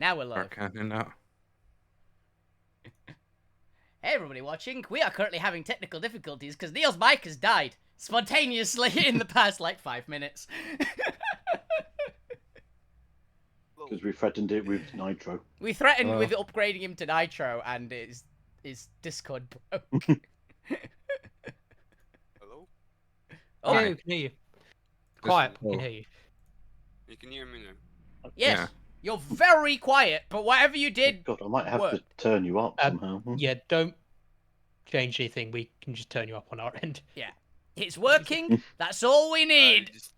Now we're live. Can do now. Hey everybody watching, we are currently having technical difficulties because Neil's mic has died spontaneously in the past like 5 minutes. Because we threatened it with Nitro. We threatened with upgrading him to Nitro and his Discord broke. Hello? Oh, Yeah, we can hear you. Quiet, but we can hear you. You can hear me now? yes, Yeah. you're very quiet, but whatever you did, God, I might have work. to turn you up somehow. Yeah, don't change anything. We can just turn you up on our end. It's working. That's all we need. Just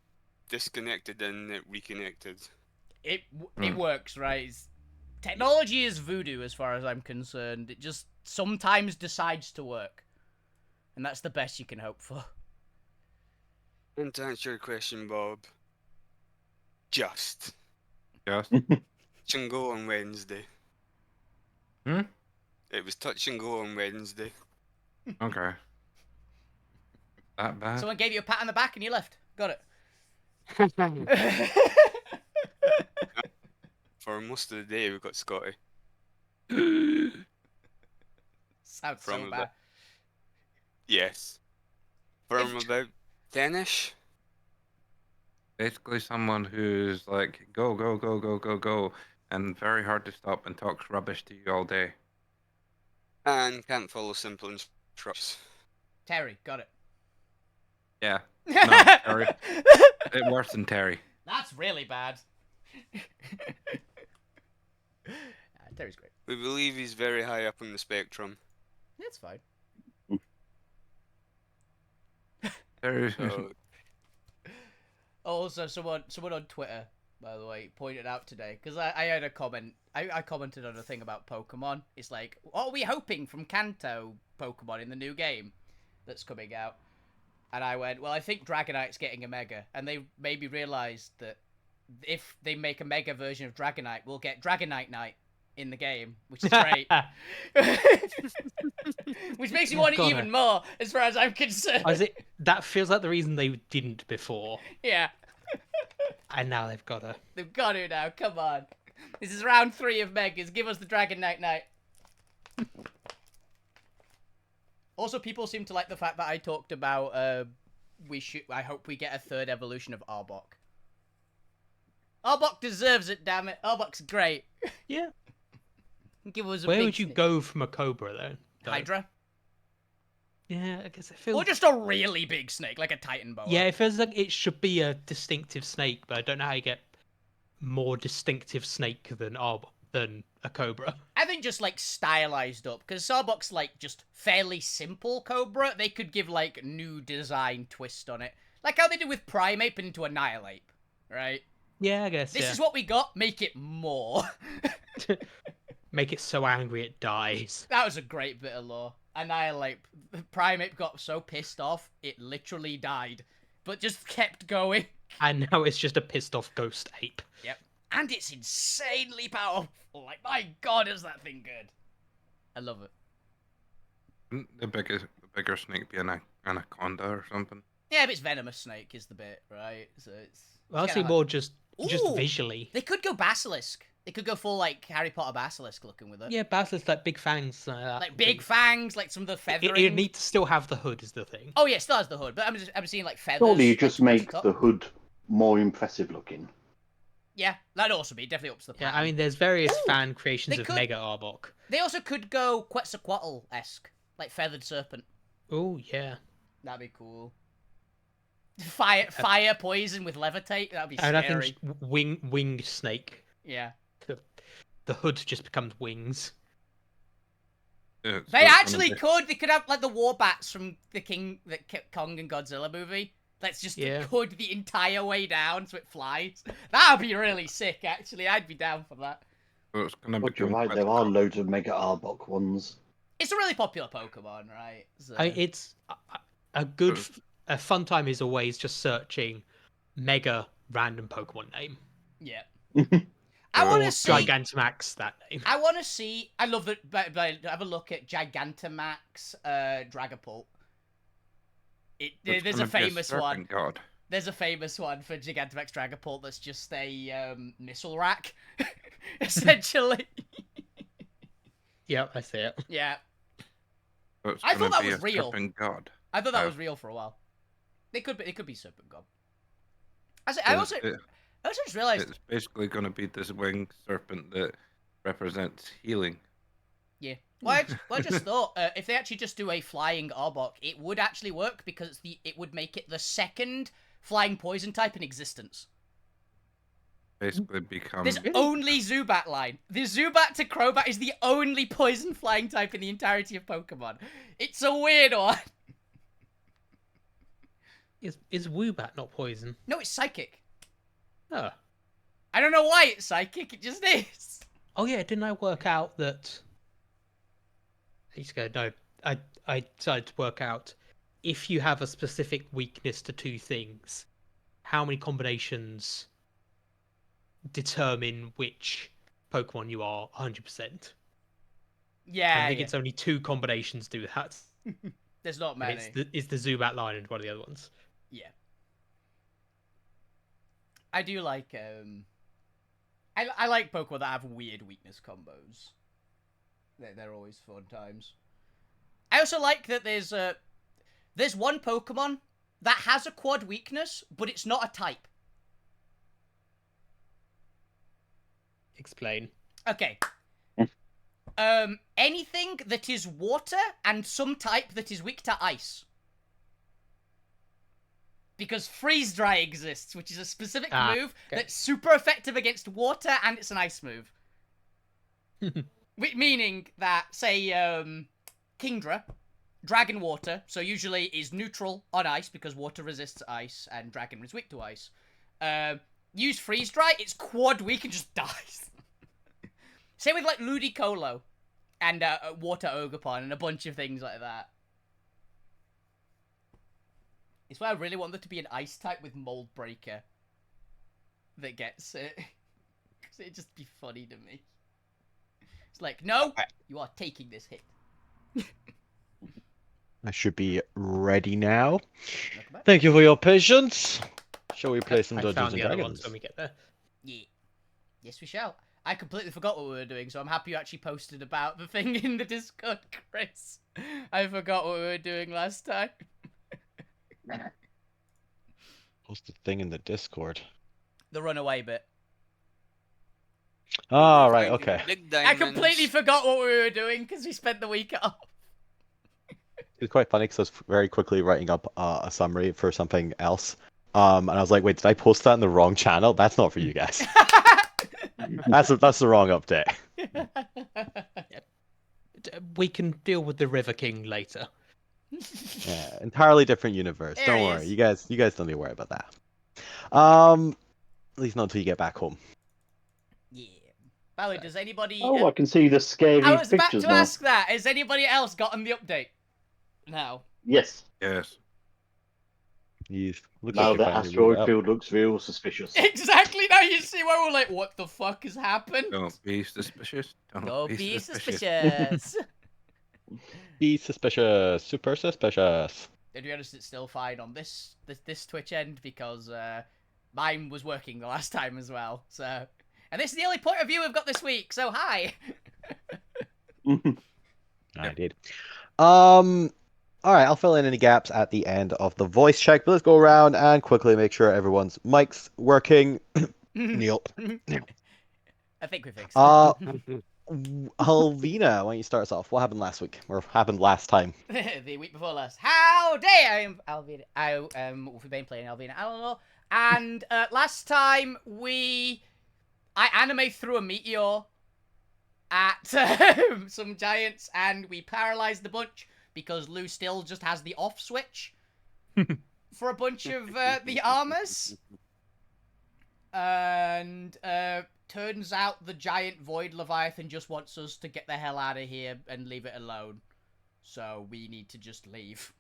disconnected and it reconnected. It works, right? Technology is voodoo as far as I'm concerned. It just sometimes decides to work. And that's the best you can hope for. And to answer your question, Bob, just. Just. Touch and go on Wednesday. Hmm? It was touch and go on Wednesday. Okay. That bad? Someone gave you a pat on the back and you left. Got it. For most of the day, we got Scotty. Sounds so From bad. about- Yes. From about 10ish. Basically someone who's like, go, go, go, go, go, go, and very hard to stop and talks rubbish to you all day. And can't follow simple instructions. Terry, got it. Yeah. No, Terry. It worse than Terry. That's really bad. Terry's great. We believe he's very high up on the spectrum. That's fine. Terry. So, Also, someone on Twitter, by the way, pointed out today, because I had a comment, I commented on a thing about Pokemon. It's like, what are we hoping from Kanto Pokemon in the new game that's coming out? And I went, well, I think Dragonite's getting a Mega, and they maybe realised that if they make a Mega version of Dragonite, we'll get Dragonite Night in the game, which is great. Which makes me want it God, even more, as far as I'm concerned. That feels like the reason they didn't before, Yeah. and now they've got to. They've got to now, come on. This is round 3 of Megas. Give us the Dragon Knight Night. Also, people seem to like the fact that I talked about, I hope we get a 3rd evolution of Arbok. Arbok deserves it, damn it. Arbok's great. Yeah. Give us a Where big would you snake. go from a Cobra then? Hydra? Yeah, I guess it feels. Or just a really big snake, like a Titan boa. Yeah, it feels like it should be a distinctive snake, but I don't know how you get more distinctive snake than a Cobra. I think just, like, stylized up, because Arbok's, like, just fairly simple Cobra. They could give, like, new design twist on it. Like how they did with Primeape into Annihilape, right? Yeah, I guess. This yeah. is what we got, make it more. Make it so angry it dies. That was a great bit of lore. Annihilate. Primeape got so pissed off, it literally died. But just kept going. And now it's just a pissed off ghost ape. Yep. And it's insanely powerful. Like, my god, is that thing good. I love it. Wouldn't the bigger snake be an anaconda or something? Yeah, but it's venomous snake is the bit, right? So it's... Well, I'd it's say kinda more just Ooh! visually. They could go Basilisk. They could go full, like, Harry Potter Basilisk looking with it. Yeah, Basilisk, like big fangs. Like that. Like, big fangs, like some of the feathering. It needs to still have the hood, is the thing. Oh, yeah, it still has the hood, but I'm seeing, like, feathers. Surely you like, just towards make top. the hood more impressive looking. Yeah, that'd also be. Definitely ups the Yeah, pattern. I mean, there's various Ooh, fan creations they of could- Mega Arbok. They also could go Quetzalcoatl-esque. Like, feathered serpent. Oh, yeah. That'd be cool. Fire poison with levitate. That'd be And I scary. think winged snake. Yeah. The hood just becomes wings. Yeah, so They it's actually gonna could. They could have like the war bats from the Kong and Godzilla movie. Let's just Yeah. hood the entire way down so it flies. That'd be really sick. Actually, I'd be down for that. So it's gonna But you're become right, quite there a are com- loads of Mega Arbok ones. It's a really popular Pokemon, right? So... It's a good, a fun time is always just searching Mega random Pokemon name. Yeah. I want Or to see. Gigantamax, that name. I want to see. I love that. But have a look at Gigantamax Dragapult. It's There's a gonna be famous one. serpent god. There's a famous one for Gigantamax Dragapult that's just a missile rack, essentially. Yeah, I see it. Yeah, So it's I thought gonna that be was a real. serpent god. I thought that Oh. was real for a while. It could be Serpent God. I also just realized. It's basically going to be this winged serpent that represents healing. Yeah. Well, I just thought if they actually just do a flying Arbok, it would actually work because it would make it the second flying poison type in existence. Basically become. There's only Zubat line. The Zubat to Crobat is the only poison flying type in the entirety of Pokemon. It's a weird one. Is Woobat not poison? No, it's psychic. Oh. I don't know why it's psychic. It just is. Oh yeah, didn't I work out that? He's go. No, I decided to work out if you have a specific weakness to two things, how many combinations determine which Pokemon you are 100%. Yeah. I think it's only 2 combinations do that. There's not many. It's the Zubat line and one of the other ones. Yeah. I do like I like Pokemon that have weird weakness combos. They're always fun times. I also like that there's one Pokemon that has a quad weakness, but it's not a type. Explain. Okay. Anything that is water and some type that is weak to ice. Because Freeze Dry exists, which is a specific move that's super effective against water, and it's an ice move. Meaning that, say, Kingdra, Dragon Water, so usually is neutral on ice because water resists ice and Dragon is weak to ice. Use Freeze Dry, it's quad weak and just dies. Same with like Ludicolo and Water Ogerpon and a bunch of things like that. It's why I really want there to be an ice type with Mold Breaker that gets it. Because it'd just be funny to me. It's like, no, you are taking this hit. I should be ready now. Thank you for your patience. Shall we play some I Dungeons found and the other Dragons? ones when we get there. Yeah. Yes, we shall. I completely forgot what we were doing, so I'm happy you actually posted about the thing in the Discord, Chris. I forgot what we were doing last time. What's the thing in the Discord? The runaway bit. Oh, right, Finding okay. Big I diamonds. completely forgot what we were doing because we spent the week off. It's quite funny because I was very quickly writing up a summary for something else. And I was like, wait, did I post that in the wrong channel? That's not for you guys. That's the wrong update. We can deal with the River King later. Yeah, entirely different universe. There Don't he worry. is. You guys don't need to worry about that. At least not until you get back home. Yeah. By the way, does anybody... Oh, I can see the scary I was about pictures to now. ask that. Has anybody else gotten the update? No. Yes. Yes. You look Now like the you finally asteroid moved up. field looks real suspicious. Exactly. Now you see why we're like, what the fuck has happened? Don't be suspicious. Don't be suspicious. Be suspicious. Super suspicious. To be honest, it's still fine on this Twitch end because mine was working the last time as well. So, and this is the only point of view we've got this week. So hi. I did. All right, I'll fill in any gaps at the end of the voice check, but let's go around and quickly make sure everyone's mic's working. Neil. I think we fixed Alvina, why don't you start us off? What happened last week? Or happened last time? it. The week before last. Howdy! I am Alvina. We've been playing Alvina. I don't know. And last time I anime threw a meteor at some giants, and we paralyzed the bunch. Because Lou still just has the off switch for a bunch of the armors. And turns out the giant Void Leviathan just wants us to get the hell out of here and leave it alone. So we need to just leave.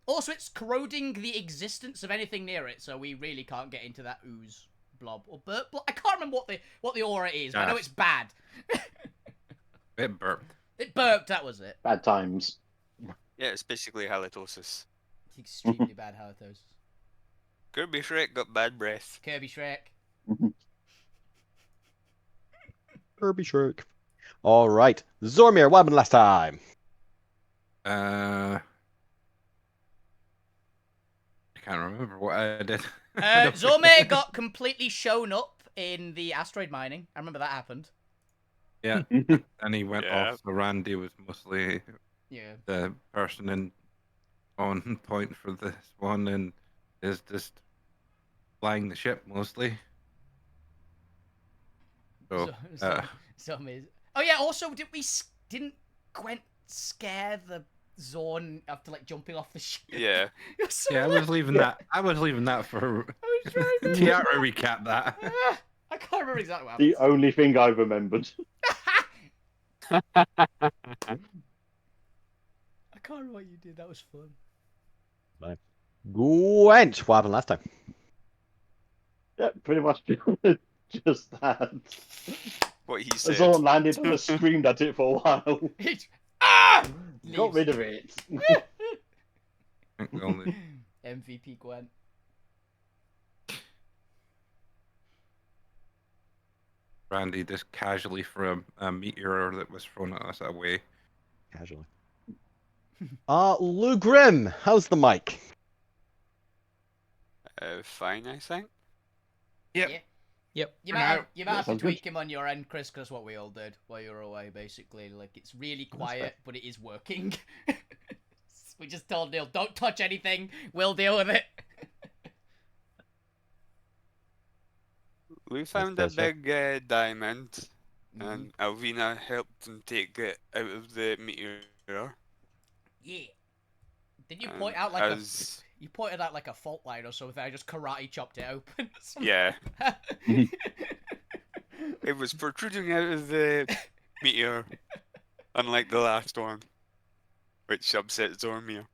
Also, it's corroding the existence of anything near it, so we really can't get into that ooze blob or burp blob. I can't remember what the aura is, but I know it's bad. It burped. It burped, that was it. Bad times. Yeah, it's basically halitosis. It's extremely bad halitosis. Kirby Shrek got bad breath. Kirby Shrek. Kirby Shrek. All right, Zormir, what happened last time? I can't remember what I did. Zormir got completely shown up in the asteroid mining. I remember that happened. Yeah, and he went Yeah. off. So Randy was mostly Yeah. the person on point for this one, and is just flying the ship mostly. So, Zormir's. Oh yeah. Also, didn't Gwent scare the Zorn after like jumping off the ship? Yeah. It was so yeah, I was leaving that. I was leaving that for I was trying to Tiara recap that. I can't remember exactly what The happened. only thing I've remembered. I can't remember what you did. That was fun. Gwent, what happened last time? Yeah, pretty much just that. What he The said. Zorn landed and I screamed at it for a while. Ah! Got rid of it. I think the only MVP Gwen. Randy just casually threw a meteor that was thrown at us away. Casually. Lou Grimm, how's the mic? Fine, I think. Yep. Yeah. Yep. You might have to sounds good. tweak him on your end, Chris, because what we all did while you were away, basically. Like, it's really quiet, but it is working. We just told Neil, don't touch anything. We'll deal with it. We found a does help. big diamond, Mhm. and Alvina helped him take it out of the meteor. Yeah. Did you and point out like as... you pointed out like a fault line or something? I just karate chopped it open. Yeah. It was protruding out of the meteor, unlike the last one, which upset Zormir.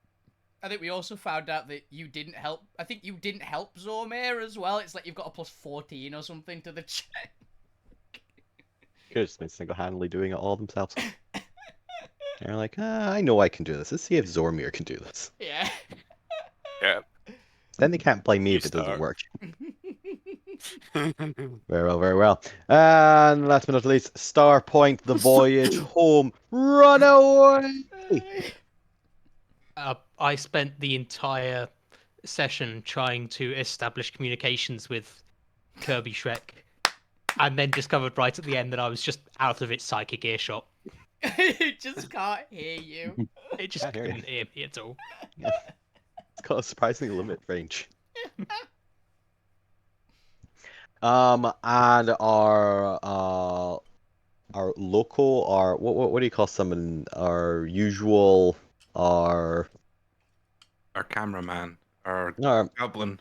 I think we also found out that you didn't help. I think you didn't help Zormir as well. It's like you've got a plus 14 or something to the check. Could have just been single-handedly doing it all themselves. They're like, I know I can do this. Let's see if Zormir can do this. Yeah. Yeah. Then they can't blame me You if it doesn't start. work. Very well, very well. And last but not least, Star Point, the voyage home. Run away! I spent the entire session trying to establish communications with Kirby Shrek, and then discovered right at the end that I was just out of its psychic earshot. It just can't hear you. It just Can't hear you. couldn't hear me at all. It's got a surprisingly limited range. And our local, our what do you call someone? Our usual, our cameraman, our no, goblin.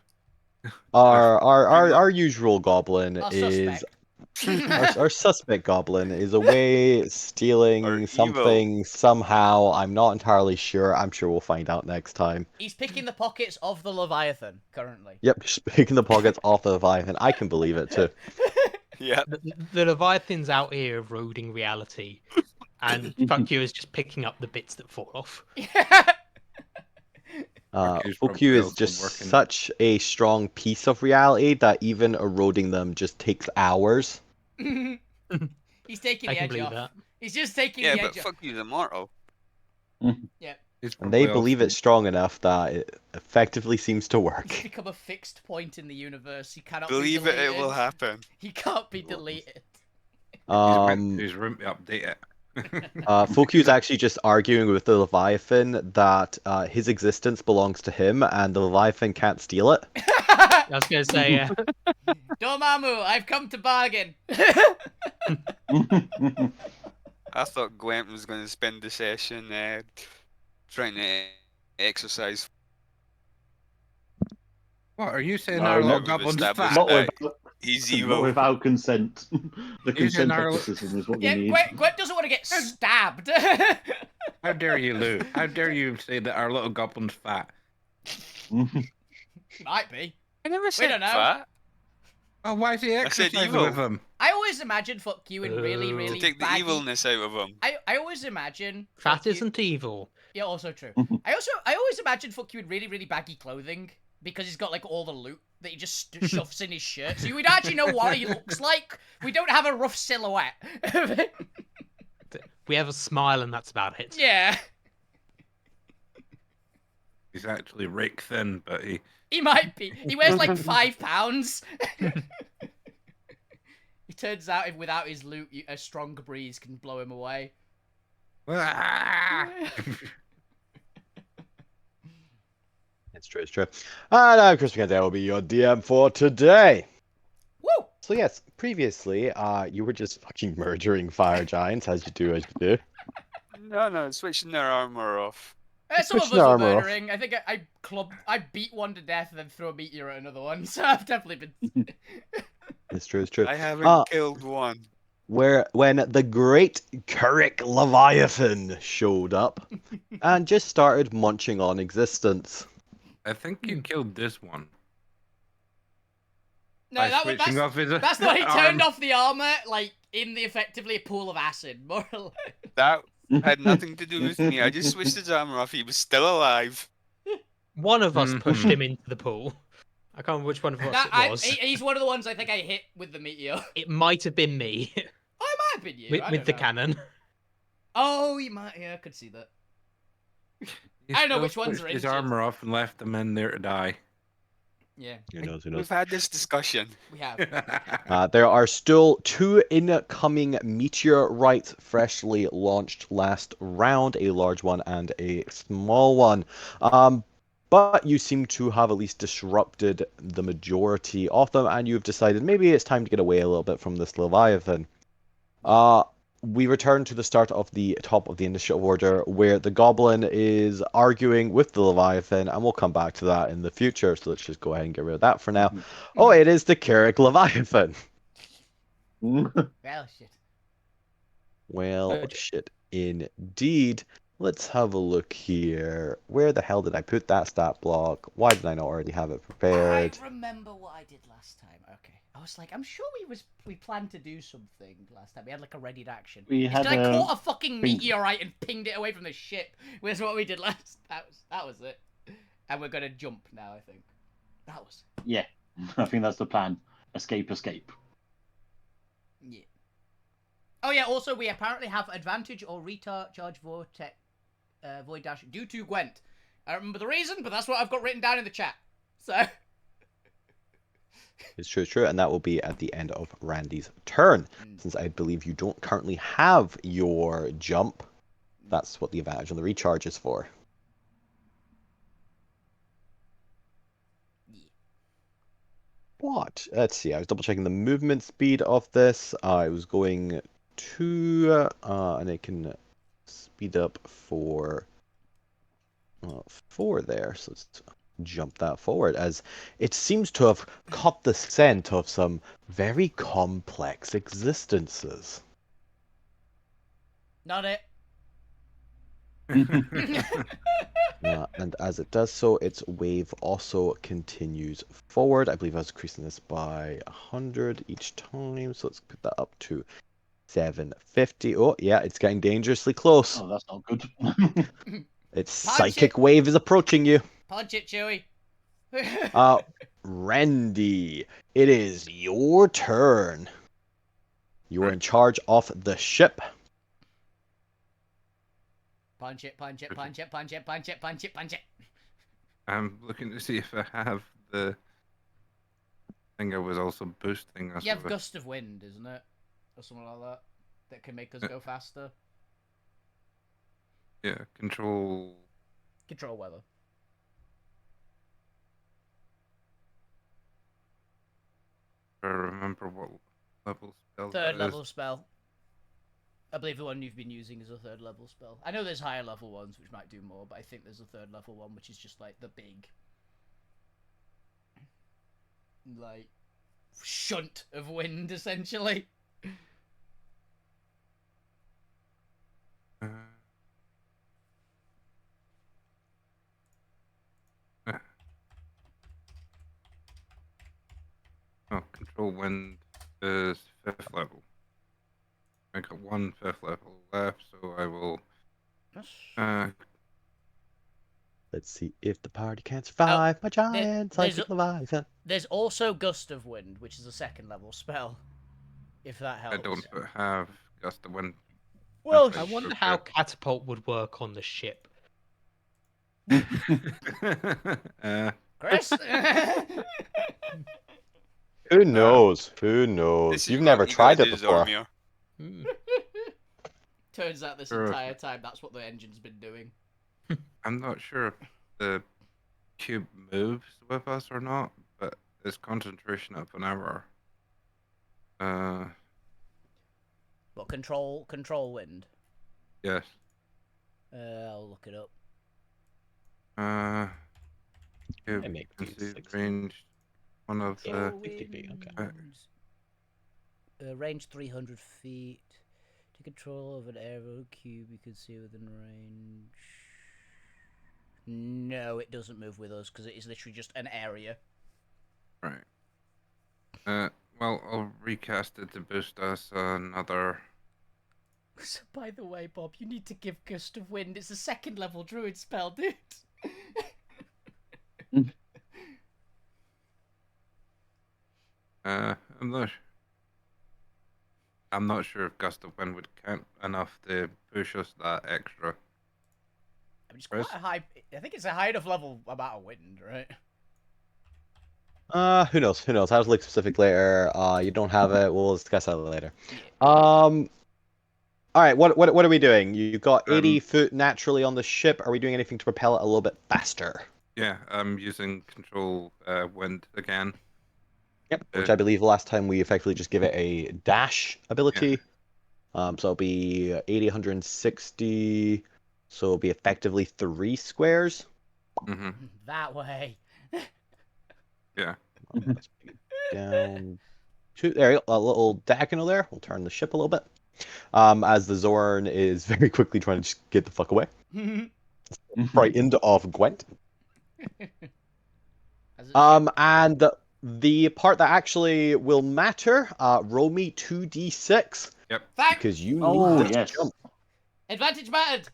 our usual goblin Our is suspect. our suspect goblin is away Or stealing evil. something somehow. I'm not entirely sure. I'm sure we'll find out next time. He's picking the pockets of the Leviathan currently. Yep, just picking the pockets off the Leviathan. I can believe it too. Yeah. The Leviathan's out here eroding reality, and Fuck You is just picking up the bits that fall off. Fuck Fuck you You is is probably just also working. such a strong piece of reality that even eroding them just takes hours. He's taking I the can edge believe off. that. He's just taking Yeah, the but edge off. fuck you, immortal. He's And they probably believe also- it's strong enough that it effectively seems to work. He's become a fixed point in the universe. He cannot Believe be it, deleted. it will happen. He can't be deleted. He's went to his room to update it. Fuck You is actually just arguing with the Leviathan that his existence belongs to him and the Leviathan can't steal it. I was going to say, Dormammu, I've come to bargain. I thought Gwent was going to spend the session trying to exercise. What are you saying? No, our no, little we've goblin's established fat? Not that. without, He's not evil. without consent. The consent our- exorcism is what Yeah, we need. Gwent doesn't want to get stabbed. How dare you, Lou? How dare you say that our little goblin's fat? Might be. I never said don't know. fat. Oh, why is he said exercising evil. with him? I always imagine fuck you in really, To really Take the baggy... evilness out of him. I always imagine... fat fuck you- isn't evil. Yeah, also true. I always imagine fuck you in really, really baggy clothing. because he's got like all the loot that he just shoves in his shirt. So we'd actually know what he looks like. We don't have a rough silhouette. We have a smile, and that's about it. Yeah. He's actually rake thin, but He might be. He weighs like 5 pounds. It turns out, if without his loot, a strong breeze can blow him away. It's true, it's true. And I'm Chris McKenzie, I will be your DM for today. Woo! So yes, previously, you were just fucking murdering fire giants, as you do. No, switching their armor off. Some of us Switching were armor off. murdering. I think I beat one to death and then threw a meteor at another one. So I've definitely been. It's true, it's true. I haven't killed one. When the great Kurrick Leviathan showed up and just started munching on existence. I think you killed this one. No, by that's switching off his that's when he arm. turned off the armor, like in the effectively a pool of acid, more or less. That had nothing to do with me. I just switched his armor off. He was still alive. One of us pushed Mhm. him into the pool. I can't remember which one of us That, it was. he's one of the ones I think I hit with the meteor. It might have been me Oh, it might have been you. with, I with don't the know. cannon. Oh, you might. Yeah, I could see that. He I don't know still which ones switched are his injured. armor off and left them in there to die. Yeah, Who knows, who We've knows. had this discussion. we have. There are still 2 incoming meteorites freshly launched last round, a large one and a small one. But you seem to have at least disrupted the majority of them, and you've decided maybe it's time to get away a little bit from this Leviathan. We return to the start of the top of the initiative order, where the Goblin is arguing with the Leviathan, and we'll come back to that in the future, so let's just go ahead and get rid of that for now. Oh, it is the Kurrick Leviathan! Well, shit. Well, shit, indeed. Let's have a look here. Where the hell did I put that stat block? Why did I not already have it prepared? I remember what I did last time. Okay, I was like, I'm sure we planned to do something last time. We had like a ready to action. We It's had 'cause I a caught a fucking thing. meteorite and pinged it away from the ship. Was what we did last. That was it. And we're gonna jump now. I think that was. Yeah, I think that's the plan. Escape. Yeah. Oh yeah. Also, we apparently have advantage or recharge vortex, void dash due to Gwent. I don't remember the reason, but that's what I've got written down in the chat. So. It's true, and that will be at the end of Randy's turn. Since I believe you don't currently have your jump, that's what the advantage on the recharge is for. Yeah. What? Let's see, I was double checking the movement speed of this. I was going 2, and it can speed up for 4 there, so let's jump that forward, as it seems to have caught the scent of some very complex existences. Not it. And as it does so, its wave also continues forward. I believe I was increasing this by 100 each time, so let's put that up to 750. Oh, yeah, it's getting dangerously close. Oh, that's not good. Its Punch psychic it. wave is approaching you. Punch it, Chewie. Randy, it is your turn. You are in charge of the ship. Punch it. I'm looking to see if I have the thing I was also boosting us You have with. gust of wind, isn't it? Or something like that. That can make us go faster. Yeah, control. Control weather. I remember what level spell. Third that level is. spell. I believe the one you've been using is a 3rd level spell. I know there's higher level ones which might do more, but I think there's a 3rd level one which is just like the big, like, shunt of wind essentially. Uh, Oh, control wind is 5th level. I got 1 5th level left, so I will Let's see if the party can survive. My giant there's psychic Leviathan. There's also Gust of Wind, which is a 2nd level spell. If that helps. I don't have Gust of Wind. Well, I wonder how catapult would work on the ship. Chris. Who knows? Who knows? This is You've what never you tried gotta it do, before. Zormir. Hmm. Turns out this Sure. entire time that's what the engine's been doing. I'm not sure if the cube moves with us or not, but it's concentration up an hour. What control wind? Yes. I'll look it up. Cube I make can these see 60. range. One of the. Control 50 feet, okay. winds. Range 300 feet. To control of an arrow cube you can see within range. No, it doesn't move with us because it is literally just an area. Right. Well, I'll recast it to boost us another. So, by the way, Bob, you need to give Gust of Wind. It's a 2nd level druid spell, dude. I'm not sure if Gust of Wind would count enough to push us that extra. I mean, it's quite Chris? a high. I think it's a high enough level amount of wind, right? Who knows? Who knows? I'll look specific later. You don't have it. We'll discuss that later. Yeah. All right. What are we doing? You've got 80 Um, foot naturally on the ship. Are we doing anything to propel it a little bit faster? Yeah, I'm using control wind again. Yep. Which I believe last time we effectively just give it a dash ability. So it'll be 80, 160. So it'll be effectively 3 squares. Mm-hmm. That way. Yeah. Let's bring it down to there. You go, a little diagonal there. We'll turn the ship a little bit. As the Zorn is very quickly trying to just get the fuck away. Frightened of Gwent. And the part that actually will matter, roll me 2d6 Thank because you need Oh, this yes. jump. Advantage mattered.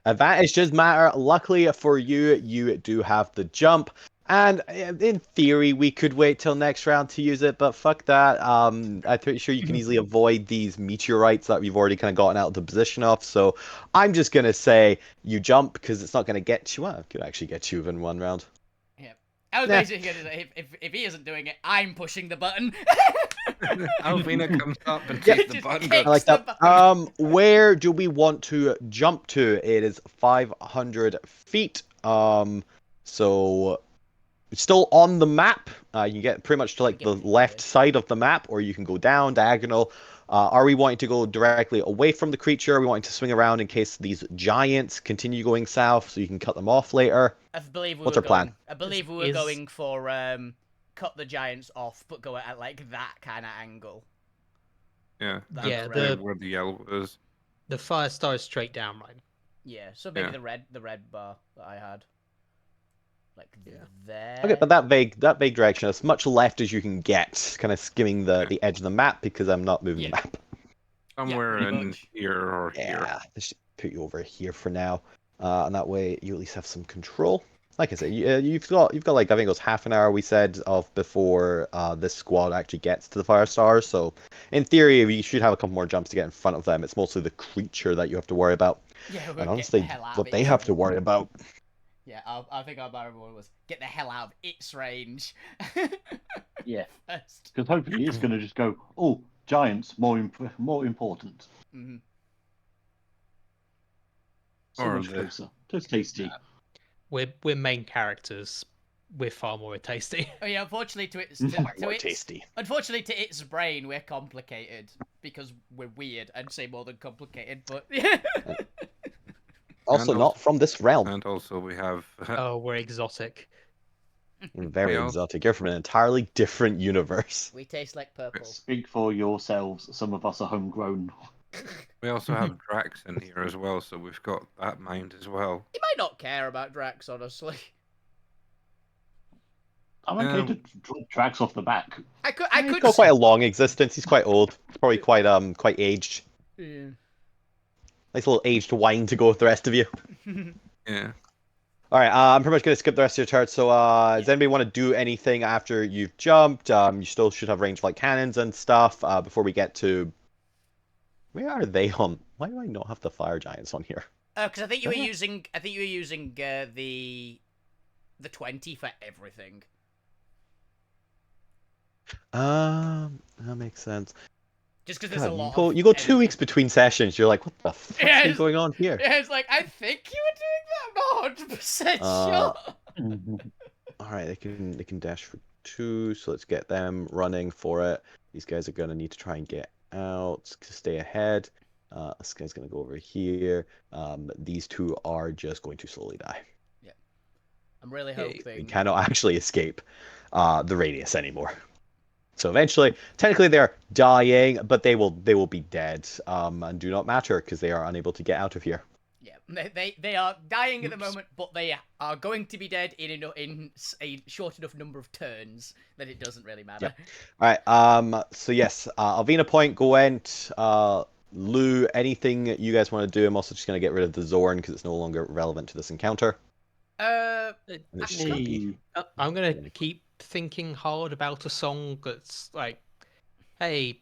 Advantage does matter. Luckily for you, you do have the jump. And in theory, we could wait till next round to use it, but fuck that. I'm pretty sure you can easily avoid these meteorites that we've already kind of gotten out of the position of. So I'm just going to say you jump because it's not going to get you. Well, it could actually get you within 1 round. I was Yeah. basically gonna say, if he isn't doing it, I'm pushing the button. Alvina comes up and Yeah. takes the Just button. kick. I like the that. button. Where do we want to jump to? It is 500 feet. So it's still on the map. You can get pretty much to like Get the it, left yeah. side of the map, or you can go down diagonal. Are we wanting to go directly away from the creature? Are we wanting to swing around in case these giants continue going south, so you can cut them off later? I believe we What's were our plan? going. I believe we were Is- going for cut the giants off, but go at like that kind of angle. Yeah. That's Yeah, right. where the yellow is. The fire star is straight down, right? Yeah, so maybe Yeah. the red bar that I had, like Yeah. there. Okay, but that vague direction, as much left as you can get, kind of skimming the edge of the map because I'm not moving Yeah. the map. Somewhere pretty in much. here or here. Yeah, let's just put you over here for now, and that way you at least have some control. Like I said, you've got like I think it was half an hour we said of before this squad actually gets to the fire stars. So in theory, we should have a couple more jumps to get in front of them. It's mostly the creature that you have to worry about, Yeah, we'll and get honestly, the hell out what of they its have to range. worry about. Yeah, I think our one was get the hell out of its range. Yeah. First. Because hopefully it's going to just go, oh, giants, more important. Mhm. So Or much the- closer. Just tasty. We're main characters. We're far more tasty. Oh yeah, unfortunately to its Far to more its tasty. unfortunately to its brain we're complicated because we're weird. I'd say more than complicated, but Also, And not from this realm. And also we have Oh, we're exotic. Very we also- exotic. You're from an entirely different universe. we taste like purple. Speak for yourselves. Some of us are homegrown. we also have Drax in here as well, so we've got that mind as well. He might not care about Drax, honestly. I'm okay to drop tracks off the back. I could He's got quite a long existence. He's quite old. He's probably quite aged. Yeah. Nice little aged wine to go with the rest of you. Yeah. All right, I'm pretty much gonna skip the rest of your turn. So, does anybody want to do anything after you've jumped? You still should have range like cannons and stuff. Before we get to, where are they on? Why do I not have the fire giants on here? Because I think you were using. I think you were using the 20 for everything. That makes sense. Just because there's God, a lot. you go 2 weeks between sessions. You're like, what the fuck's been going on here? Yeah, it's like I think you were doing that. I'm not 100% sure. All right, they can dash for 2, so let's get them running for it. These guys are gonna need to try and get out to stay ahead. This guy's gonna go over here. These 2 are just going to slowly die. Yeah, I'm really They hoping. cannot actually escape the radius anymore. So eventually, technically they're dying, but they will be dead and do not matter because they are unable to get out of here. Yeah, they are dying at the moment, but they are going to be dead in a short enough number of turns that it doesn't really matter. Yeah. All right. So yes, Alvina Point, Gwent, Lou, anything you guys want to do? I'm also just gonna get rid of the Zorn because it's no longer relevant to this encounter. And it's just gonna be- I'm gonna keep thinking hard about a song that's like, hey,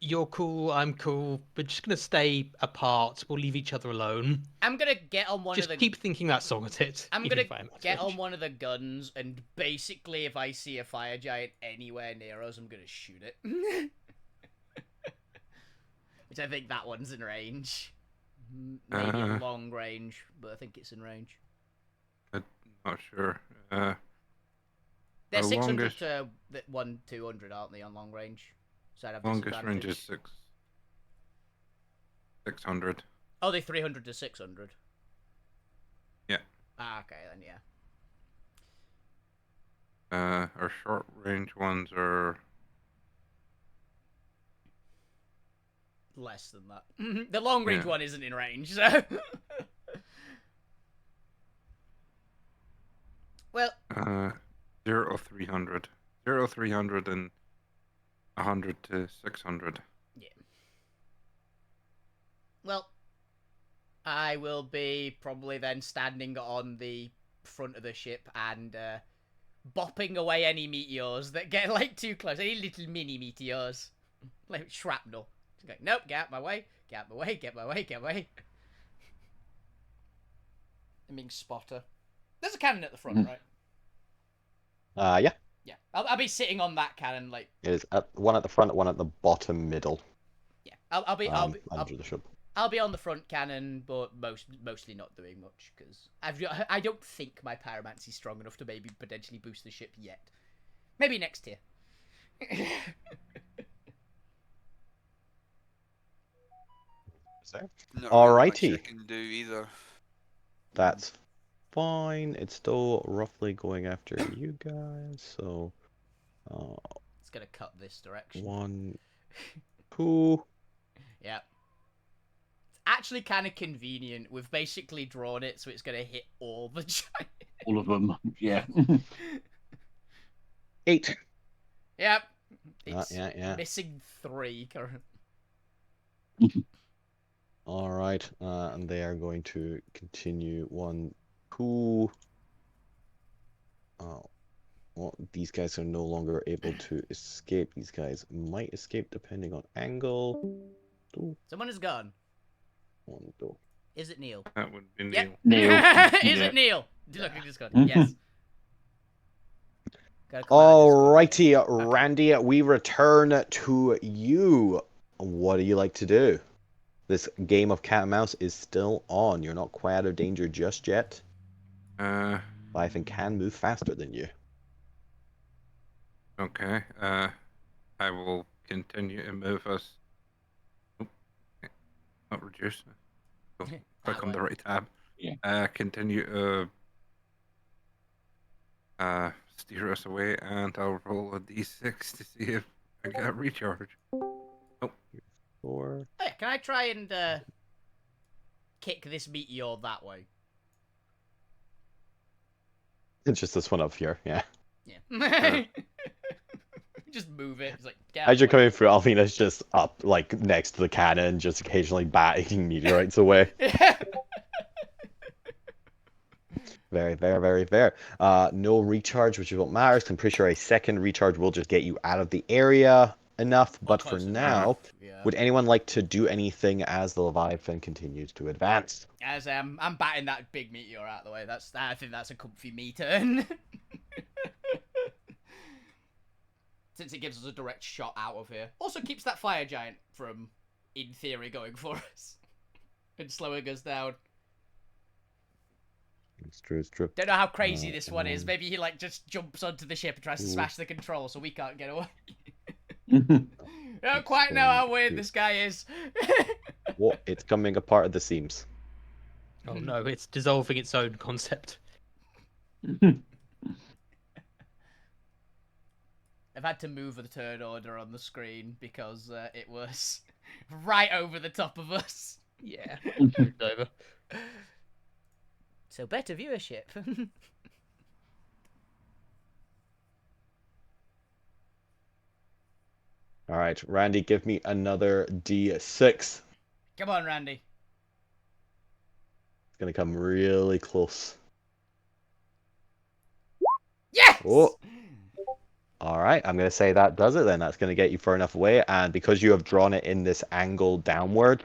you're cool, I'm cool, we're just gonna stay apart, we'll leave each other alone. I'm gonna get on one Just of the. keep thinking that song at it. I'm even gonna if I am out of get on range. one of the guns, and basically, if I see a fire giant anywhere near us, I'm gonna shoot it. Which I think that one's in range. Maybe long range, but I think it's in range. Not sure. They're The 600 longest- to 200, aren't they, on long range? So I'd have Longest range is disadvantage. 600. Oh, they're 300 to 600. Yeah. Ah, okay, then yeah. Our short range ones are Less than that. The long range Yeah. one isn't in range, so. Well, 0 300. 0 300 and 100 to 600. well, I will be probably then standing on the front of the ship and bopping away any meteors that get like too close. Any little mini meteors, like shrapnel. Just going, nope, get out my way, get out my way, get my way, get away. I'm being spotter. There's a cannon at the front, right? Yeah, Yeah, I'll be sitting on that cannon, like. it is one at the front, one at the bottom middle. Yeah, I'll be under the ship. I'll be on the front cannon, but mostly not doing much because I don't think my pyromancy is strong enough to maybe potentially boost the ship yet. Maybe next tier. So, Not Alrighty. really much I can do either. that's fine. It's still roughly going after you guys. So, It's gonna cut this direction. 1, 2. Yeah. It's actually kind of convenient. We've basically drawn it so it's gonna hit all the giants. All of them. Yeah. 8. Yep. It's Yeah. missing 3 currently. All right, and they are going to continue 1, 2. Oh, well, these guys are no longer able to escape. These guys might escape depending on angle. 2, Someone is gone. 1, 2. Is it Neil? That would be Yep. Neil. Neil. Is Yeah. it Neil? Look, he just gone. Mhm. Yes. Gotta come out of Alrighty, Randy, we return to you. What do you like to do? This game of cat and mouse is still on. You're not quite out of danger just yet. Leviathan can move faster than you. Okay. I will continue to move us. Oh, not reduce. Go, click on the right tab. Yeah. Continue to steer us away, and I'll roll a d6 to see if I get a recharge. 4. Oh, yeah, can I try and kick this meteor that way? It's just this one up here, yeah. Yeah. Just move it. It's like, get out As you're of the way. coming through, Alvina's just up, like, next to the cannon, just occasionally batting meteorites away. Very, very, very fair. No recharge, which is what matters. I'm pretty sure a second recharge will just get you out of the area enough. Or But for close enough. now, Yeah. would anyone like to do anything as the Leviathan continues to advance? As I'm batting that big meteor out of the way. I think that's a comfy me turn. Since it gives us a direct shot out of here. Also keeps that fire giant from, in theory, going for us. And slowing us down. It's true, it's true. Don't know how crazy this one is. Maybe he like just jumps onto the ship and tries to Ooh. smash the control so we can't get away. I don't quite know how weird this guy is. What? It's coming apart at the seams. Oh no, it's dissolving its own concept. I've had to move the turn order on the screen because it was right over the top of us. Yeah, moved over. So better viewership. All right, Randy, give me another D6. Come on, Randy. It's gonna come really close. Yes! Oh. All right, I'm going to say that does it then. That's going to get you far enough away. And because you have drawn it in this angle downward,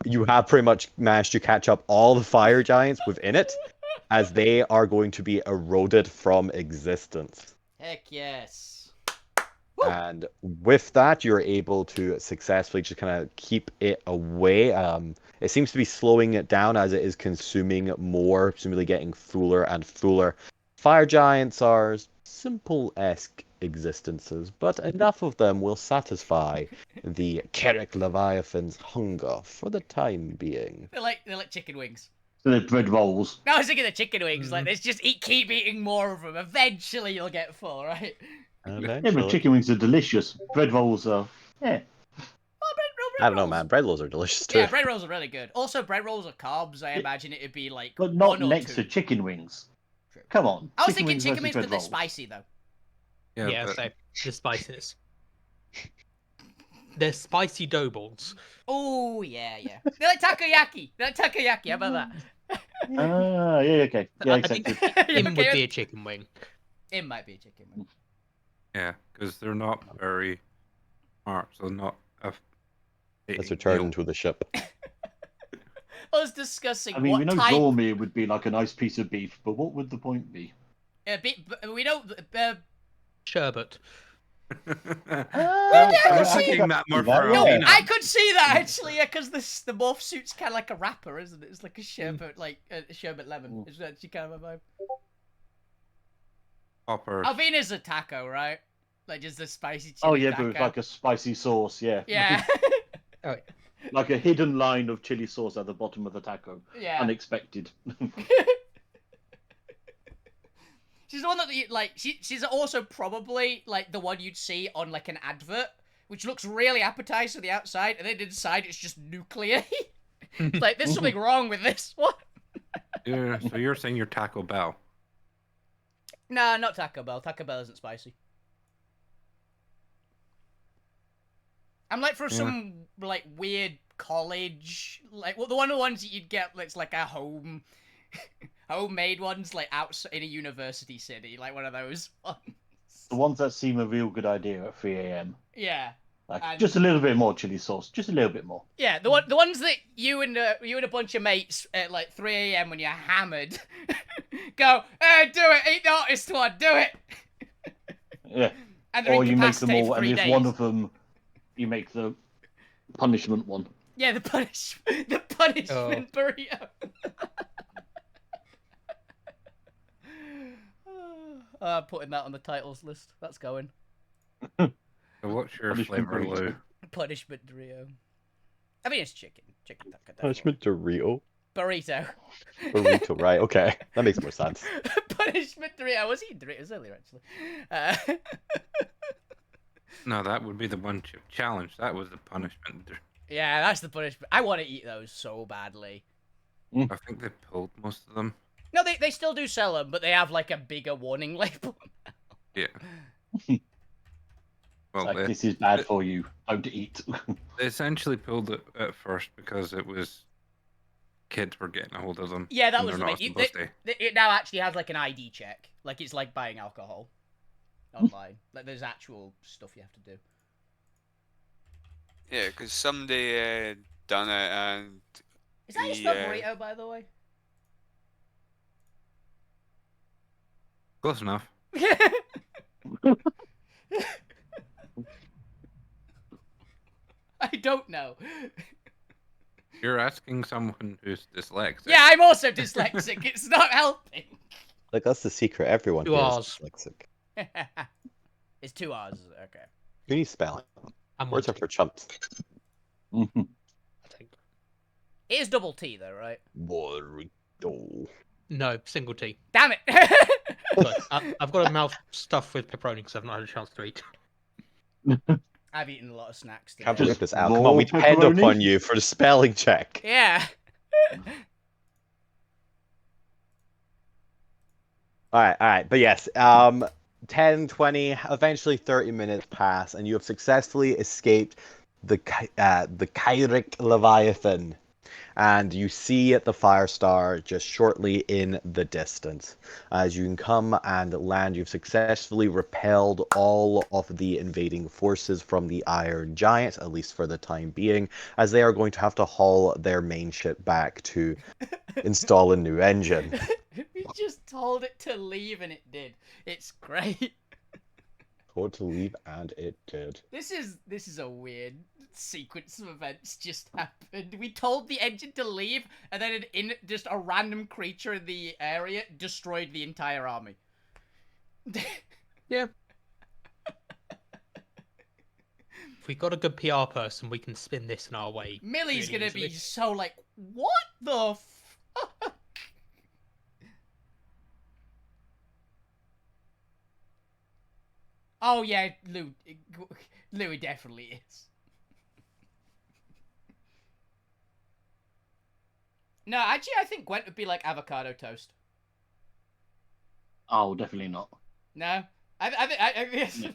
you have pretty much managed to catch up all the fire giants within it, as they are going to be eroded from existence. Heck yes. And with that, you're able to successfully just kind of keep it away. It seems to be slowing it down as it is consuming more, presumably getting fuller and fuller. Fire giants are simple-esque existences, but enough of them will satisfy the Kerrick Leviathan's hunger for the time being. They're like chicken wings. So they're bread rolls. No, I was thinking of chicken wings. Like, there's just keep eating more of them. Eventually, you'll get full, right? Yeah, but chicken wings are delicious. Bread rolls are, yeah. Oh, bread I don't know, rolls. man. Bread rolls are delicious too. Yeah, bread rolls are really good. Also, bread rolls are carbs. I imagine it'd be like But not one or next two. to chicken wings. True. Come on. I was thinking versus chicken wings, bread but they're rolls. spicy though. Yeah, but so the spiciness. They're spicy dough balls. Oh yeah. They're like takoyaki. How about that? Ah, yeah, okay. Yeah, I think exactly. Im Okay, would be a chicken wing. It might be a chicken wing. yeah, because they're not very smart, so not a. Let's return to the ship. I was discussing I mean, what we know type. Zormir would be like a nice piece of beef, but what would the point be? We don't. Sherbet. I was see thinking that more for that, No, yeah. Alina. I could see that actually, yeah, because the morph suit's kind of like a wrapper, isn't it? It's like a sherbet, like a sherbet lemon. It's actually kind of a vibe. Hopper. Alvina's a taco, right? Like just a spicy chili Oh yeah, taco. but with like a spicy sauce, yeah. Yeah. Like a hidden line of chili sauce at the bottom of the taco. Yeah. Unexpected. She's the one that you like. She's also probably like the one you'd see on like an advert, which looks really appetizing on the outside, and then inside it's just nuclear. It's like there's something wrong with this. What? Yeah, so you're saying you're Taco Bell? Nah, not Taco Bell. Taco Bell isn't spicy. I'm like for some like weird college, like the one of the ones that you'd get that's like a homemade ones, like out in a university city, like one of those ones. The ones that seem a real good idea at 3 a.m. Yeah. Like And- just a little bit more chili sauce, just a little bit more. Yeah, the ones that you and a bunch of mates at like 3 a.m. when you're hammered go, hey, do it, eat the hottest one, do it. Yeah. And they're Or you make them incapacitated all, for and 3 if days. one of them, you make the punishment one. Yeah, the punishment burrito. Putting that on the titles list. That's going. So what's your Punishment flavor, burrito. Lou? Punishment Dorito. I mean, it's chicken. Chicken taco. Punishment Dorito. Burrito. Burrito, right? Okay, that makes more sense. Punishment Dorito. I was eating Doritos earlier, actually. No, that would be the one chip challenge. That was the punishment. Yeah, that's the punishment. I want to eat those so badly. I think they pulled most of them. No, they still do sell them, but they have like a bigger warning label. Yeah. Well, Like, they, this is bad for you. Don't eat. they essentially pulled it at first because it was kids were getting a hold of them. Yeah, that when was they're the not thing. supposed to. It now actually has like an ID check. Like it's like buying alcohol online. Like there's actual stuff you have to do. Yeah, because somebody done it and Is that your the, spelled burrito, by the way? Close enough. I don't know. You're asking someone who's dyslexic. Yeah, I'm also dyslexic. It's not helping. Like that's the secret. Everyone Two here is R's. dyslexic. It's 2 R's. Okay. You need spelling. I'm Words are on for chumps. Mhm. I think. It is double T though, right? Burrito. No, single T. Damn it! Look, I've got a mouth stuffed with pepperoni because I've not had a chance to eat. I've eaten a lot of snacks today. Can't Just believe this, Al. Come on, we raw depend pepperoni? upon you for the spelling check. Yeah. Alright. But yes, 10, 20, eventually 30 minutes pass, and you have successfully escaped the Kyric Leviathan. And you see the Firestar just shortly in the distance. As you can come and land, you've successfully repelled all of the invading forces from the Iron Giants, at least for the time being, as they are going to have to haul their main ship back to install a new engine. We just told it to leave and it did. It's great. Told to leave, and it did. This is a weird sequence of events just happened. We told the engine to leave, and then just a random creature in the area destroyed the entire army. Yeah. If we got a good PR person, we can spin this in our way. Millie's really gonna be easily. so like, what the fuck? Oh yeah, Louis definitely is. No, actually, I think Gwent would be like avocado toast. Oh, definitely not. No, I think it's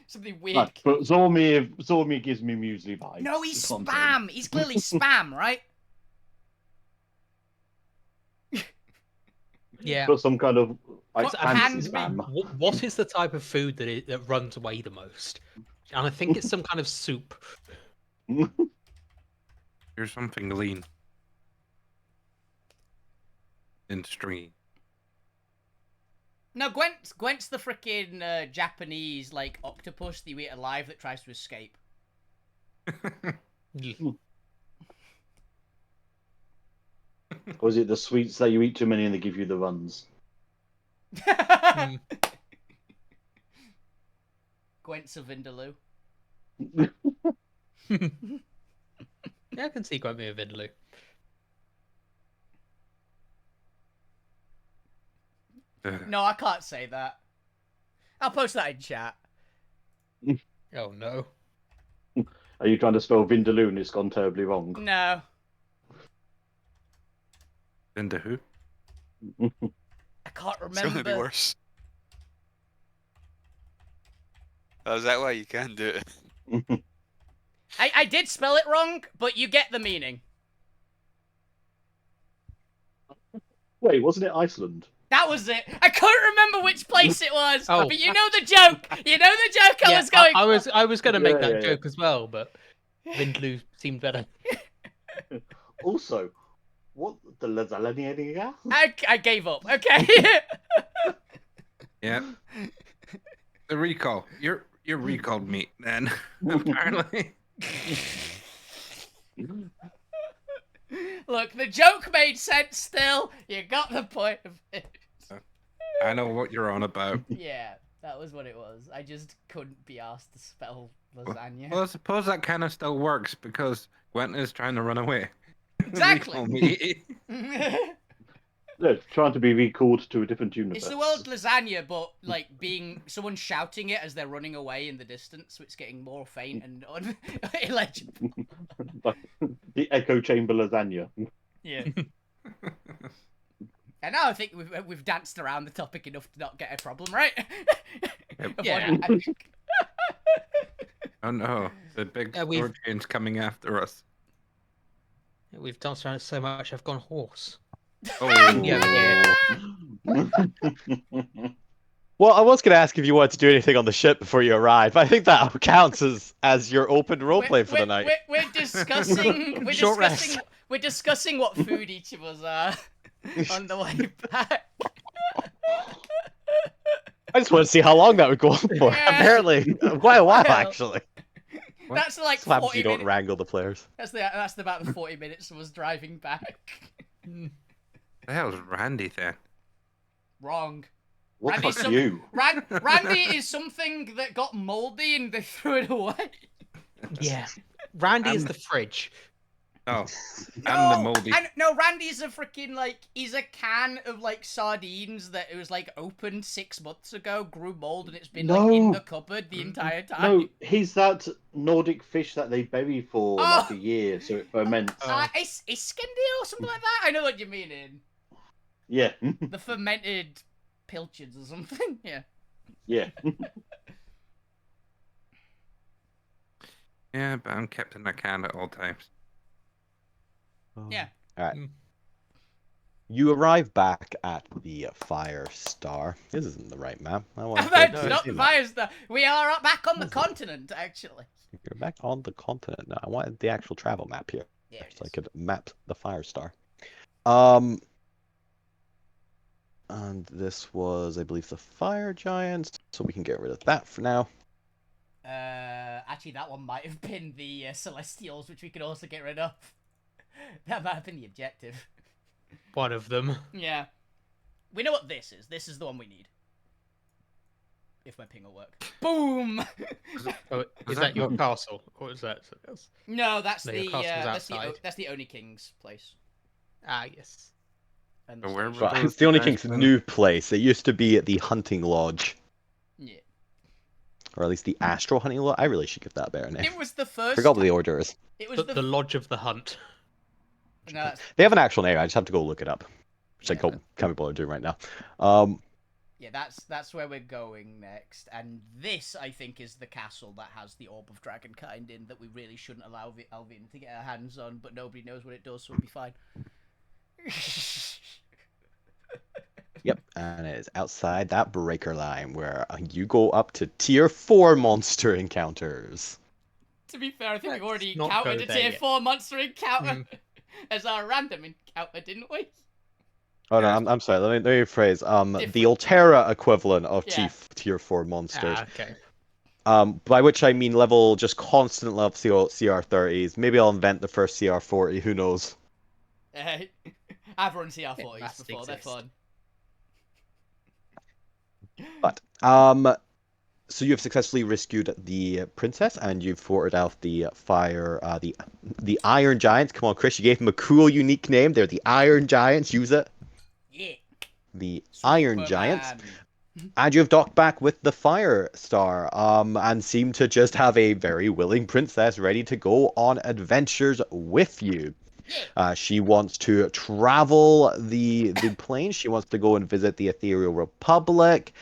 something weird. Like, but Zormi gives me muesli vibes. No, he's that's what I'm saying. spam. He's clearly spam, right? Yeah. But some kind of like What fancy hand- spam. What is the type of food that runs away the most? And I think it's some kind of soup. Here's something lean. In stream. No, Gwent's the freaking Japanese like octopus that you eat alive that tries to escape. Or is it the sweets that you eat too many and they give you the runs? Mm. Gwent's a Vindaloo. Yeah, I can see quite me a Vindaloo. No, I can't say that. I'll post that in chat. Oh no. Are you trying to spell Vindaloo and it's gone terribly wrong? No. Into who? I can't It's gonna be remember. worse. Oh, is that why you can do it? I did spell it wrong, but you get the meaning. Wait, wasn't it Iceland? That was it. I couldn't remember which place it was. Oh. But you know the joke. You know the joke I was going for. I was gonna make Yeah, that yeah, joke as well, but Vindaloo seemed better. Also, what the lasagna? I gave up. Okay. Yeah. The recall. You're recalled meat then. Apparently. Look, the joke made sense still. You got the point of it. I know what you're on about. Yeah, that was what it was. I just couldn't be asked to spell lasagna. Well, I suppose that kind of still works because Gwent is trying to run away. Exactly. Recall me. No, trying to be recalled to a different universe. It's the word lasagna, but like being someone shouting it as they're running away in the distance, so it's getting more faint and illegible. The echo chamber lasagna. Yeah. And now I think we've danced around the topic enough to not get a problem, right? Yeah. Oh no, the big Yeah, we've- sword chain's coming after us. We've danced around it so much, I've gone hoarse. Oh, Yeah. Well, I was going to ask if you wanted to do anything on the ship before you arrive. I think that counts as your open roleplay for the night. We're discussing. Short rest. We're discussing what food each of us are on the way back. I just want to see how long that would go on for. Yeah. Apparently, quite a while Well, actually. That's like What happens 40 if you don't minutes. wrangle the players? That's about the 40 minutes of us driving back. the hell's Randy then? Wrong. What Randy's fuck some- you? Randy is something that got mouldy and they threw it away. Yeah. Randy is I'm- the fridge. Oh, I'm the moldy. No, Randy's a freaking he's a can of sardines that it was opened 6 months ago, grew mold, and it's been in No. the cupboard the entire time. No, he's that Nordic fish that they bury for like Oh. a year so it ferments. Iskender or something like that. I know what you mean. Yeah, The fermented pilchards or something. Yeah. yeah. Yeah, but I'm kept in a can at all times. Yeah. You arrive back at the Fire Star. This isn't the right map. I want Not to Firestar. We are back on the continent, actually. You're back on the continent now. I wanted the actual travel map here, Yeah. so I could map the Fire Star. And this was, I believe, the Fire Giants, so we can get rid of that for now. Actually, that one might have been the Celestials, which we could also get rid of. That might have been the objective. One of them. Yeah. We know what this is. This is the one we need. If my ping will work. Boom! Oh, Was is that that your your- castle? Or is that something else? No, that's No, the your castle's that's outside. that's the Oni King's place. Ah, yes. And So the where station. were But those it's the only guys King's then? new place. It used to be at the Hunting Lodge, Yeah. or at least the Astral Hunting Lodge. I really should give that a better name. It was the first. Forgot what the order is. It was The Lodge of the Hunt. No, that's- They have an actual name. I just have to go look it up, which I Yeah. can't be bothered doing right now. yeah, that's where we're going next, and this I think is the castle that has the Orb of Dragonkind in that we really shouldn't allow Alvin to get our hands on, but nobody knows what it does, so it'll be fine. Yep, and it is outside that breaker line where you go up to tier 4 monster encounters. To be fair, I think we've Let's already not encountered go a there tier yet. 4 monster encounter as our random encounter, didn't we? Oh no, I'm sorry. Let me rephrase. The Different. Alterra equivalent of Yeah. tier 4 monsters. Ah, okay. By which I mean just constant level CR30s. Maybe I'll invent the first CR40. Who knows? I've run CR40s must before, they're exist. fun. But so you have successfully rescued the princess, and you've thwarted out the the Iron Giants. Come on, Chris, you gave them a cool, unique name. They're the Iron Giants. Use it. Yeah. The Iron Giants. Superman. And you've docked back with the Fire Star, and seem to just have a very willing princess ready to go on adventures with you. She wants to travel the plane. She wants to go and visit the Ethereal Republic.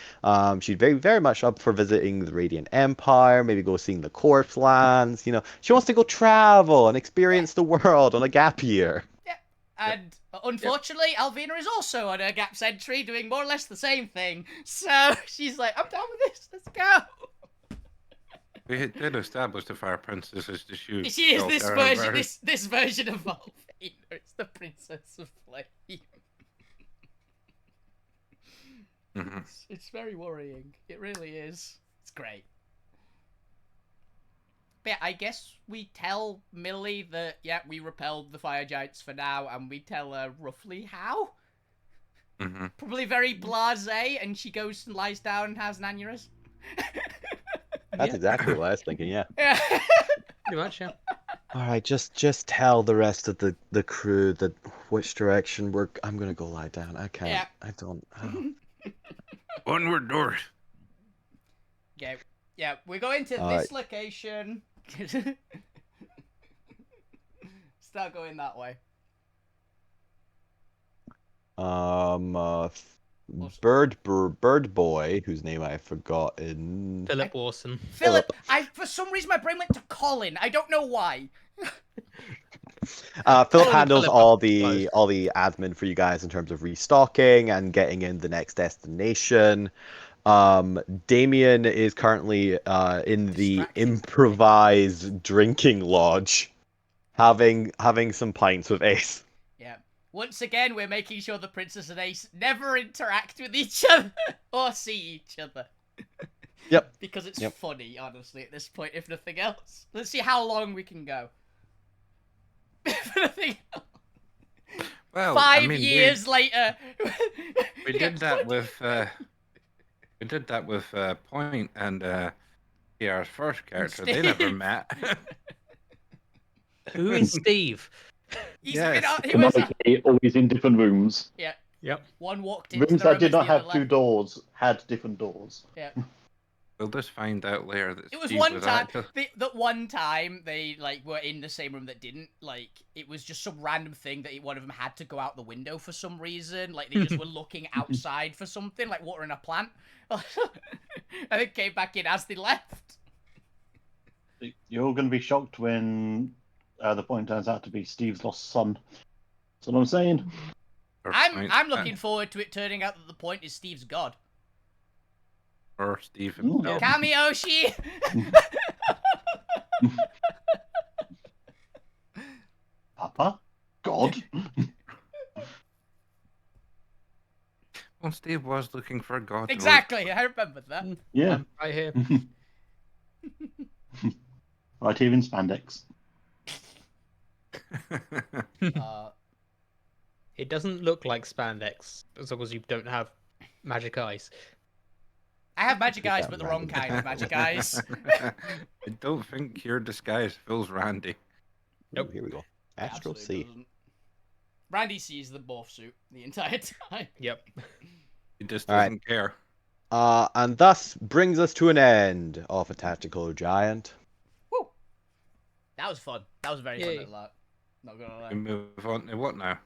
She's very, very much up for visiting the Radiant Empire, maybe go seeing the Corpse Lands. You know, she wants to go travel and experience the world on a gap year. And unfortunately, Alvina is also on her Gaps entry doing more or less the same thing. So she's like, I'm down with this. Let's go. We did establish the Fire Princess as the shoe. She is this Alterra version. version. This version of Alvina. It's the Princess of Flame. Mhm. It's very worrying. It really is. It's great. But yeah, I guess we tell Millie that, yeah, we repelled the Fire Giants for now, and we tell her roughly how. Mhm. Probably very blasé, and she goes and lies down and has an aneurysm. That's exactly what I was thinking. Yeah. Yeah. Pretty much, yeah. All right, just tell the rest of the crew that which direction I'm gonna go lie down. I can't. Yeah. I don't. Oh. Onward north. Okay. Yeah, we're going to Alright. this location. Start going that way. Bird boy, whose name I forgot in. Philip Orson. Philip, for some reason my brain went to Colin. I don't know why. Philip Oh, handles Philip, all I suppose. the admin for you guys in terms of restocking and getting in the next destination. Damien is currently in the Distracted. improvised drinking lodge, having some pints with Ace. Yeah. Once again, we're making sure the Princess and Ace never interact with each other or see each other. Yep. Because it's Yep. funny, honestly, at this point, if nothing else. Let's see how long we can go. If nothing else. Well, 5 years later. we did that with Point and PR's first character. They never Steve. met. Who is Steve? He's Yes. been on, he was, Canonically, always in different rooms. yeah. Yep. One walked into Rooms the room that did as not the other have two left. doors had different doors. Yeah. We'll just find out later that It was Steve one was time. actually... That one time they were in the same room that didn't. It was just some random thing that one of them had to go out the window for some reason. Like they just were looking outside for something, like watering a plant. And it came back in as they left. You're going to be shocked when the point turns out to be Steve's lost son. That's what I'm saying. I'm looking forward to it turning out that the point is Steve's god. Or Steve Ooh. himself. Kamiyoshi. Papa? God? Well, Steve was looking for God. Exactly. I remember that. Yeah. Right here. Right here in spandex. It doesn't look like spandex as long as you don't have magic eyes. I have magic Keep eyes, that but the wrong random. kind of magic eyes. I don't think your disguise feels Randy. Nope. Here we go. Astral Absolutely Sea. doesn't. Randy sees the morph suit the entire time. Yep. He just All right. doesn't care. And thus brings us to an end of a tactical giant. Woo! That was fun. That was very fun. Yay. Little art. Not gonna lie. We move on to what now?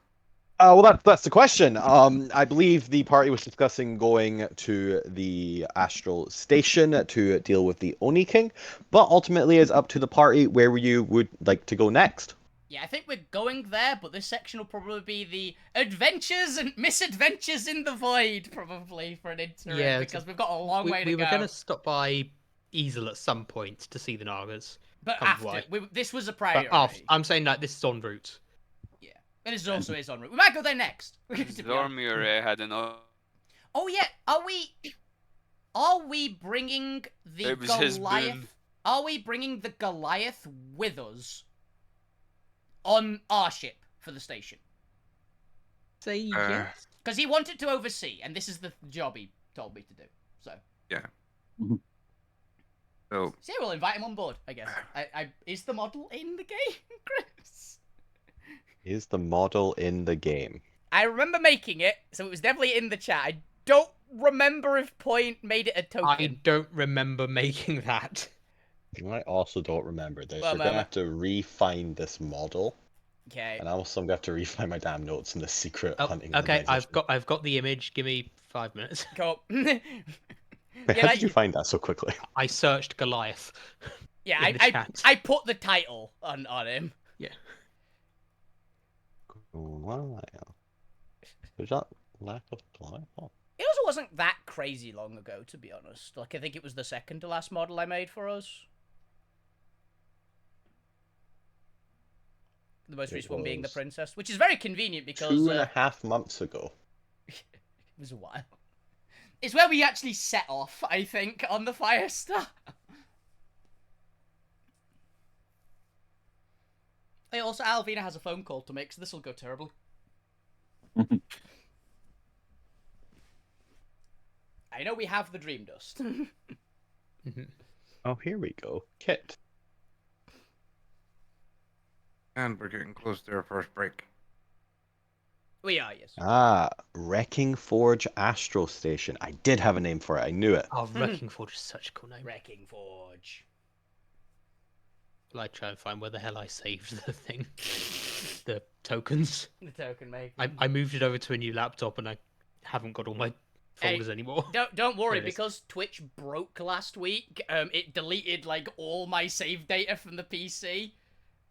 Well, that's the question. I believe the party was discussing going to the Astral Station to deal with the Oni King, but ultimately it's up to the party where you would like to go next. Yeah, I think we're going there, but this section will probably be the adventures and misadventures in the void, probably, for an interim, Yeah, because we've got a long way to We go. were going to stop by Easel at some point to see the Nagas. But come after, why. this was a But priority. I'm saying that this is en route. And this also is on route. We might go there next. to be honest. Zormir had enough. Oh yeah, are we bringing the It was his Goliath? boon. Are we bringing the Goliath with us on our ship for the station? Say yes. Because he wanted to oversee, and this is the job he told me to do. So, So, so yeah, we'll invite him on board, I guess. Is the model in the game, Chris? Is the model in the game? I remember making it, so it was definitely in the chat. I don't remember if Point made it a token. I don't remember making that. I also don't remember this. Well, We're gonna man. have to re-find this model, Okay. and I'm gonna have to re-find my damn notes in the secret Oh, hunting. okay, organization. I've got the image. Give me 5 minutes. Cool. Wait, Yeah, how did you find that so quickly? I searched Goliath. Yeah, in the chat. I put the title on him. Wow. There's that lack of Goliath. Oh. It also wasn't that crazy long ago, to be honest. Like, I think it was the second to last model I made for us. The most It recent one being the was princess, which is very convenient because 2.5 months ago. it was a while. It's where we actually set off, I think, on the Firestar. Hey, also, Alvina has a phone call to make, so this will go terribly. I know we have the Dream Dust. Oh, here we go. Kit. and we're getting close to our first break. We are, yes. Wrecking Forge Astral Station. I did have a name for it. I knew it. Oh, Wrecking Forge is such a cool name. Wrecking Forge. Will I try and find where the hell I saved the thing? The tokens. The token maker. I moved it over to a new laptop and I haven't got all my folders anymore. Don't worry, There it is. because Twitch broke last week. It deleted like all my save data from the PC.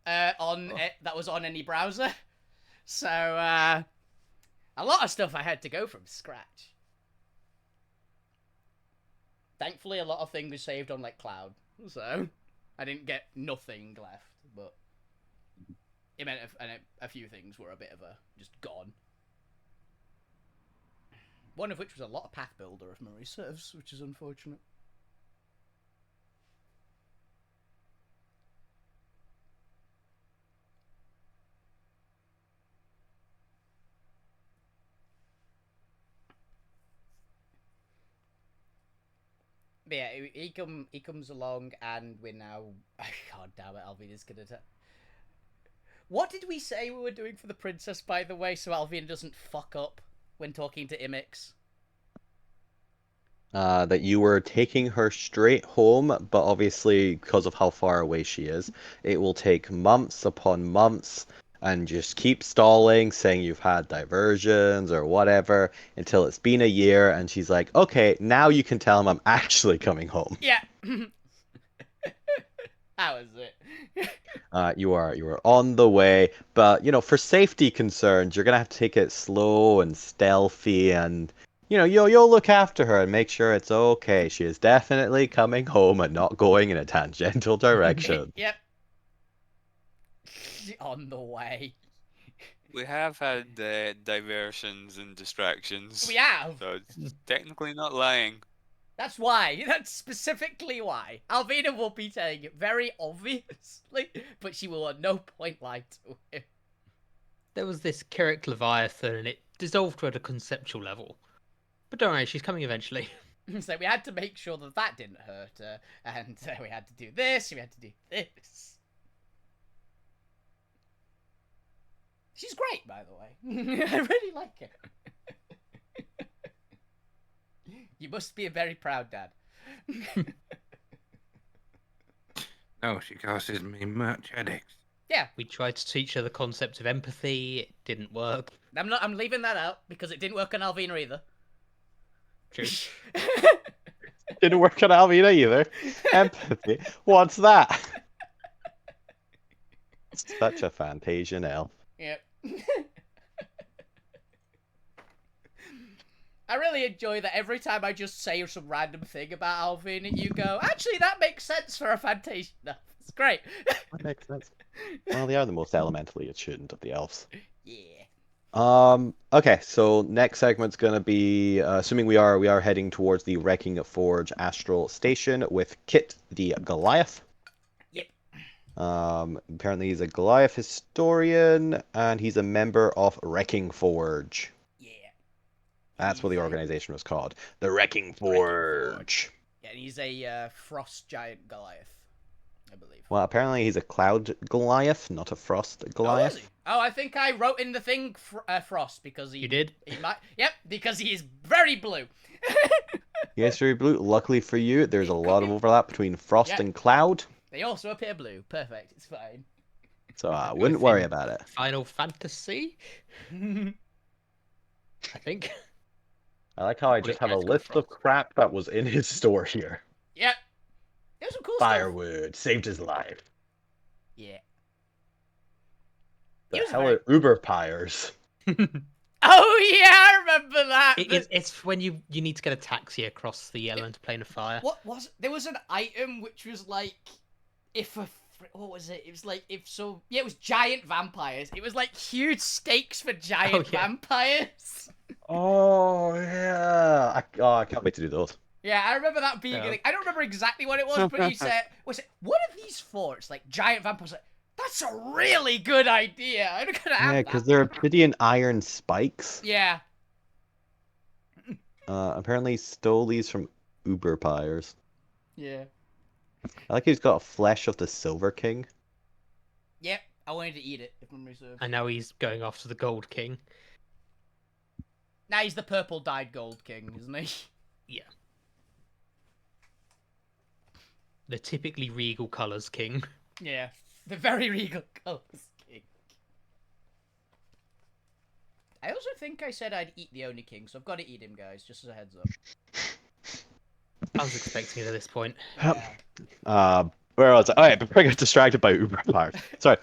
that was on any browser. So a lot of stuff I had to go from scratch. Thankfully, a lot of things saved on like cloud, so I didn't get nothing left. But it meant a few things were a bit of a just gone. One of which was a lot of path builder, if memory serves, which is unfortunate. But yeah, he comes along, and we're now. God damn it, Alvina's gonna. What did we say we were doing for the princess, by the way, so Alvina doesn't fuck up when talking to Imix? That you were taking her straight home, but obviously, because of how far away she is, it will take months upon months, and just keep stalling, saying you've had diversions or whatever, until it's been a year, and she's like, okay, now you can tell him I'm actually coming home. Yeah. How is it? You are on the way, but for safety concerns, you're gonna have to take it slow and stealthy, and you'll look after her and make sure it's okay. She is definitely coming home and not going in a tangential direction. Yep. On the way. We have had diversions and distractions. We have. So it's technically not lying. That's why. That's specifically why. Alvina will be saying it very obviously, but she will at no point lie to him. There was this Kirik Leviathan, and it dissolved her at a conceptual level. But don't worry, she's coming eventually. So we had to make sure that didn't hurt her, and we had to do this, we had to do this. She's great, by the way. I really like her. You must be a very proud dad. No, she causes me much headaches. Yeah, We tried to teach her the concept of empathy. It didn't work. I'm leaving that out because it didn't work on Alvina either. True. Didn't work on Alvina either. Empathy. What's that? Such a Fantasian elf. Yep. I really enjoy that every time I just say some random thing about Alvina, you go, actually, that makes sense for a Fantasian elf. It's great. That makes sense. Well, they are the most elementally attuned of the elves. Yeah. Okay, so next segment's gonna be assuming we are heading towards the Wrecking Forge Astral Station with Kit the Goliath. Yep. Apparently he's a Goliath historian and he's a member of Wrecking Forge. Yeah. That's what the organization was called. The Wrecking Forge. Yeah, and he's a frost giant Goliath, I believe. Well, apparently he's a cloud Goliath, not a frost Goliath. Oh, is he? Oh, I think I wrote in the thing frost because he. You did? He might. Yep, because he is very blue. Yes, very blue. Luckily for you, there's a lot of overlap between frost Yeah. and cloud, They also appear blue. Perfect. It's fine. so I wouldn't worry about it. Final Fantasy, I think. I like how I just have a list of crap that was in his store here. Yep. There's some cool stuff. Firewood saved his life. Yeah. The He was hell very- are Uber pyres? Oh yeah, I remember that. It's when you need to get a taxi across the elemental plane of fire. What was it? There was an item which was like, what was it? It was like it was giant vampires. It was like huge stakes for giant vampires. Oh yeah, I can't wait to do those. Yeah, I remember that being. Yeah. I don't remember exactly what it was, but he said, what are these for? It's like giant vampires. Like, that's a really good idea. I'm gonna have Yeah, that. because they're obsidian iron spikes. Yeah. Apparently stole these from Uber pyres. Yeah. I like he's got a flesh of the Silver King. Yep. I wanted to eat it, if memory serves. And now he's going after the Gold King. Now he's the purple dyed gold king, isn't he? Yeah. The typically regal colours king. Yeah. The very regal colours king. I also think I said I'd eat the Oni King, so I've got to eat him, guys, just as a heads up. I was expecting it at this point. Yeah. Where was I? Oh yeah, before I got distracted by Uber cars. Sorry.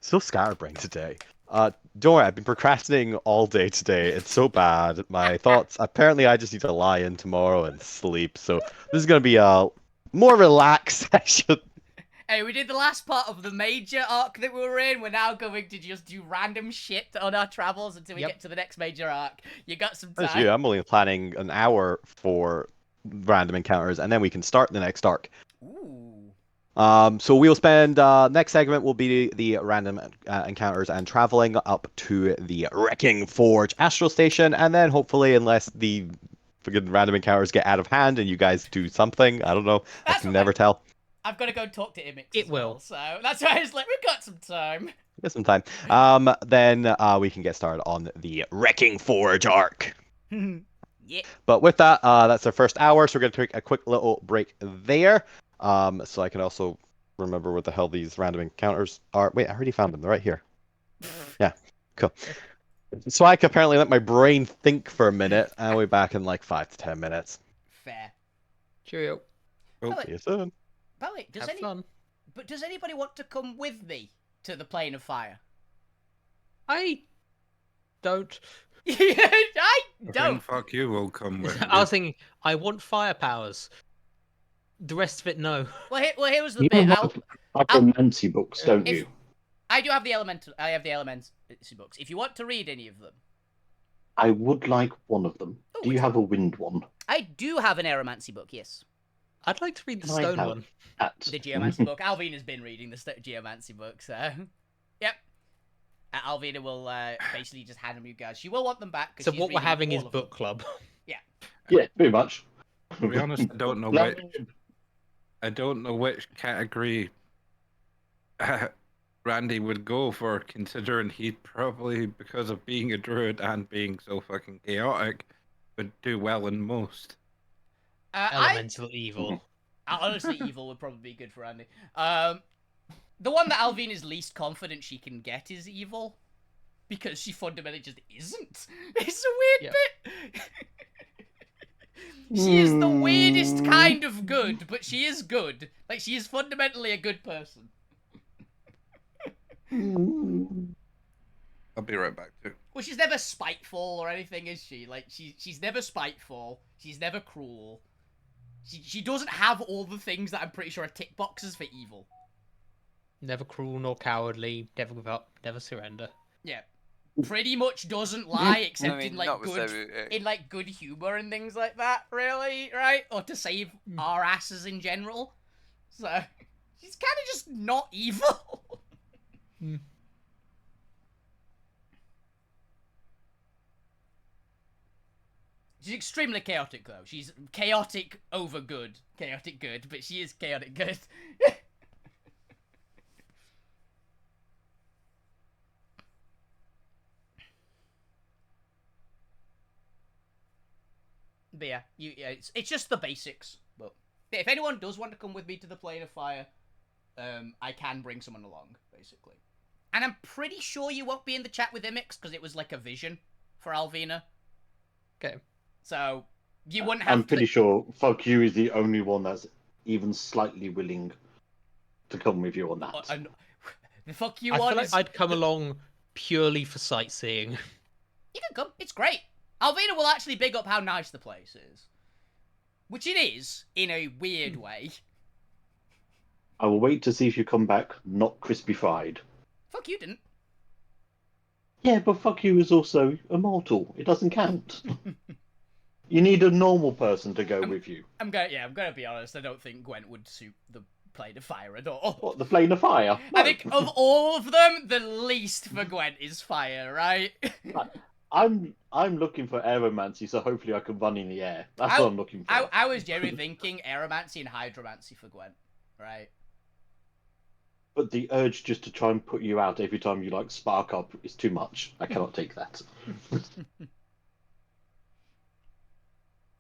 So scatterbrained today. Don't worry, I've been procrastinating all day today. It's so bad. My thoughts. Apparently, I just need to lie in tomorrow and sleep. So this is gonna be a more relaxed session. Hey, we did the last part of the major arc that we were in. We're now going to just do random shit on our travels until we Yep. get to the next major arc. You got some That's time. you. I'm only planning an hour for random encounters, and then we can start the next arc. Ooh. So we'll spend next segment will be the random encounters and traveling up to the Wrecking Forge Astral Station, and then hopefully, unless the freaking random encounters get out of hand and you guys do something, I don't know. I That's can what never tell. I've got to go talk to Imix. It as well, will. so that's why I was like, we've got some time. Get some time. Then we can get started on the Wrecking Forge arc. Yeah. But with that, that's our first hour, so we're gonna take a quick little break there. So I can also remember what the hell these random encounters are. Wait, I already found them. They're right here. Yeah, cool. So I can apparently let my brain think for a minute, and I'll be back in like 5 to 10 minutes. Fair. Cheerio. Oh, see you soon. By the way, Have fun. But does anybody want to come with me to the plane of fire? I don't. I I don't. think fuck you will come with I was me. thinking, I want fire powers. The rest of it, no. Well, here was the You bit. have Pyromancy books, don't If- you? I do have the elemental. I have the elemental books. If you want to read any of them, I would like one of them. Oh, Do you which have a wind one? I do have an aeromancy book. Yes, I'd like to read the Can I stone have one. that? the geomancy book. Alvina's been reading the geomancy book, so yep. Alvina will basically just hand them you guys. She will want them back. 'Cause So she's what we're reading having all is of them. book club. Yeah, pretty much. To be honest, I don't know Like, which category Randy would go for, considering he'd probably, because of being a druid and being so fucking chaotic, would do well in most. Elemental evil. Honestly, evil would probably be good for Andy. The one that Alvina is least confident she can get is evil, because she fundamentally just isn't. It's a weird bit. She is the weirdest kind of good, but she is good. Like, she is fundamentally a good person. I'll be right back too. Well, she's never spiteful or anything, is she? Like, she's never spiteful. She's never cruel. She doesn't have all the things that I'm pretty sure are tick boxes for evil. Never cruel nor cowardly. Never give up. Never surrender. Yeah. Pretty much doesn't lie, except in like notwithstanding, good humor and things like that, really, right? Or to save our asses in general. So she's kind of just not evil. She's extremely chaotic, though. She's chaotic over good. Chaotic good, but she is chaotic good. But yeah, it's just the basics. But if anyone does want to come with me to the plane of fire, I can bring someone along, basically. And I'm pretty sure you won't be in the chat with Imix, because it was like a vision for Alvina. Okay. So you wouldn't have I'm pretty sure Fuck You is the only one that's even slightly willing to come with you on that. The fuck you I one feel like is... I'd come along purely for sightseeing. You can come. It's great. Alvina will actually big up how nice the place is. Which it is, in a weird way. I will wait to see if you come back not crispy fried. Fuck you didn't. Yeah, but Fuck You is also immortal. It doesn't count. You need a normal person to go with you. I'm gonna be honest, I don't think Gwent would suit the plane of fire at all. What, the plane of fire? I think of all of them, the least for Gwent is fire, right? I'm looking for aeromancy, so hopefully I can run in the air. That's what I'm looking for. I was generally thinking aeromancy and hydromancy for Gwent, right? But the urge just to try and put you out every time you like spark up is too much. I cannot take that.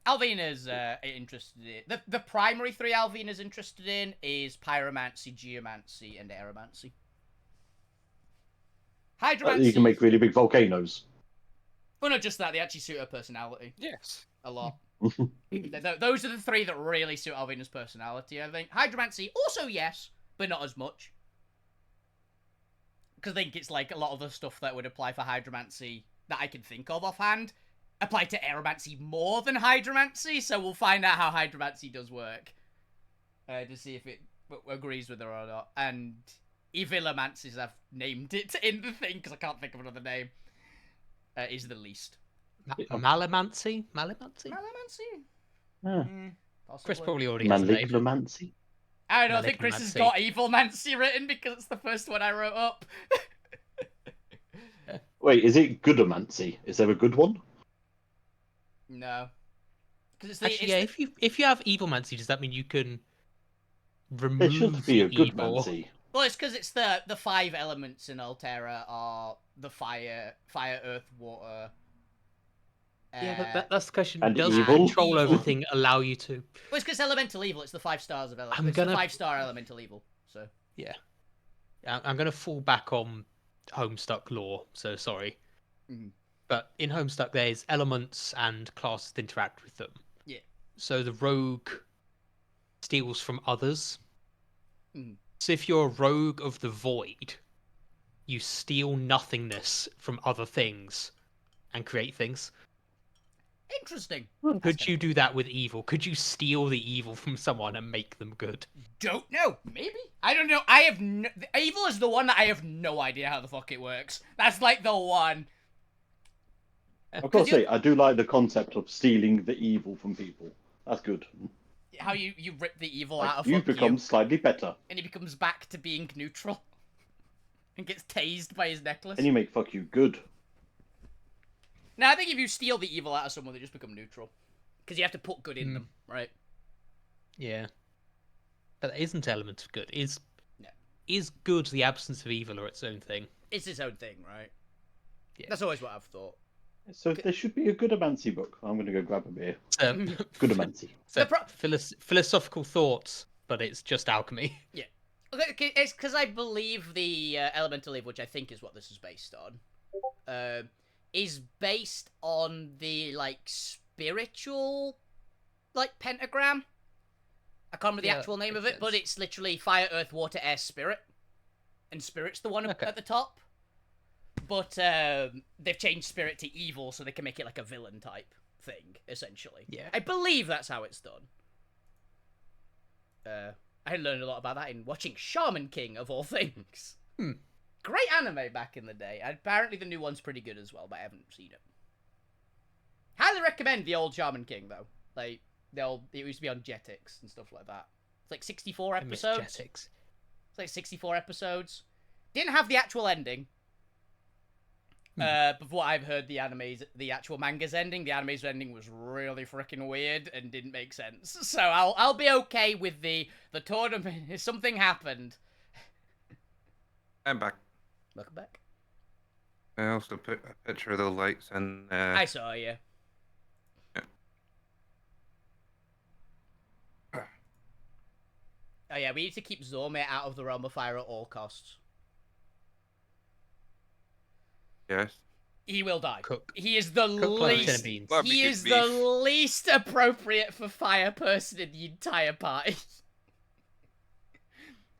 Alvina's interested in... The primary three Alvina's interested in is pyromancy, geomancy, and aeromancy. Hydromancy... You can make really big volcanoes. Well, not just that, they actually suit her personality Yes. a lot. Those are the three that really suit Alvina's personality, I think. Hydromancy, also yes, but not as much. Because I think it's like a lot of the stuff that would apply for Hydromancy that I can think of offhand apply to Aeromancy more than Hydromancy, so we'll find out how Hydromancy does work. To see if it agrees with her or not. And Evilomancy, as I've named it in the thing, because I can't think of another name, is the least. Malamancy? Malamancy? Malamancy? Chris probably already has a name. Malignomancy? I don't think Chris has Malignancy. got Evilmancy written because it's the first one I wrote up. Wait, is it Goodomancy? Is there a good one? No. Because Actually, yeah, if you have Evilmancy, does that mean you can remove It should be a the good evil? mancy. Well, it's because it's the 5 elements in Alterra are the fire, earth, water. Yeah, but that's the question. And Does evil? control over Evil. thing allow you to? Well, it's because elemental evil. It's the 5 stars of elemental. I'm It's gonna- the 5-star elemental evil. So I'm going to fall back on Homestuck lore, so sorry. Mhm. But in Homestuck, there's elements and classes that interact with them. Yeah. So the rogue steals from others. Mhm. So if you're a rogue of the void, you steal nothingness from other things and create things. interesting. Could you do that with evil? Could you steal the evil from someone and make them good? Don't know. Maybe. I don't know. I have evil is the one that I have no idea how the fuck it works. That's like the one. I've got to say, I do like the concept of stealing the evil from people. That's good. How you rip the evil Like, out of you fuck become you, slightly better, and he becomes back to being neutral, and gets tased by his necklace. and you make fuck you good. Now I think if you steal the evil out of someone, they just become neutral, because you have to put good in them, right? Yeah. But that isn't element of good. No. Is good the absence of evil or its own thing? It's its own thing, right? Yeah. That's always what I've thought. So there should be a Goodomancy book. I'm going to go grab a beer. So, Goodomancy. so philosophical thoughts, but it's just alchemy. Okay, it's because I believe the elemental evil, which I think is what this is based on, is based on the like spiritual, like pentagram. I can't remember the Yeah, actual name of makes it, but sense. it's literally fire, earth, water, air, spirit, and spirit's the one Okay. at the top. But they've changed spirit to evil, so they can make it like a villain type thing, essentially. Yeah. I believe that's how it's done. I learned a lot about that in watching Shaman King, of all things. Great anime back in the day. Apparently the new one's pretty good as well, but I haven't seen it. Highly recommend the old Shaman King, though. Like, it used to be on Jetix and stuff like that. It's like 64 I miss episodes. Jetix. It's like 64 episodes. Didn't have the actual ending. But what I've heard, the actual manga's ending, the anime's ending was really freaking weird and didn't make sense. So I'll be okay with the tournament if something happened. I'm back. Welcome back. I also put a picture of the lights in. I saw you. Yeah. Oh yeah, we need to keep Zorme out of the realm of fire at all costs. Yes. He will die. Cook. He is the Cook like least. beans. He Barbecue is the beef. least appropriate for fire person in the entire party.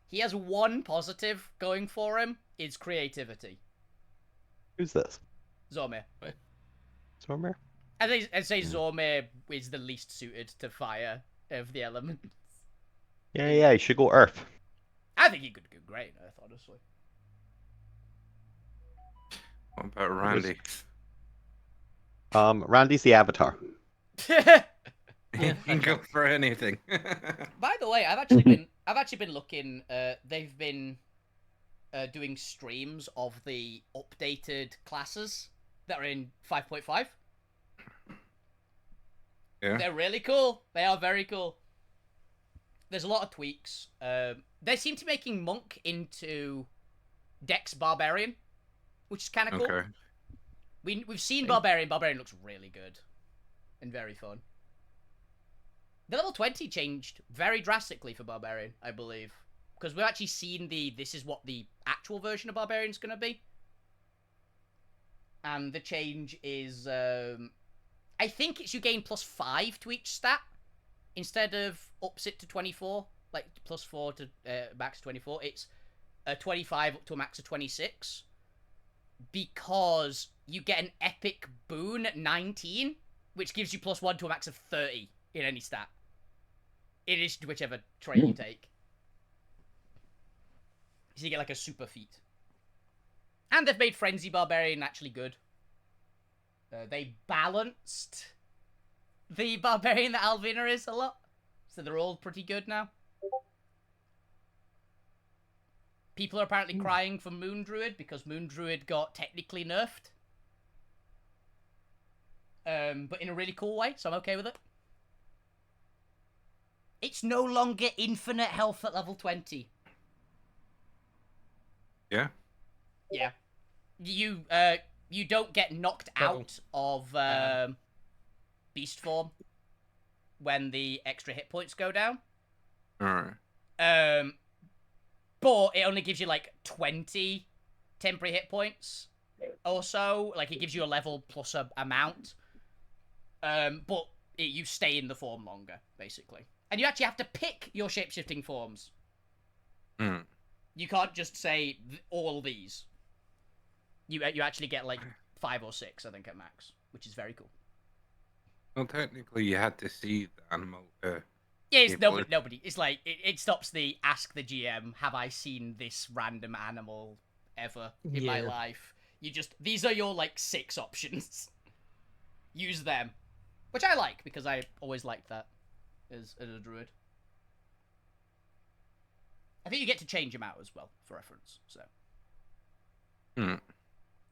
He has one positive going for him. It's creativity. Who's this? Zorme. Stormer? I'd say Zorme is the least suited to fire of the elements. Yeah, you should go Earth. I think he could do great in Earth, honestly. What about Randy? Randy's the Avatar. He can go for anything. By the way, I've actually been looking. They've been doing streams of the updated classes that are in 5.5. Yeah. They're really cool. They are very cool. There's a lot of tweaks. They seem to be making Monk into Dex Barbarian, which is kind of cool. Okay. We've seen Barbarian. Barbarian looks really good and very fun. The level 20 changed very drastically for Barbarian, I believe. Because we've actually seen this is what the actual version of Barbarian's going to be. And the change is... I I think it's you gain +5 to each stat instead of ups it to 24, like +4 to max 24. It's 25 up to a max of 26 because you get an epic boon at 19, which gives you +1 to a max of 30 in any stat. It is whichever trait you take. So you get like a super feat. And they've made Frenzy Barbarian actually good. They balanced the Barbarian that Alvina is a lot. So they're all pretty good now. People are apparently crying for Moon Druid because Moon Druid got technically nerfed. But in a really cool way, so I'm okay with it. It's no longer infinite health at level 20. Yeah. Yeah. You don't get knocked out of beast form when the extra hit points go down. Alright. But it only gives you like 20 temporary hit points or so. Like it gives you a level plus a amount. But you stay in the form longer, basically. And you actually have to pick your shapeshifting forms. You can't just say all these. You actually get like 5 or 6, I think, at max, which is very cool. Well, technically, you had to see the animal. Yeah, it's gameplay. nobody. It's like it stops the ask the GM. Have I seen this random animal ever in my life? You just these are your like 6 options. Use them, which I like because I always liked that as a druid. I think you get to change them out as well for reference. So.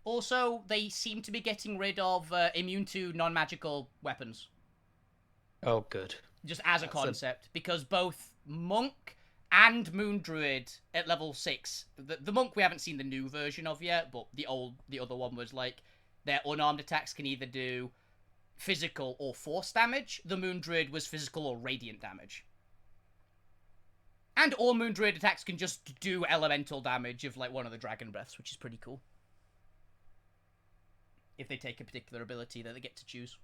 Also, they seem to be getting rid of immune to non-magical weapons. Oh, good. Just as a concept, because both Monk and Moon Druid at level 6, the Monk we haven't seen the new version of yet, but the other one was like, their unarmed attacks can either do physical or force damage. The Moon Druid was physical or radiant damage. And all Moon Druid attacks can just do elemental damage of like one of the dragon breaths, which is pretty cool. If they take a particular ability that they get to choose.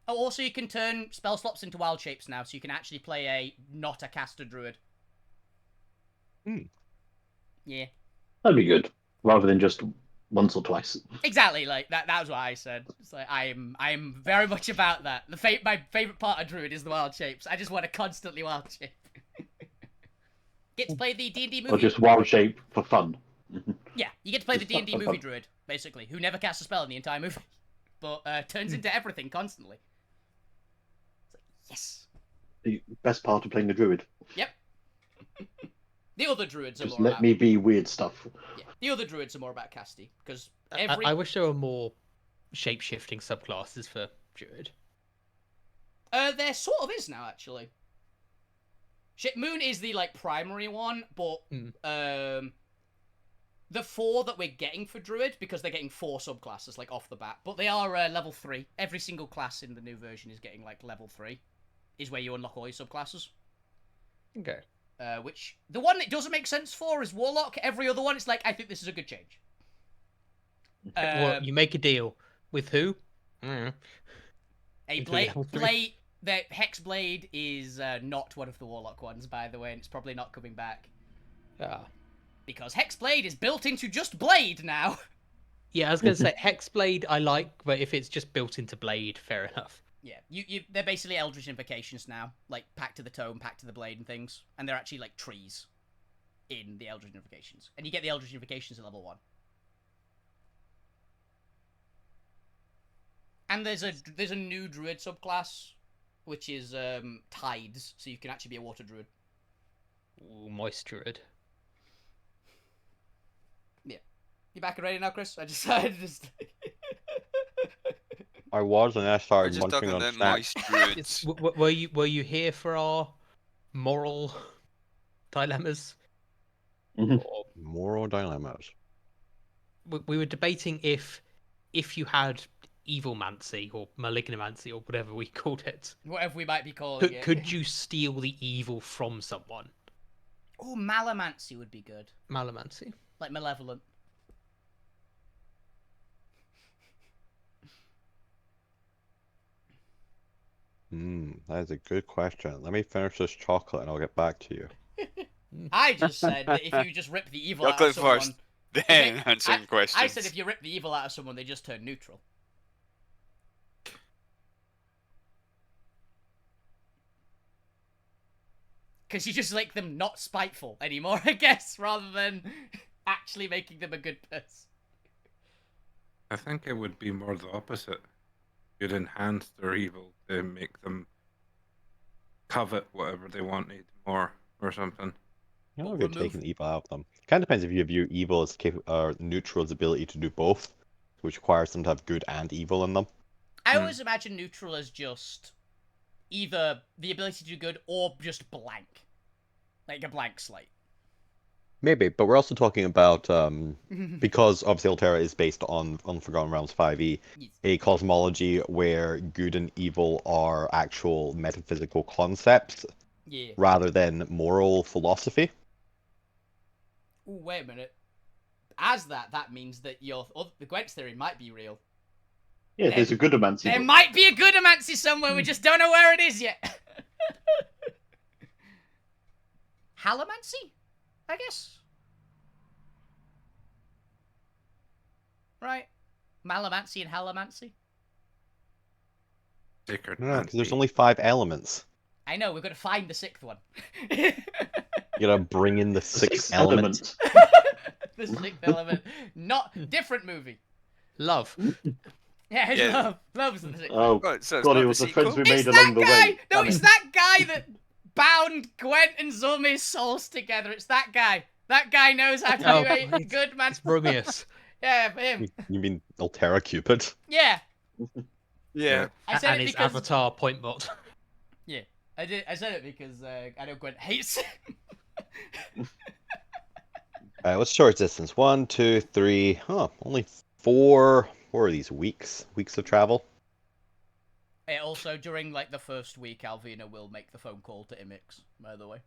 Oh, also you can turn spell slots into wild shapes now, so you can actually play not a caster druid. Yeah. That'd be good, rather than just once or twice. Exactly, like that was what I said. It's like I am very much about that. My favorite part of druid is the wild shapes. I just want to constantly wild shape. Get to play the D&D movie. Or just wild shape for fun. Yeah, you get to play the D&D movie druid, basically, who never casts a spell in the entire movie, but turns into everything constantly. It's like, yes. The best part of playing the druid. Yep. The other druids are Just more let about... me be weird stuff. Yeah, the other druids are more about casting, because I wish there were more shape-shifting subclasses for druid. There sort of is now, actually. Moon is the, like, primary one, but, the 4 that we're getting for druid, because they're getting 4 subclasses, like, off the bat, but they are level 3. Every single class in the new version is getting, like, level 3, is where you unlock all your subclasses. Okay. Which, the one it doesn't make sense for is Warlock. Every other one, it's like, I think this is a good change. Well, you make a deal. With who? A Into blade, level 3. the Hexblade is not one of the Warlock ones, by the way, and it's probably not coming back. Ah. Because Hexblade is built into just Blade now. Yeah, I was going to say, Hexblade I like, but if it's just built into Blade, fair enough. Yeah, they're basically Eldritch Invocations now. Like, Pact to the Tome, Pact to the Blade and things. And they're actually, like, trees in the Eldritch Invocations. And you get the Eldritch Invocations at level 1. And there's a new Druid subclass, which is Tides, so you can actually be a Water Druid. Ooh, Moist Druid. Yeah. You back and ready now, Chris? I just... I was, and then I We're started just munching talking on about snacks. moist druids. Were you here for our moral dilemmas? Or Moral dilemmas. we were debating if you had evilmancy or malignancy or whatever we called it, Whatever we might be calling it. could you steal the evil from someone? Oh, Malamancy would be good. Malamancy. Like Malevolent. That is a good question. Let me finish this chocolate and I'll get back to you. I just said that if you just rip the evil out of Chocolate someone, first, then answering questions. I said if you rip the evil out of someone, they just turn neutral. Because you just make them not spiteful anymore, I guess, rather than actually making them a good person. I think it would be more the opposite. You'd enhance their evil to make them covet whatever they wanted more or something. You know, Well, if you're remove- taking evil out of them. Kind of depends if you view evil as neutral's ability to do both, which requires them to have good and evil in them. I always imagine neutral as just either the ability to do good or just blank. Like a blank slate. Maybe, but we're also talking about, because obviously Alterra is based on Forgotten Realms 5e, Yes. a cosmology where good and evil are actual metaphysical concepts Yeah. rather than moral philosophy. Ooh, wait a minute. As that means that the Gwent's theory might be real. Yeah, there's a good amancy. There book. might be a good amancy somewhere, we just don't know where it is yet. Halamancy? I guess. Right? Malamancy and Halamancy? Sacred No, because there's Mancy. only 5 elements. I know, we've got to find the 6th one. You gotta bring in the The 6th element. The 6th element. Not different movie. Love. Yeah, it's Yeah. love. Love's the 6th. Oh, What, so it's God, not it was the sequel? friends we It's made that along the guy! way. No, Damn it's it. that guy that bound Gwent and Zulmi's souls together. It's that guy. That guy knows how to Oh, do a it's- good man. Bromius. Yeah, for him. You mean Alterra Cupid? Yeah. Yeah. I said And it his because avatar point mod. I said it because I know Gwent hates it. Alright, what's short distance? 1, 2, 3. Only 4. 4 of these weeks of travel. Also, during like the first week, Alvina will make the phone call to Imix, by the way.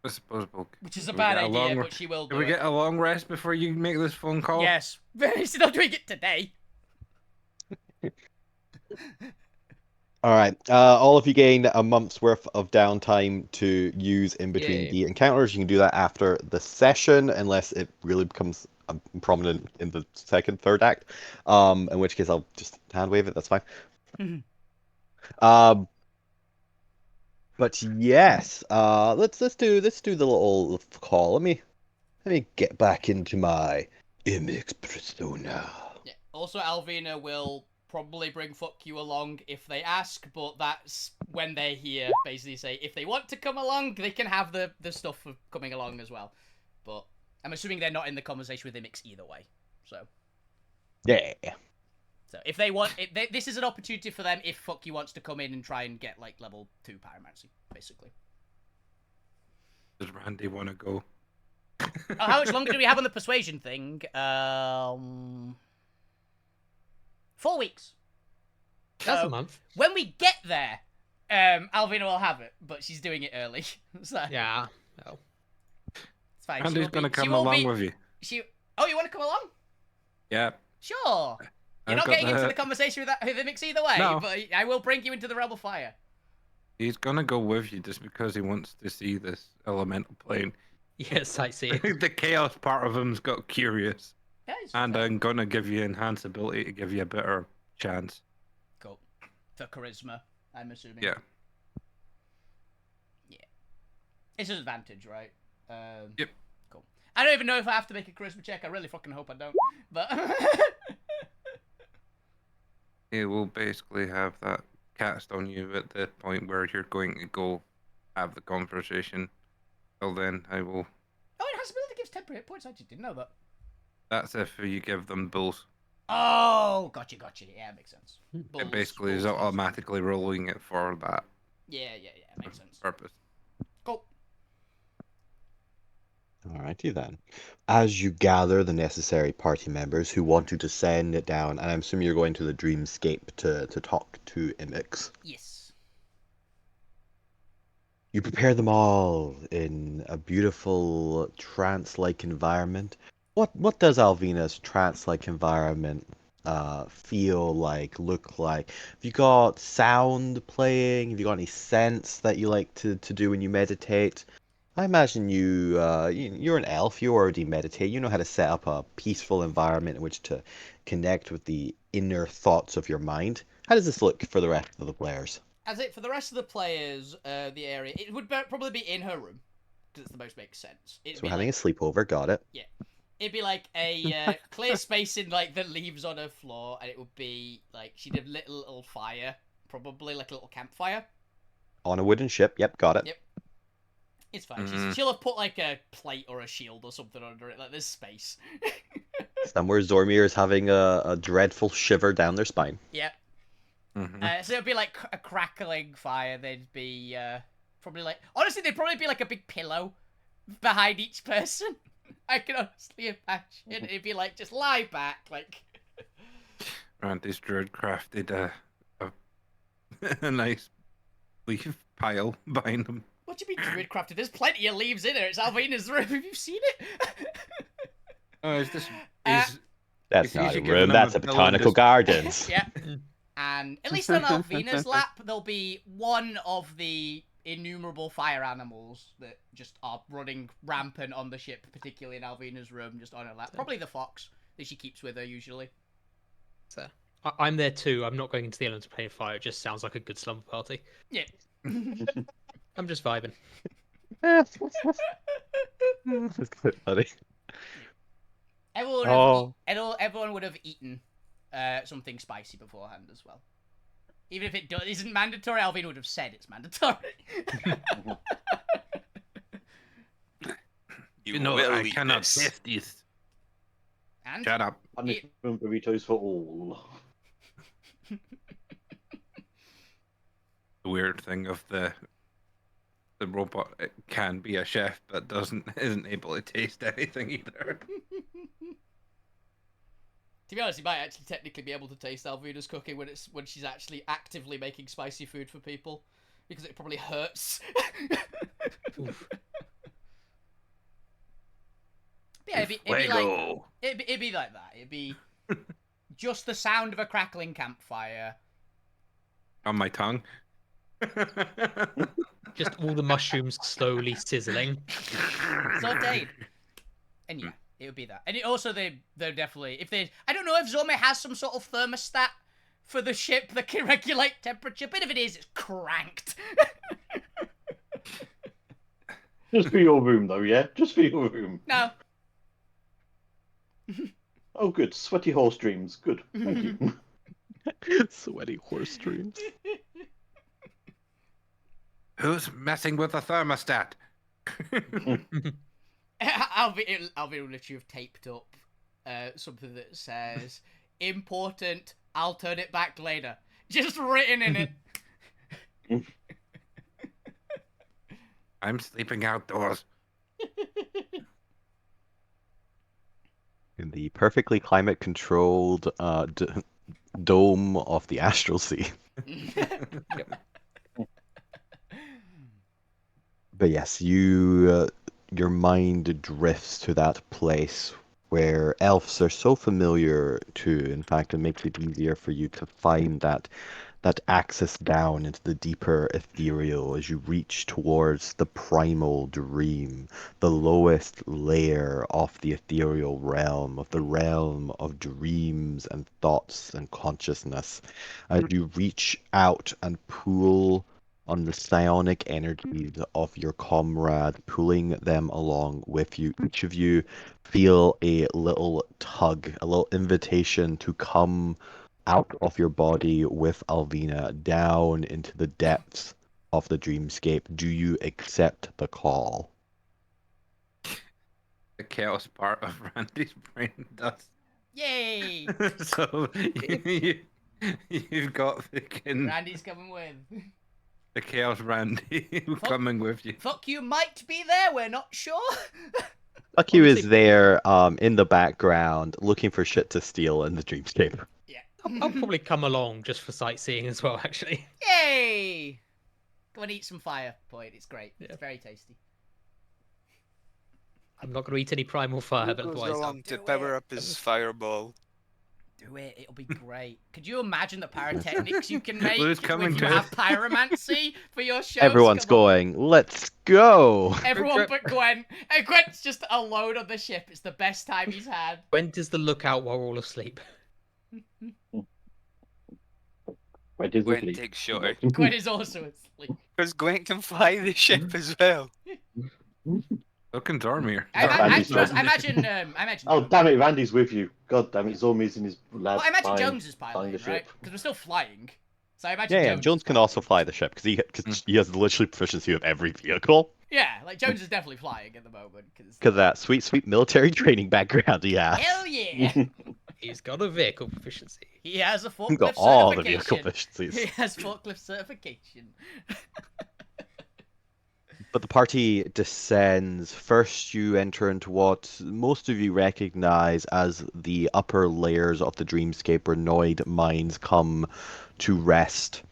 I suppose Which is a we bad get a idea, long- but she will do Can we it. get a long rest before you make this phone call? Yes. She's not doing it today. Alright, all of you gain a month's worth of downtime to use in between Yay. the encounters. You can do that after the session, unless it really becomes prominent in the second, third act. In which case I'll just hand wave it, that's fine. But yes, let's do the little call. Let me get back into my Imix persona. Yeah. Also, Alvina will probably bring fuck you along if they ask, but that's when they're here. Basically, say if they want to come along, they can have the stuff of coming along as well. But I'm assuming they're not in the conversation with Imix either way. So Yeah. if they want, this is an opportunity for them. If fuck you wants to come in and try and get like level 2 pyromancy, basically. Does Randy want to go? How much longer do we have on the persuasion thing? 4 weeks. That's So, a month. when we get there, Alvina will have it, but she's doing it early. So Yeah. Oh. it's fine. Randy's going to come along with you. Oh, you want to come along? Yeah. Sure. You're I've not got getting into the conversation with the mix either way, No. but I will bring you into the Rebel Fire. He's going to go with you just because he wants to see this elemental plane. Yeah, sightseeing. The chaos part of him's got curious. Yeah, it's And fair. I'm going to give you enhanced ability to give you a better chance. Cool. For charisma, I'm assuming. Yeah. Yeah. It's an advantage, right? Yep. Cool. I don't even know if I have to make a charisma check. I really fucking hope I don't. But He will basically have that cast on you at the point where you're going to go have the conversation. Till then, I will. oh, it has ability gives temporary hit points. I just didn't know that. That's if you give them bulls. Oh, gotcha. Yeah, makes sense. Bulls, It basically is bulls, bulls. automatically rolling it for that Yeah, makes sense. purpose. Cool. Alrighty then. As you gather the necessary party members who want to descend down, and I'm assuming you're going to the dreamscape to talk to Imix. Yes. You prepare them all in a beautiful trance-like environment. What does Alvina's trance-like environment feel like, look like? Have you got sound playing? Have you got any sense that you like to do when you meditate? I imagine you're an elf. You already meditate. You know how to set up a peaceful environment in which to connect with the inner thoughts of your mind. How does this look for the rest of the players? As it for the rest of the players, the area it would probably be in her room because it's the most makes sense. It'd So be we're having like, a sleepover. Got it. yeah, it'd be like a clear space in like the leaves on her floor, and it would be like she'd have little fire, probably like a little campfire. On a wooden ship. Yep, got it. Yep. It's fine. She'll have put like a plate or a shield or something under it. Like there's space. Somewhere Zormir is having a dreadful shiver down their spine. Yep. So it'd be like a crackling fire. There'd be probably like honestly, there'd probably be like a big pillow behind each person. I can honestly imagine it'd be like just lie back, like. Randy's druid crafted a nice leaf pile behind him. What do you mean druid crafted? There's plenty of leaves in there. It's Alvina's room. Have you seen it? Oh, is this? That's It's not a easy giving room. them That's a a pillow botanical just- gardens. Yeah. And at least on Alvina's lap, there'll be one of the innumerable fire animals that just are running rampant on the ship, particularly in Alvina's room, just on her lap. Probably the fox that she keeps with her usually. So I'm there too. I'm not going into the elements to play fire. It just sounds like a good slumber party. Yeah. I'm just vibing. That's quite funny. Everyone would have eaten something spicy beforehand as well. Even if it isn't mandatory, Alvin would have said it's mandatory. You know, will I eat cannot this. taste these. And Shut up. Punishment burritos for all. The weird thing of the robot, it can be a chef, but isn't able to taste anything either. to be honest, he might actually technically be able to taste Alvina's cooking when she's actually actively making spicy food for people, because it probably hurts. Yeah, it'd be like that. It'd be just the sound of a crackling campfire. On my tongue. Just all the mushrooms slowly sizzling. Sauteed. And yeah, it would be that. And they're definitely I don't know if Zome has some sort of thermostat for the ship that can regulate temperature, but if it is, it's cranked. Just for your room, though, yeah? Just for your room. No. Oh, good. Sweaty horse dreams. Good. Thank you. Sweaty horse dreams. Who's messing with the thermostat? Alvin will literally have taped up something that says, important, I'll turn it back later. Just written in it. I'm sleeping outdoors. In the perfectly climate-controlled dome of the Astral Sea. But yes, your mind drifts to that place where elves are so familiar to. In fact, it makes it easier for you to find that access down into the deeper ethereal as you reach towards the primal dream, the lowest layer of the ethereal realm, of the realm of dreams and thoughts and consciousness. As you reach out and pull on the psionic energies of your comrade, pulling them along with you. Each of you feel a little tug, a little invitation to come out of your body with Alvina down into the depths of the dreamscape. Do you accept the call? The chaos part of Randy's brain does. Yay! So you've got Randy's coming with. the chaos Randy coming with you. Fuck you might be there, we're not sure. Fuck you is there in the background looking for shit to steal in the dreamscape. I'll probably come along just for sightseeing as well, actually. Yay! Go and eat some fire, Boyd. It's great. Yeah. It's very tasty. I'm not going to eat any primal fire, Who but goes otherwise. along to do power it. up his fireball? Do it. It'll be great. Could you imagine the pyrotechnics you can make Lou's coming if you to have it. pyromancy for your shows? Everyone's Come on. going, let's go! Everyone but Gwen. And Gwen's just alone on the ship. It's the best time he's had. When does the lookout while we're all asleep? Where did Gwen we takes shelter. Gwen is also asleep. Because Gwen can fly the ship as well. Look in Dormir. Randy's I imagine. Oh, damn it, Randy's with you. God damn it, Zomi's in his lab. Well, I imagine flying- Jones is flying piloting, the right? ship. Because we're still flying. So I imagine Yeah, Jones is can piloting. also fly the ship because he has literally proficiency of every vehicle. Yeah, like Jones is definitely flying at the moment. Because that sweet military training background he has. Hell yeah! He's got a vehicle proficiency. He has a He's forklift got all the vehicle certification. efficiencies. He has forklift certification. But the party descends. First, you enter into what most of you recognize as the upper layers of the dreamscape where Noid minds come to rest.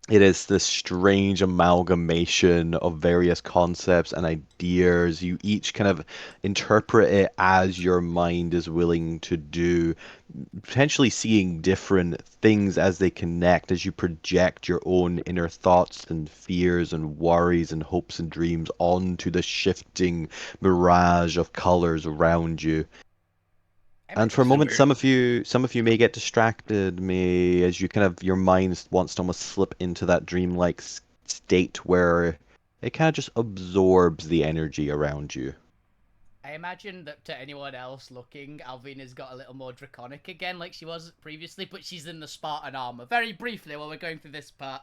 It is this strange amalgamation of various concepts and ideas. You each kind of interpret it as your mind is willing to do, potentially seeing different things as they connect, as you project your own inner thoughts and fears and worries and hopes and dreams onto the shifting mirage of colors around you. And for a moment, some of you may get distracted, as you kind of your mind wants to almost slip into that dreamlike state where it kind of just absorbs the energy around you. I imagine that to anyone else looking, Alvina's got a little more draconic again, like she was previously, but she's in the Spartan armor. Very briefly, while we're going through this part,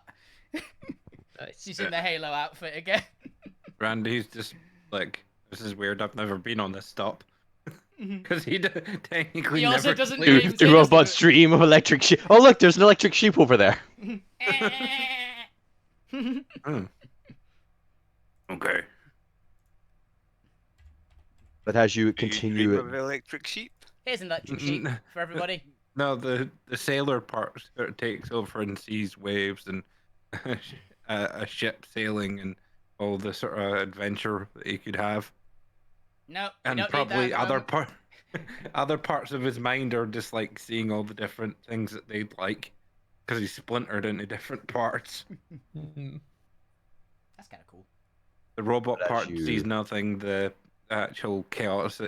she's in the Halo outfit again. Randy's just like, this is weird. I've never been on this stop. Because he technically He also never doesn't sleeps. dream- The robot's dream of electric sheep. Oh look, there's an electric sheep over there. Hmm. Okay. But as you Do you dream continue, of electric sheep? Here's an electric sheep for everybody. No, the sailor part sort of takes over and sees waves and a ship sailing and all the sort of adventure that he could have. No, And probably other parts of his mind are just like seeing all the different things that they'd like, because he's splintered into different parts. That's kind of cool. The robot But as part you- sees nothing. The actual chaos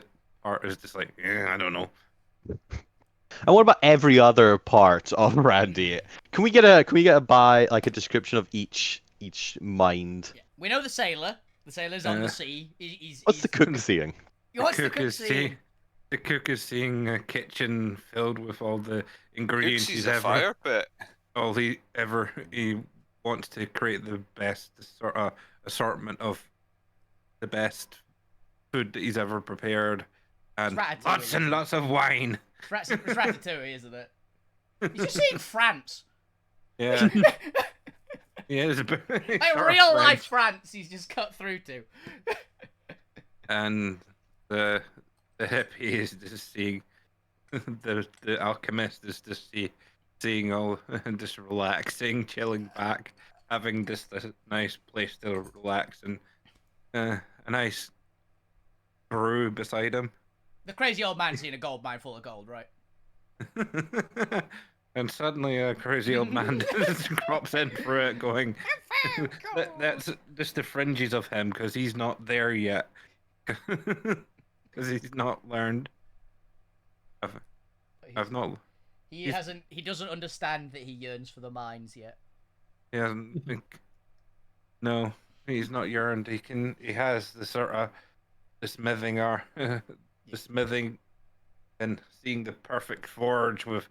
part is just like, I don't know. and what about every other part of Randy? Can we get a description of each mind? Yeah. We know the sailor. The sailor's on the Uh, sea. What's the cook seeing? What's the cook cook is seeing? The cook is seeing a kitchen filled with all the ingredients Cooks he's a ever fire pit. all he wants to create the best sort of assortment of the best food that he's ever prepared, and Ratatouille, lots and isn't it? lots of wine. It's Ratatouille, isn't it? He's just saying France. Yeah, yeah, it's a bit Like real life France, he's just cut through to. And the hippie is just seeing the alchemist is just seeing all just relaxing, chilling back, having just a nice place to relax and a nice brew beside him. The crazy old man seeing a gold mine full of gold, right? And suddenly a crazy old man just crops in for it, going, that's just the fringes of him, because he's not there yet. Because he's not learned. I've not. He doesn't understand that he yearns for the mines yet. He hasn't. No, he's not yearned. He has the sort of the smithing the smithing, and seeing the perfect forge with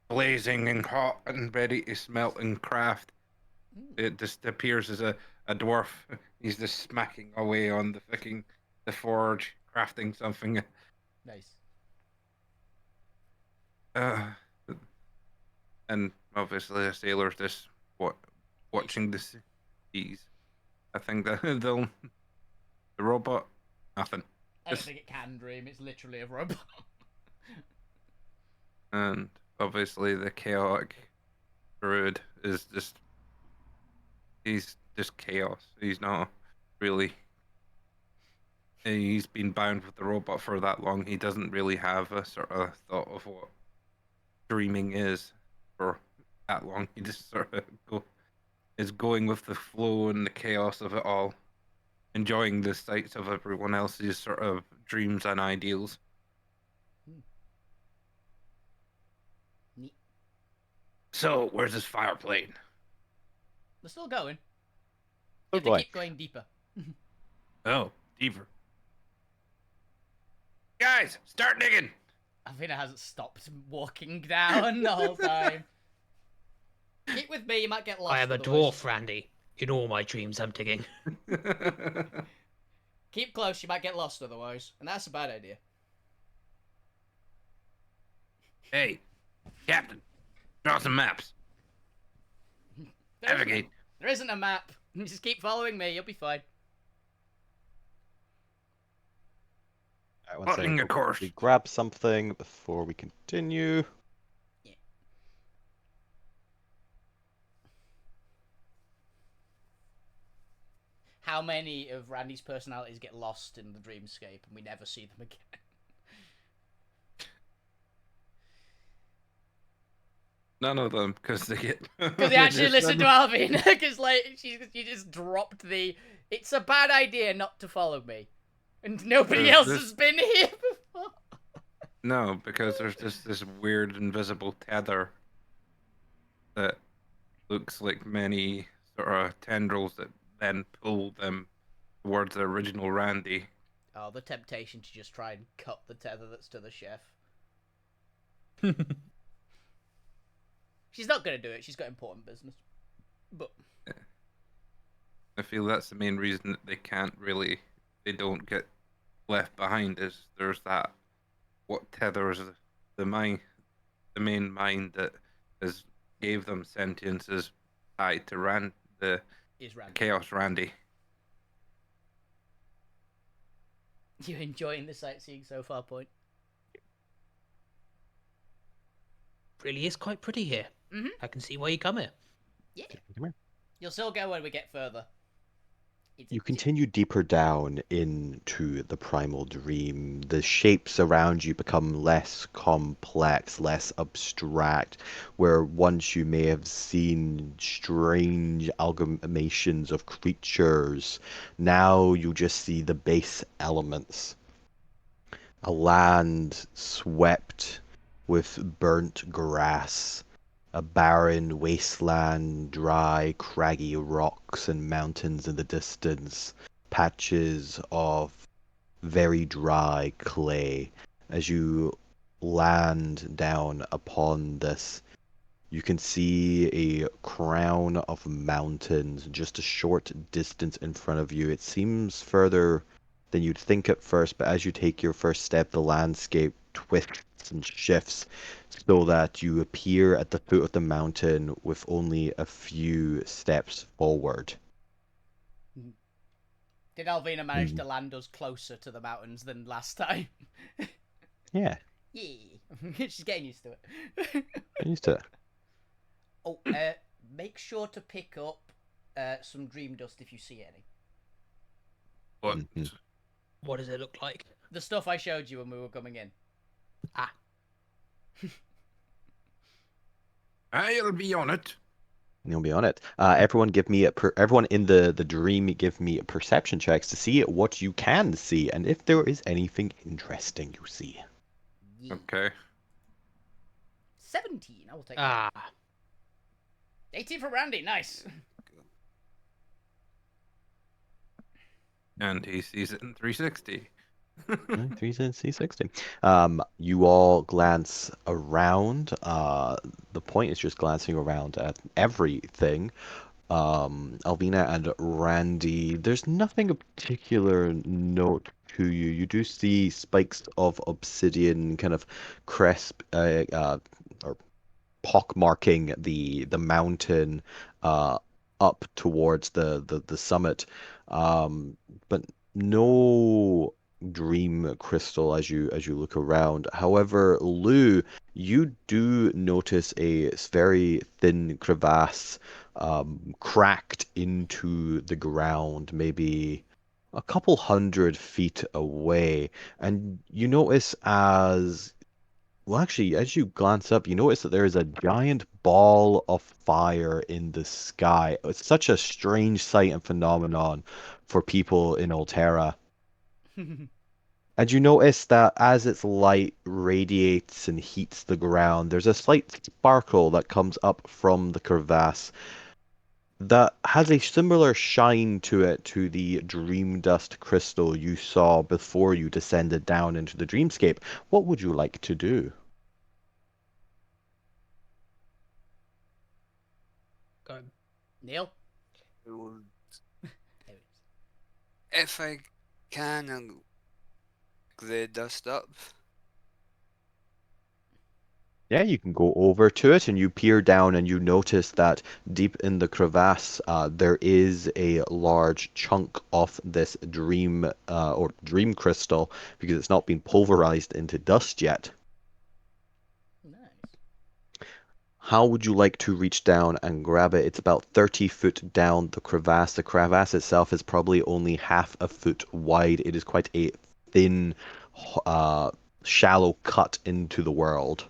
blazing and hot and ready to smelt and craft. It just appears as a dwarf. He's just smacking away on the forge, crafting something. Nice. And obviously the sailor's just watching the seas. I think that the robot, nothing. I don't think it can dream. It's literally a robot. And obviously the chaotic druid is he's just chaos. He's not really he's been bound with the robot for that long. He doesn't really have a sort of thought of what dreaming is for that long. He just sort of is going with the flow and the chaos of it all, enjoying the sights of everyone else's sort of dreams and ideals. Neat. So, where's this fire plane? We're still going. Oh You have to boy. keep going deeper. Oh, deeper. Guys, start digging! Alvina hasn't stopped walking down the whole time. Keep with me, you might get lost. I am a otherwise. dwarf, Randy. In all my dreams, I'm digging. Keep close, you might get lost otherwise. And that's a bad idea. Hey, Captain, draw some maps. Navigate. There isn't a map. Just keep following me, you'll be fine. Alright, one Plotting second. a course. We grab something before we continue. How many of Randy's personalities get lost in the dreamscape and we never see them again? None of them, because they get. Because they actually listen to Alvina. Because like she just dropped the. It's a bad idea not to follow me, and nobody else has been here before. No, because there's just this weird invisible tether that looks like many sort of tendrils that then pull them towards the original Randy. Oh, the temptation to just try and cut the tether that's to the chef. She's not going to do it. She's got important business. But I feel that's the main reason that they don't get left behind is there's that what tethers the main mind that has gave them sentience is tied to the is Randy. Chaos Randy. You enjoying the sightseeing so far, Point? Really is quite pretty here. Mhm. I can see why you come here. Yeah. Come here. You'll still go when we get further. You continue deeper down into the primal dream. The shapes around you become less complex, less abstract, where once you may have seen strange amalgamations of creatures, now you just see the base elements. A land swept with burnt grass, a barren wasteland, dry, craggy rocks and mountains in the distance, patches of very dry clay. As you land down upon this, you can see a crown of mountains just a short distance in front of you. It seems further than you'd think at first, but as you take your first step, the landscape twists and shifts so that you appear at the foot of the mountain with only a few steps forward. Did Alvina manage to land us closer to the mountains than last time? Yeah. Yeah. She's getting used to it. I'm used to it. Oh, make sure to pick up some dream dust if you see any. What? Mhm. What does it look like? The stuff I showed you when we were coming in. I'll be on it. You'll be on it. Everyone give me everyone in the dream give me perception checks to see what you can see and if there is anything interesting you see. Yeah. Okay. 17, I will take that. Ah, 18 for Randy, nice. And he sees it in 360. 360. You all glance around. The point is just glancing around at everything. Alvina and Randy, there's nothing of particular note to you. You do see spikes of obsidian kind of or pockmarking the mountain up towards the summit, but no dream crystal as you look around. However, Lou, you do notice a very thin crevasse cracked into the ground, maybe a couple 100 feet away, and you notice as you glance up, you notice that there is a giant ball of fire in the sky. It's such a strange sight and phenomenon for people in Alterra. And you notice that as its light radiates and heats the ground, there's a slight sparkle that comes up from the crevasse that has a similar shine to it to the dream dust crystal you saw before you descended down into the dreamscape. What would you like to do? Go. Neil? If I can, I'll pick the dust up. Yeah, you can go over to it and you peer down and you notice that deep in the crevasse there is a large chunk of this dream or dream crystal because it's not been pulverized into dust yet. Nice. How would you like to reach down and grab it? It's about 30 foot down the crevasse. The crevasse itself is probably only half a foot wide. It is quite a thin, shallow cut into the world.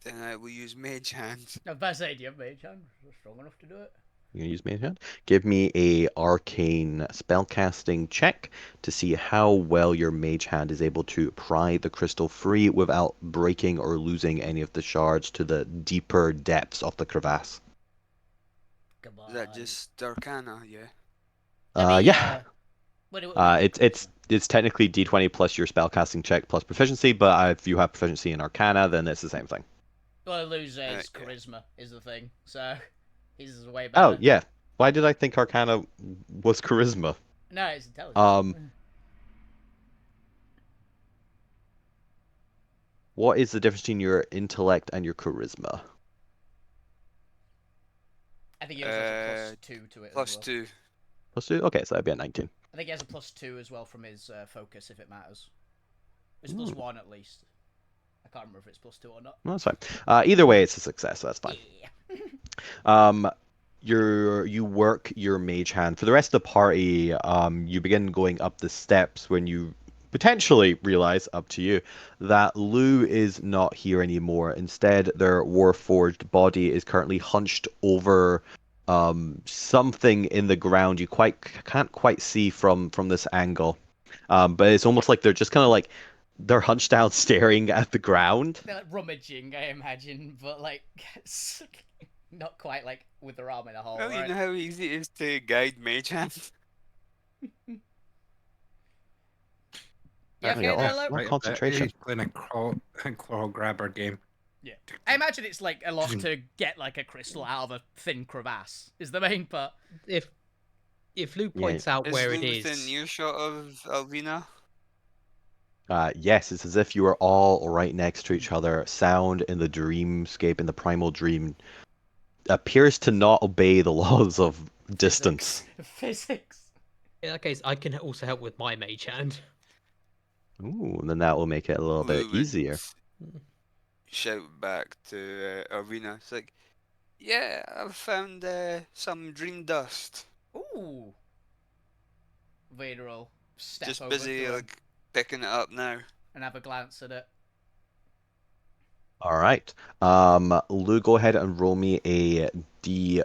Then I will use Mage Hand. I was about to say, do you have Mage Hand? Strong enough to do it? You gonna use Mage Hand? Give me a arcane spellcasting check to see how well your Mage Hand is able to pry the crystal free without breaking or losing any of the shards to the deeper depths of the crevasse. Come on. Is that just Arcana? Yeah. Yeah. What It's technically D20 plus your spellcasting check plus proficiency, but if you have proficiency in Arcana, then it's the same thing. well, loser is Okay. charisma is the thing, so his is way better. Oh yeah. Why did I think Arcana was charisma? No, it's intelligence. What is the difference between your intellect and your charisma? I think he also has a +2 to it. Plus as well. 2. +2? Okay, so that'd be at 19. I think he has a +2 as well from his focus, if it matters. It's +1 at least. I can't remember if it's +2 or not. No, that's fine. Either way, it's a success, so that's fine. Yeah. You work your mage hand. For the rest of the party, you begin going up the steps when you potentially realize, up to you, that Lou is not here anymore. Instead, their warforged body is currently hunched over something in the ground. You can't quite see from this angle, but it's almost like they're just kind of like they're hunched down, staring at the ground. They're like rummaging, I imagine, but like not quite like with their arm in a hole. Well, Right? you know how easy it is to guide Mage Hand? Yeah, okay, Yeah, no, More concentration. He's playing a claw grabber game. Yeah. I imagine it's like a lot to get like a crystal out of a thin crevasse is the main part. If Lou points out where it Is Lou is, within earshot of Alvina? Yes, it's as if you were all right next to each other. Sound in the dreamscape, in the primal dream, appears to not obey the laws of distance. Physics. in that case, I can also help with my mage hand. Ooh, then that will make it a little bit Lou would easier. shout back to Alvina. It's like, yeah, I've found some dream dust. Ooh. Vader will step Just over busy to him like picking it up now. and have a glance at it. All right. Lou, go ahead and roll me a D.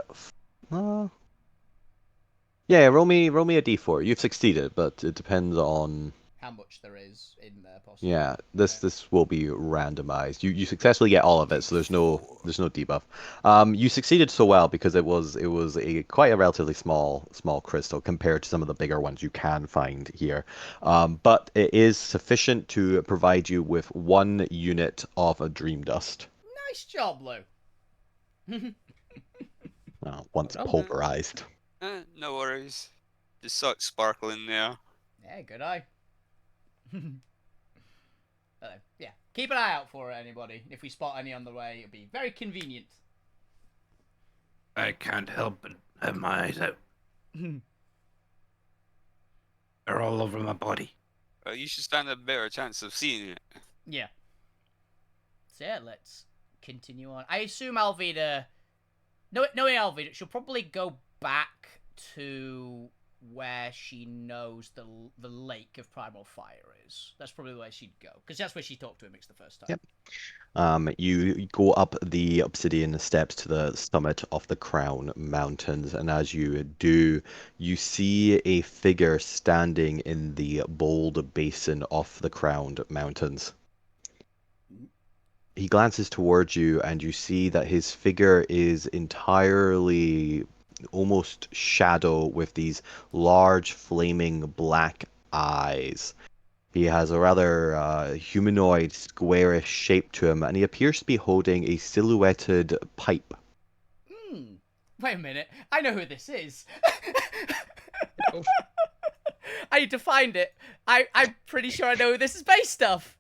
Yeah, roll me a D4. You've succeeded, but it depends on. How much there is in there, possibly. Yeah, this will be randomized. You successfully get all of it, so there's no debuff. You succeeded so well because it was quite a relatively small crystal compared to some of the bigger ones you can find here. But it is sufficient to provide you with 1 unit of a dream dust. Nice job, Lou. Once Well done. pulverized. No worries. Just saw it sparkling there. Yeah, good eye. Yeah, keep an eye out for it, anybody. If we spot any on the way, it'll be very convenient. I can't help but have my eyes out. They're all over my body. You should stand a better chance of seeing it. Yeah. So yeah, let's continue on. I assume Alvida... Knowing Alvida, she'll probably go back to where she knows the lake of primal fire is. That's probably the way she'd go, because that's where she talked to him the first time. Yep. You go up the obsidian steps to the summit of the Crown Mountains, and as you do, you see a figure standing in the bold basin of the Crown Mountains. He glances towards you, and you see that his figure is entirely almost shadow with these large flaming black eyes. He has a rather humanoid, squarish shape to him, and he appears to be holding a silhouetted pipe. Wait a minute. I know who this is. Oh. I need to find it. I'm pretty sure I know who this is based off.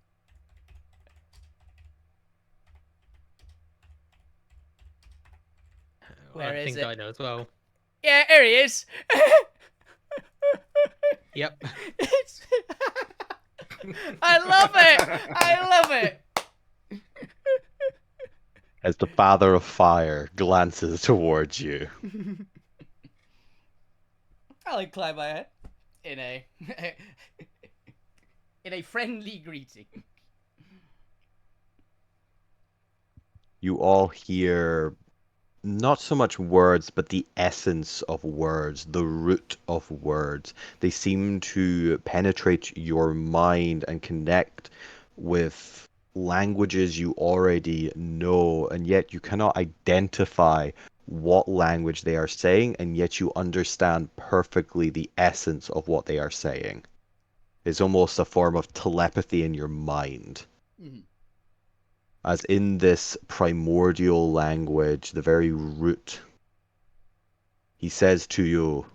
Where I is think it? I know as well. Yeah, here he is. Yep. I love it. I love it. As the Father of Fire glances towards you. I'll incline my head in a friendly greeting. You all hear not so much words, but the essence of words, the root of words. They seem to penetrate your mind and connect with languages you already know, and yet you cannot identify what language they are saying, and yet you understand perfectly the essence of what they are saying. It's almost a form of telepathy in your mind. Mm-hmm. As in this primordial language, the very root, he says to you,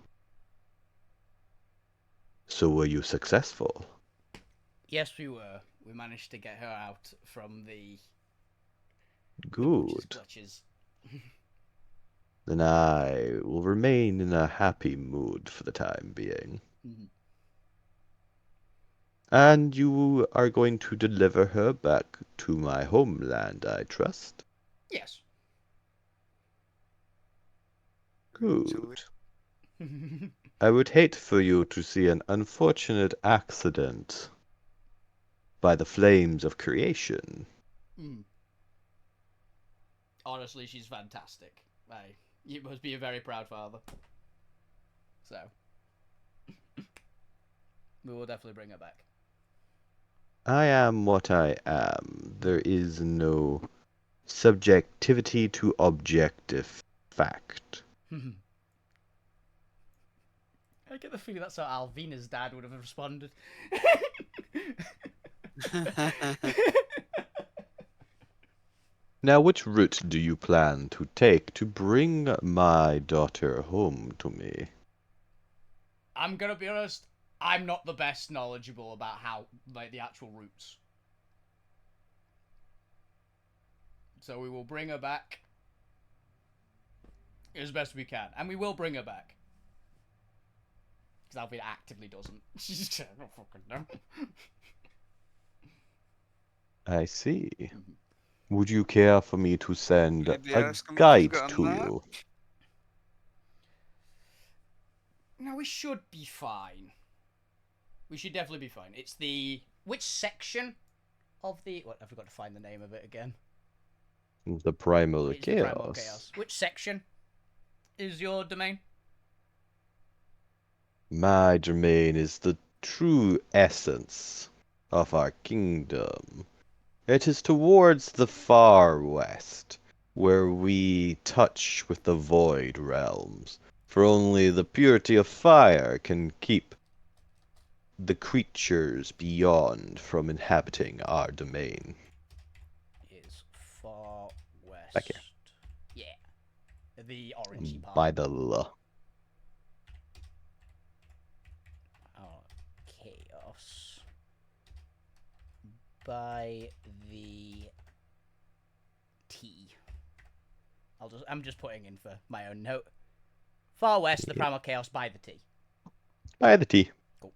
"So were you successful?" Yes, we were. We managed to get her out from the Good. clutches. Then I will remain in a happy mood for the time being. Mm-hmm. And you are going to deliver her back to my homeland, I trust? Yes. Good. I would hate for you to see an unfortunate accident by the flames of creation. Honestly, she's fantastic. You must be a very proud father. So, we will definitely bring her back. I am what I am. There is no subjectivity to objective fact. I get the feeling that's how Alvina's dad would have responded. Now, which route do you plan to take to bring my daughter home to me? I'm gonna be honest, I'm not the best knowledgeable about how, like, the actual routes. So we will bring her back as best we can. And we will bring her back. Because Alvina actively doesn't. She's just, I don't fucking know. I see. Would you care for me to send Maybe a ask him if he's guide got a to map? you? No, we should be fine. We should definitely be fine. It's the... Which section of the... What, I've got to find the name of it again. The Primal It's Chaos. the Primal Chaos. Which section is your domain? My domain is the true essence of our kingdom. It is towards the far west, where we touch with the void realms, for only the purity of fire can keep the creatures beyond from inhabiting our domain. Is far west. Back here. Yeah. The orangey part. By the L. Chaos. By the T. I'm just putting in for my own note. Far west, the Primal Chaos by the T. By the T. Cool.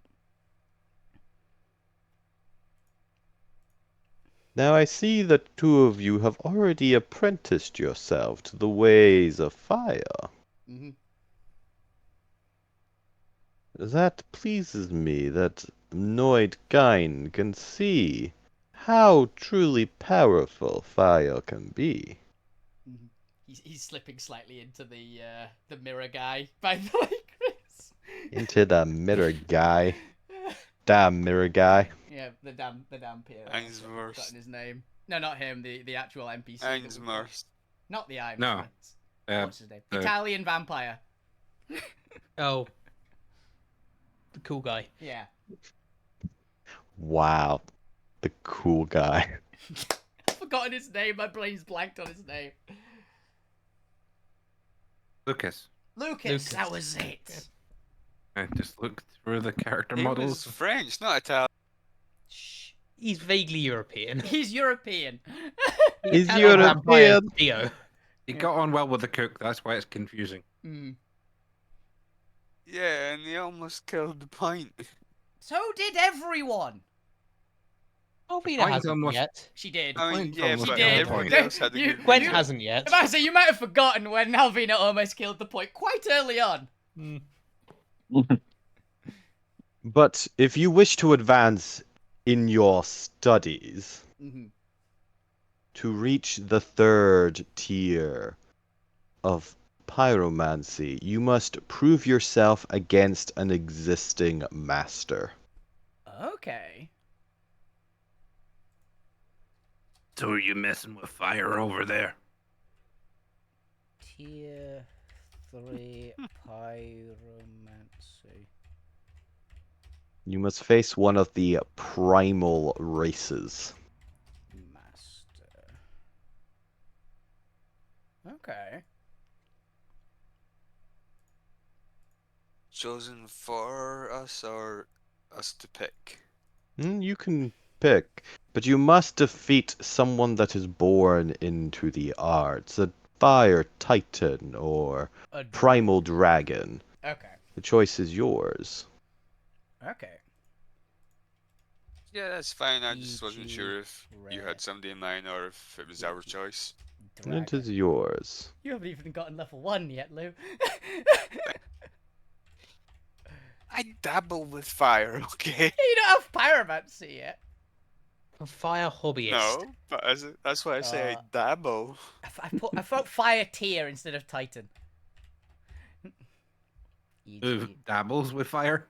Now I see that two of you have already apprenticed yourself to the ways of fire. Mm-hmm. That pleases me that Noid Gain can see how truly powerful fire can be. Mhm. He's slipping slightly into the mirror guy. By the way, Chris. Into the mirror guy. Damn mirror guy. Yeah, the damn peer. Ang's I've worst. forgotten his name. No, not him. The actual NPC. that Ang's we've got. worst. Not the Iron. No. What's his name? the- Italian vampire. Oh, the cool guy. Yeah. Wow. The cool guy. I've forgotten his name. My brain's blanked on his name. Lucas. Lucas. That was it. I just looked through the character He was models. French, not Italian. Shh. He's vaguely European. He's European. He's Italian vampire European. Theo. He got on well with the cook, that's why it's confusing. Mm. Yeah, and he almost killed the point. So did everyone. Alvina Point hasn't almost- yet. She did. I mean, Point's yeah, almost but did. everybody Point. else had a You- good Gwen you- video. hasn't yet. If I say, you might have forgotten when Alvina almost killed the point quite early on. Mm. But if you wish to advance in your studies Mm-hmm. to reach the 3rd tier of pyromancy, you must prove yourself against an existing master. Okay. So are you messing with fire over there? Tier 3 pyromancy. You must face one of the primal races. Master. Okay. Chosen for us or us to pick? You can pick, but you must defeat someone that is born into the arts, a fire titan or A primal dragon. Okay. The choice is yours. Okay. Yeah, that's fine. I just wasn't E.g. sure if you rare. had somebody in mind or if it was our choice. It is Dragon. yours. You haven't even gotten level 1 yet, Lou. I dabble with fire, okay? You don't have pyromancy yet. A fire hobbyist. No, but that's why I say I dabble. I thought fire tier instead of titan. Who E.g. dabbles with fire?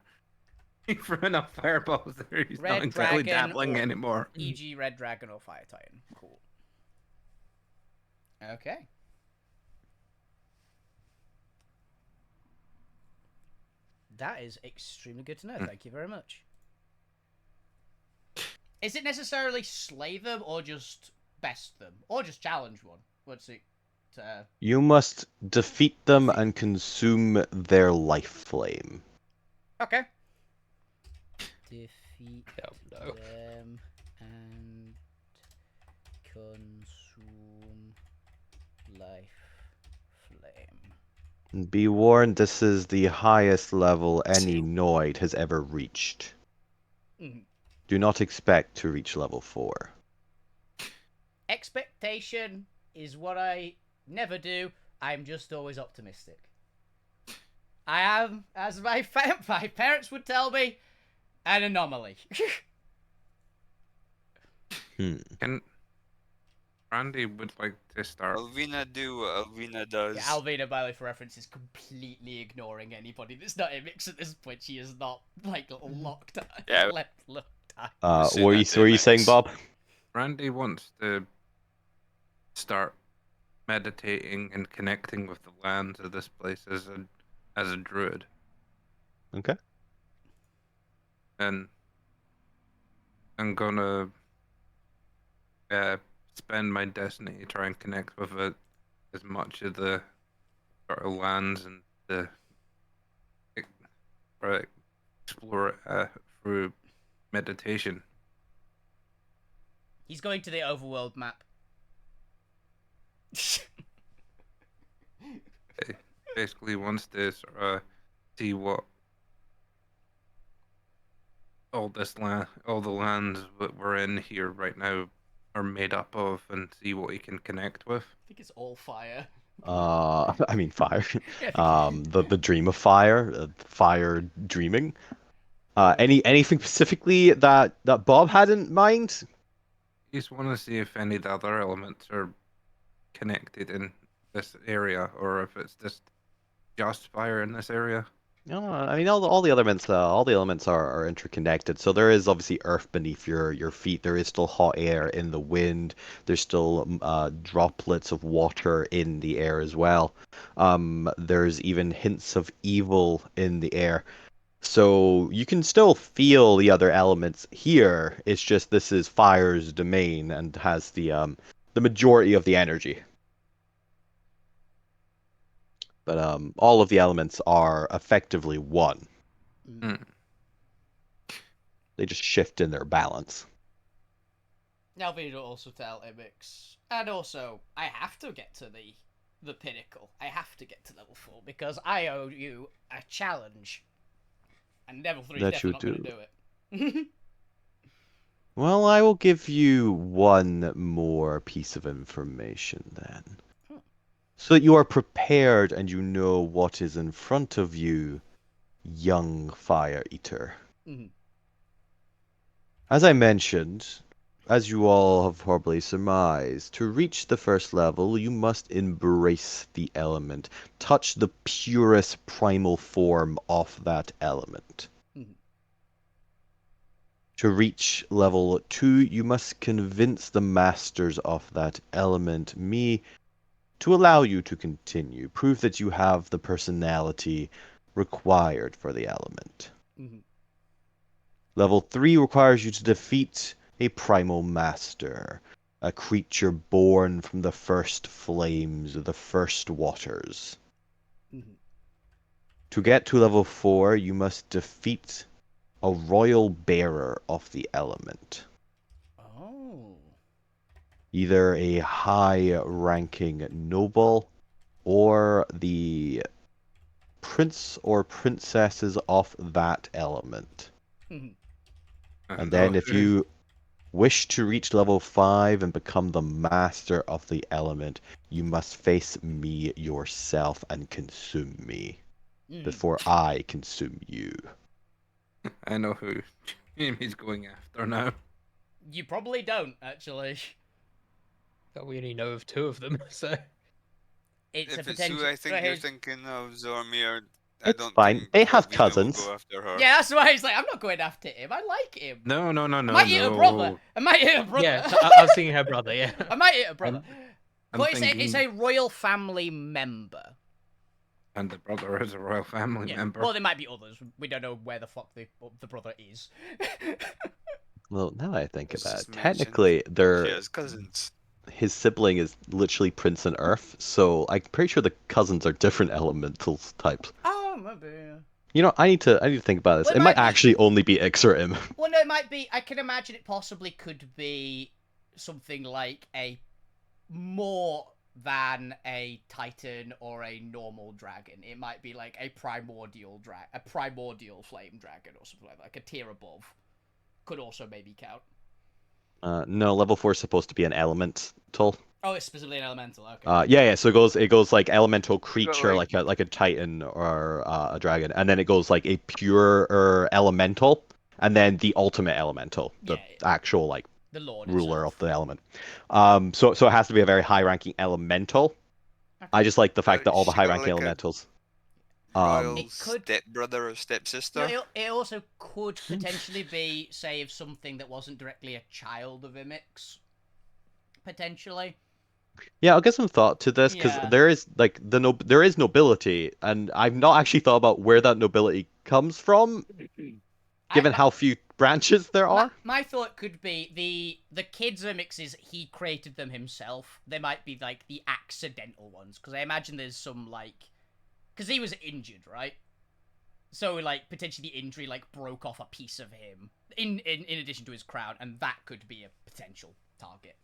He threw enough fireballs there, he's Red not exactly dragon dabbling or- anymore. E.g. Red Dragon or Fire Titan. Cool. Okay. That is extremely good to know. Thank you very much. Is it necessarily slay them or just best them? Or just challenge one? What's it? You must defeat them and consume their life flame. Okay. Defeat Oh, no. them and consume life flame. Be warned, this is the highest level any Noid has ever reached. Mhm. Do not expect to reach level 4. Expectation is what I never do. I'm just always optimistic. I am, as my my parents would tell me, an anomaly. Can Randy would like to start? Alvina do what Alvina does. Yeah, Alvina, by the way, for reference, is completely ignoring anybody that's not in mix at this point. She is not, like, locked. Yeah. Left looked. Listen, What were at you the saying, mix. Bob? Randy wants to start meditating and connecting with the lands of this place as a druid, Okay. and I'm gonna spend my destiny to try and connect with it as much of the sort of lands and the or explore it through meditation. He's going to the overworld map. Basically wants to sort of see what all the lands that we're in here right now are made up of, and see what he can connect with. I think it's all fire. I mean fire. Yeah. The dream of fire, fire dreaming. Anything specifically that Bob had in mind? You just want to see if any of the other elements are connected in this area, or if it's just fire in this area. No, I mean all the elements are interconnected. So there is obviously earth beneath your feet. There is still hot air in the wind. There's still droplets of water in the air as well. There's even hints of evil in the air. So you can still feel the other elements here. It's just this is fire's domain and has the majority of the energy. But all of the elements are effectively one. Mm. They just shift in their balance. Now we also tell Imix, and also I have to get to the pinnacle. I have to get to level 4 because I owe you a challenge, and level 3 is That you definitely not going to do it. Well, I will give you one more piece of information then. So that you are prepared and you know what is in front of you, young fire eater. Mhm. As I mentioned, as you all have probably surmised, to reach the first level, you must embrace the element, touch the purest primal form of that element. Mhm. To reach level 2, you must convince the masters of that element, me, to allow you to continue. Prove that you have the personality required for the element. Mhm. Level 3 requires you to defeat a primal master, a creature born from the first flames, the first waters. Mhm. To get to level 4, you must defeat a royal bearer of the element. Oh. Either a high-ranking noble or the prince or princesses of that element. Mhm. And then if you wish to reach level 5 and become the master of the element, you must face me yourself and consume me Mhm. before I consume you. I know who Jamie's going after now. You probably don't actually. But we only know of 2 of them, so It's a If it's potential. who I think Right, you're here's- thinking of, Zormir, I It's don't fine. think They have Alvina will cousins. go after her. Yeah, that's why he's like, I'm not going after him. I like him. No, I might eat a brother. I might eat a brother. yeah. So I was thinking her brother. Yeah. I might eat a brother. I'm But it's thinking- a royal family member. And the brother is a royal family Yeah. member. Well, there might be others. We don't know where the fuck the brother is. Well, now that I think It's about it, just mentioned. technically, She has cousins. his sibling is literally Prince and Earth, so I'm pretty sure the cousins are different elemental types. Oh, maybe. You know, I need to think about this. Well, it it might might be- actually only be Ix or Im. Well, no, it might be. I can imagine it possibly could be something like a more than a titan or a normal dragon. It might be like a primordial flame dragon or something like a tier above. Could also maybe count. No, level 4 is supposed to be an elemental. Oh, it's specifically an elemental. Okay. Yeah. So it goes like elemental creature, like- like a titan or a dragon, and then it goes like a pure elemental, and then the ultimate elemental, the Yeah. actual like The Lord ruler himself. of the element. So it has to be a very high-ranking elemental. I just like the fact that all the she got, high-ranking like, a elementals. Royal It could- stepbrother or stepsister. No, it also could potentially be, say, if something that wasn't directly a child of Imix. Potentially. Yeah, I'll give some thought to this because Yeah. there is like there is nobility, and I've not actually thought about where that nobility comes from, given how few branches there are. My thought could be the kids Imixes, he created them himself. They might be like the accidental ones, because I imagine there's some like, because he was injured, right? So like potentially the injury like broke off a piece of him in addition to his crown, and that could be a potential target.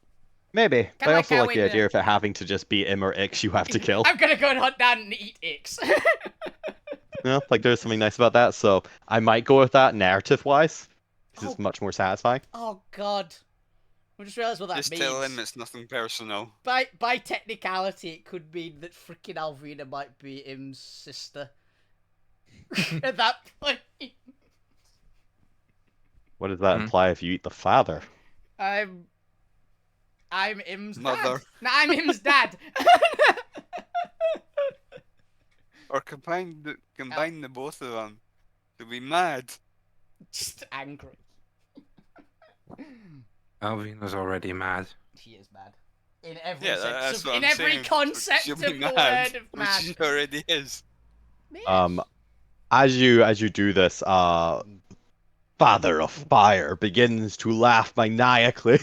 Maybe, but I also like like the idea of it having to just be Im or Ix you have to kill. I'm gonna go and hunt down and eat Ix. You know, like there's something nice about that, so I might go with that narrative-wise. This is Oh. much more satisfying. Oh god. I just realised what that Just means. tell him it's nothing personal. By technicality, it could mean that freaking Alvina might be him's sister. At that point, What does that imply if you eat the father? I'm him's Mother. dad. No, I'm him's dad. Or combine the both of them. To be mad. Just angry. Alvina's already mad. She is mad. In every Yeah, sense that's of, what in I'm every saying. concept She'll of be the mad, word of mad. which she already is. Yes. As you do this, Father of Fire begins to laugh maniacally.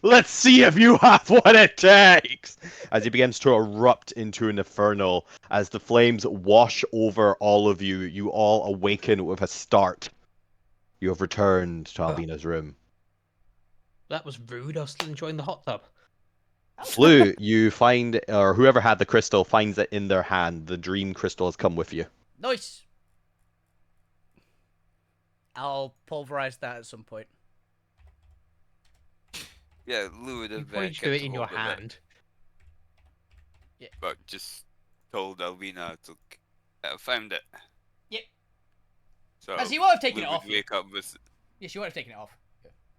Let's see if you have what it takes! As he begins to erupt into an infernal, as the flames wash over all of you, you all awaken with a start. You have returned to Albina's room. That was rude. I was still enjoying the hot tub. Blue, you find, or whoever had the crystal finds it in their hand. The dream crystal has come with you. Nice. I'll pulverize that at some point. Yeah, Lou would have Before you kept do it in your hold of it, hand. but just told Alvina to found it. Yep. So As he would have taken Lou it would off. wake up with Yeah, she would have taken it off.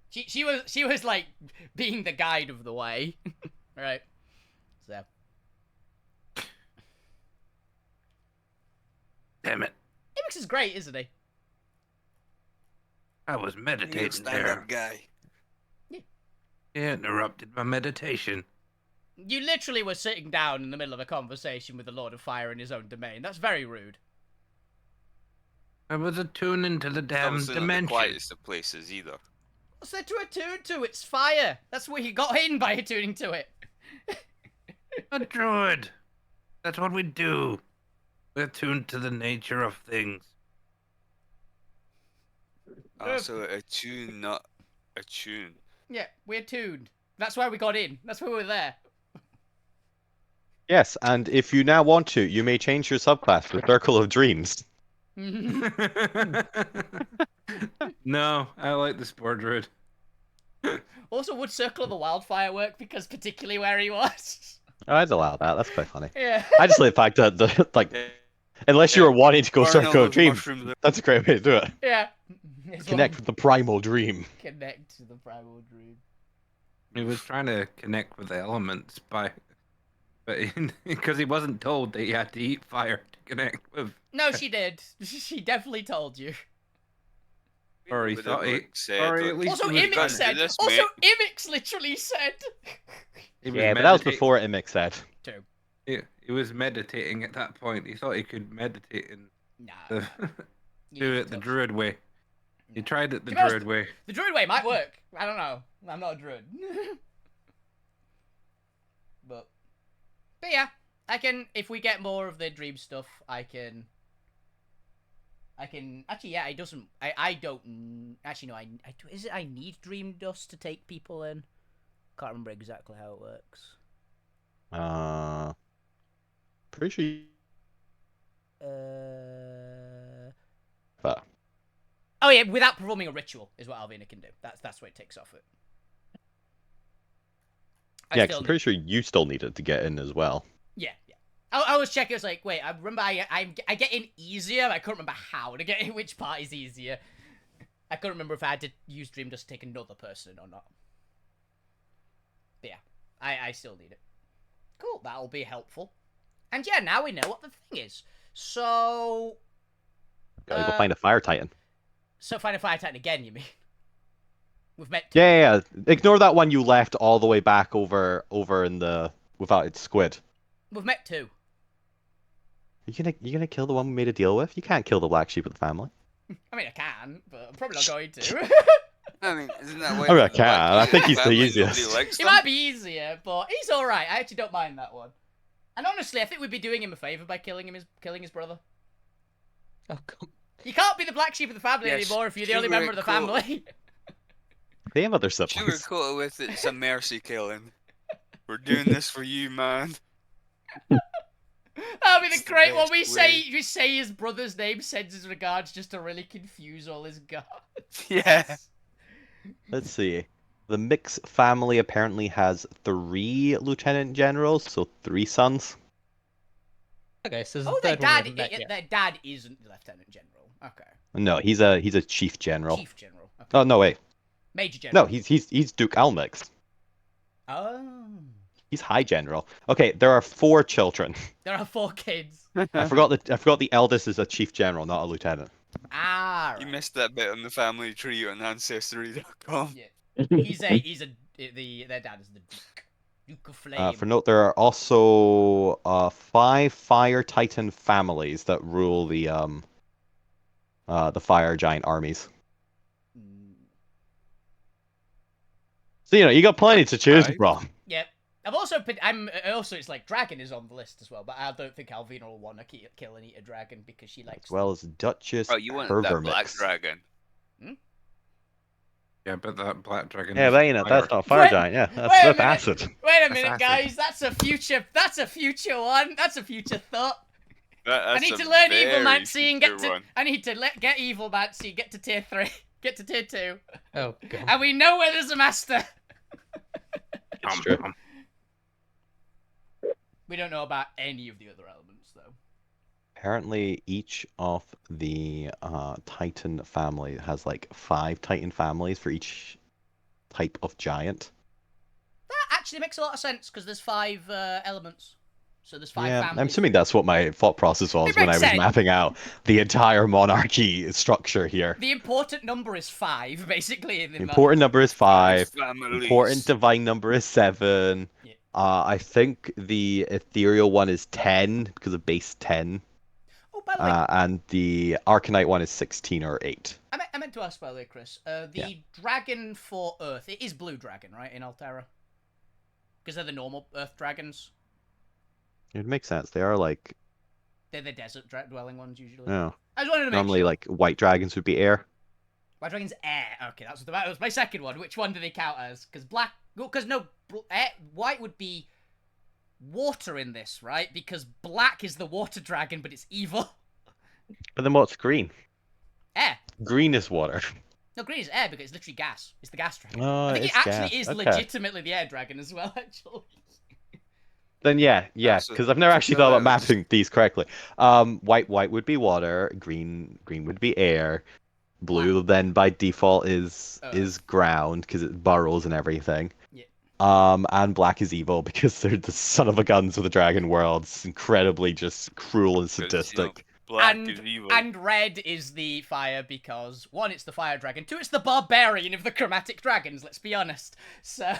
She was like being the guide of the way, right? So. Damn it. Imix is great, isn't he? I was You're a meditating stand-up there. guy. He interrupted my meditation. You literally were sitting down in the middle of a conversation with the Lord of Fire in his own domain. That's very rude. I was attuned into the damn Obviously not the dimension. quietest of places either. What's there to attune to? It's fire. That's where you got in by attuning to it. A druid. That's what we do. We're attuned to the nature of things. Also, a tune, not a tune. Yeah, we're tuned. That's why we got in. That's why we were there. Yes, and if you now want to, you may change your subclass to Circle of Dreams. No, I like the spore druid. Also, would Circle of the Wildfire work? Because particularly where he was. Oh, I'd allow that. That's quite funny. Yeah. I just like the fact that unless you were wanting to go Burn all Circle of those Dreams, mushrooms. that's a great way to do it. Yeah. Connect with the primal dream. Connect to the primal dream. He was trying to connect with the elements because he wasn't told that he had to eat fire to connect with. No, she did. She definitely told you. Or he Would thought have, he. like, said, Or like, at least Also, he was Imix gonna- said. this, Also, mate. Imix literally said. he was Yeah, but that was meditating- before Imix said. True. He was meditating at that point. He thought he could meditate and Nah. do it the druid way. He tried it the To be honest, druid way. The druid way might work. I don't know. I'm not a druid. but yeah, I can. If we get more of the dream stuff, I can. Actually, yeah. It doesn't. I don't. Actually, no. Is it? I need dream dust to take people in. Can't remember exactly how it works. Pretty sure. But Oh yeah, without performing a ritual is what Alvina can do. That's what it takes off it. yeah, 'cause I'm pretty sure you still need it to get in as well. Yeah. I was checking. I was like, wait. I remember I get in easier. But I couldn't remember how to get in. Which part is easier? I couldn't remember if I had to use Dream Dust to take another person or not. But yeah, I still need it. Cool. That'll be helpful. And yeah, now we know what the thing is. So. Gotta go find a fire titan. So find a fire titan again, you mean? We've met. Two. Yeah. Ignore that one you left all the way back over in the without its squid. We've met two. You gonna kill the one we made a deal with? You can't kill the black sheep of the family. I mean, I can, but I'm probably not going to. I mean, isn't that way? I mean, I can. I think he's the easiest. It might be easier, but he's all right. I actually don't mind that one. And honestly, I think we'd be doing him a favor by killing his brother. Oh, come. You can't be the black sheep of the family Yes, anymore if you're the only member of the cool. family. They have other siblings. Sugarcoat it with it's a mercy killing. We're doing this for you, man. That'd be It's the the great one. best We say his brother's name, sends his regards, just to really confuse all his guards. Yeah. Let's see. The Mix family apparently has 3 lieutenant generals, so 3 sons. Okay, so there's a Oh, their third one we dad. haven't met yet. Their dad isn't the lieutenant general. Okay. No, he's a chief general. Chief general. Okay. Oh no, wait. Major general. No, he's Duke Almix. Oh. He's high general. Okay, there are 4 children. There are 4 kids. I forgot the eldest is a chief general, not a lieutenant. Ah. You Right. missed that bit on the family tree on Ancestry.com. Yeah. Their dad is the Duke. Duke of Flame. For note, there are also 5 Fire Titan families that rule the Fire Giant armies. Mm, So you got plenty to choose Right. from. Yep. I've also been. It's like dragon is on the list as well, but I don't think Alvina will want to kill and eat a dragon because she likes. As well as Duchess Oh, you wanted that black Herbermix. dragon. Yeah, but that black dragon. Yeah, is but fire. that's not a Fire Wait- Giant. Yeah, wait a that's minute. acid. Wait a That's minute, acid. guys. That's a future one. That's a future thought. I That's need a to learn very Evilmancy and get future to. one. I need to get Evilmancy, get to tier 3, get to tier 2, Oh god. and we know where there's a master. It's true. We don't know about any of the other elements though. Apparently, each of the Titan family has like 5 Titan families for each type of giant. That actually makes a lot of sense because there's 5 elements, so there's 5 Yeah, families. I'm assuming that's what my thought process was It when I makes was sense. mapping out the entire monarchy structure here. The important number is 5, basically. In the Important number is 5. Families. Important divine number is 7. Yeah. I think the ethereal one is 10 because of base 10. Oh, by the way, And the Arcanite one is 16 or 8. I meant to ask by the way, Chris. The dragon for Earth, it is blue dragon, right, in Alterra? Because they're the normal Earth dragons. It makes sense. They are like, They're the desert dwelling ones usually. no, I just wanted to make normally sure. like white dragons would be air. White dragon's air. Okay, that was my second one. Which one do they count as? Because white would be water in this, right? Because black is the water dragon, but it's evil. But then what's green? Air. Green is water. No, green is air because it's literally gas. It's the gas dragon. Oh, I think it's it actually gas. is Okay. legitimately the air dragon as well, actually. Then yeah, That's because I've never actually so thought about that was- mapping these correctly. White would be water, green would be air, blue then by default is ground because it burrows and everything. Yeah. And black is evil because they're the son of a guns of the dragon world. It's incredibly just cruel and 'Cause, you know, sadistic. Black And- is evil. And red is the fire because 1, it's the fire dragon. 2, it's the barbarian of the chromatic dragons. Let's be honest. So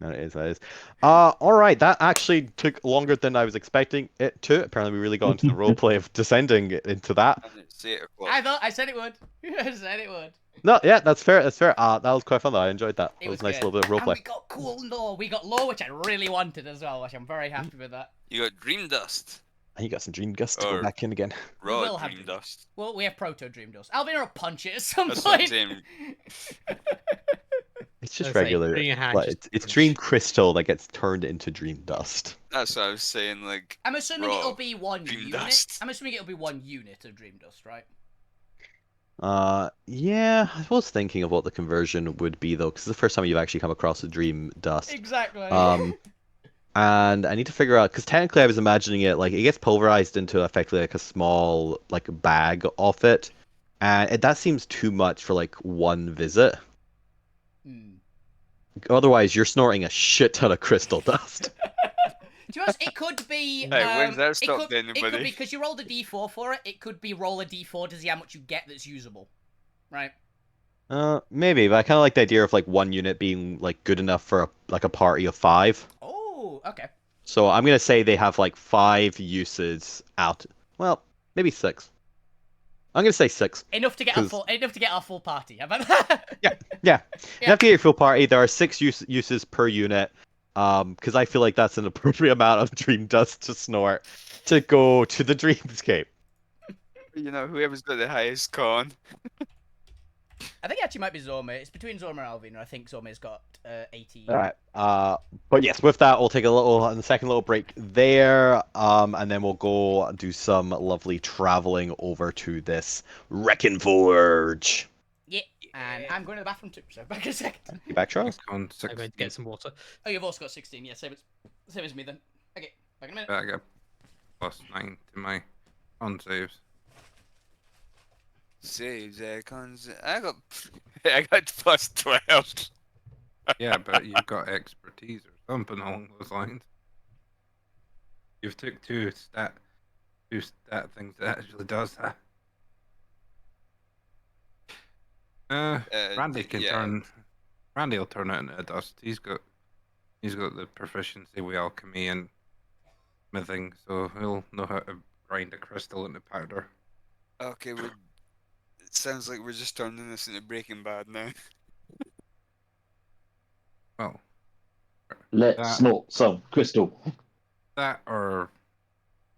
That is. All right, that actually took longer than I was expecting it to. Apparently, we really got into the roleplay of descending into that. And it's 8 o'clock. I said it would. I said it would. No, yeah, that's fair. That was quite fun though. I enjoyed that. It It was was a nice good. little bit of And we roleplay. got cool lore. We got lore, which I really wanted as well, which I'm very happy with that. You got Dream Dust. And you got some dream gust to go Or- back in again. We will Raw have Dream Dream Dust. Well, we have proto dream dust. Alvina will punch it at some That's what I'm point. saying. It's just Let's say, regular. putting a hand Like, just- it's dream crystal that gets turned into dream dust. That's what I was saying. Like, I'm assuming Raw it'll be one Dream unit. Dust. I'm assuming it'll be one unit of dream dust, right? Yeah, I was thinking of what the conversion would be though, because it's the first time you've actually come across a dream dust. Exactly. And I need to figure out because technically I was imagining it like it gets pulverized into effectively like a small like bag of it, and that seems too much for like one visit. Hmm. Otherwise, you're snorting a shit ton of crystal dust. To be honest, it could be. Hey, when's that it stopped could, It could anybody? be because you rolled a d4 for it. It could be roll a d4 to see how much you get that's usable, right? Maybe, but I kind of like the idea of like one unit being like good enough for a party of 5. Oh, okay. So I'm gonna say they have like 5 uses out. Well, maybe 6. I'm gonna say 6. Enough to get our full party. How about that? Yeah. Yeah. You have to get your full party. There are 6 uses per unit. Because I feel like that's an appropriate amount of dream dust to snort to go to the dreamscape. you know, whoever's got the highest con. I think it actually might be Zorma. It's between Zorma and Alvina. I think Zorma's got 80. All right. But yes, with that, we'll take a second little break there, and then we'll go do some lovely traveling over to this Wrecking Forge. Yeah. And I'm going to the bathroom too, so back in a second. You back, Charles? On I'm 16. going to get some water. Oh, you've also got 16. Yeah, same as me then. Okay, back in a minute. I got +9 to my on saves. Saves, cons. I got +12. Yeah, but you've got expertise or something along those lines. You've took two stat things that actually does that. Randy can yeah. turn. Randy will turn it into a dust. He's got the proficiency with alchemy and smithing, so he'll know how to grind a crystal into powder. Okay, it sounds like we're just turning this into Breaking Bad now. Well, Let's That- snort some crystal. that or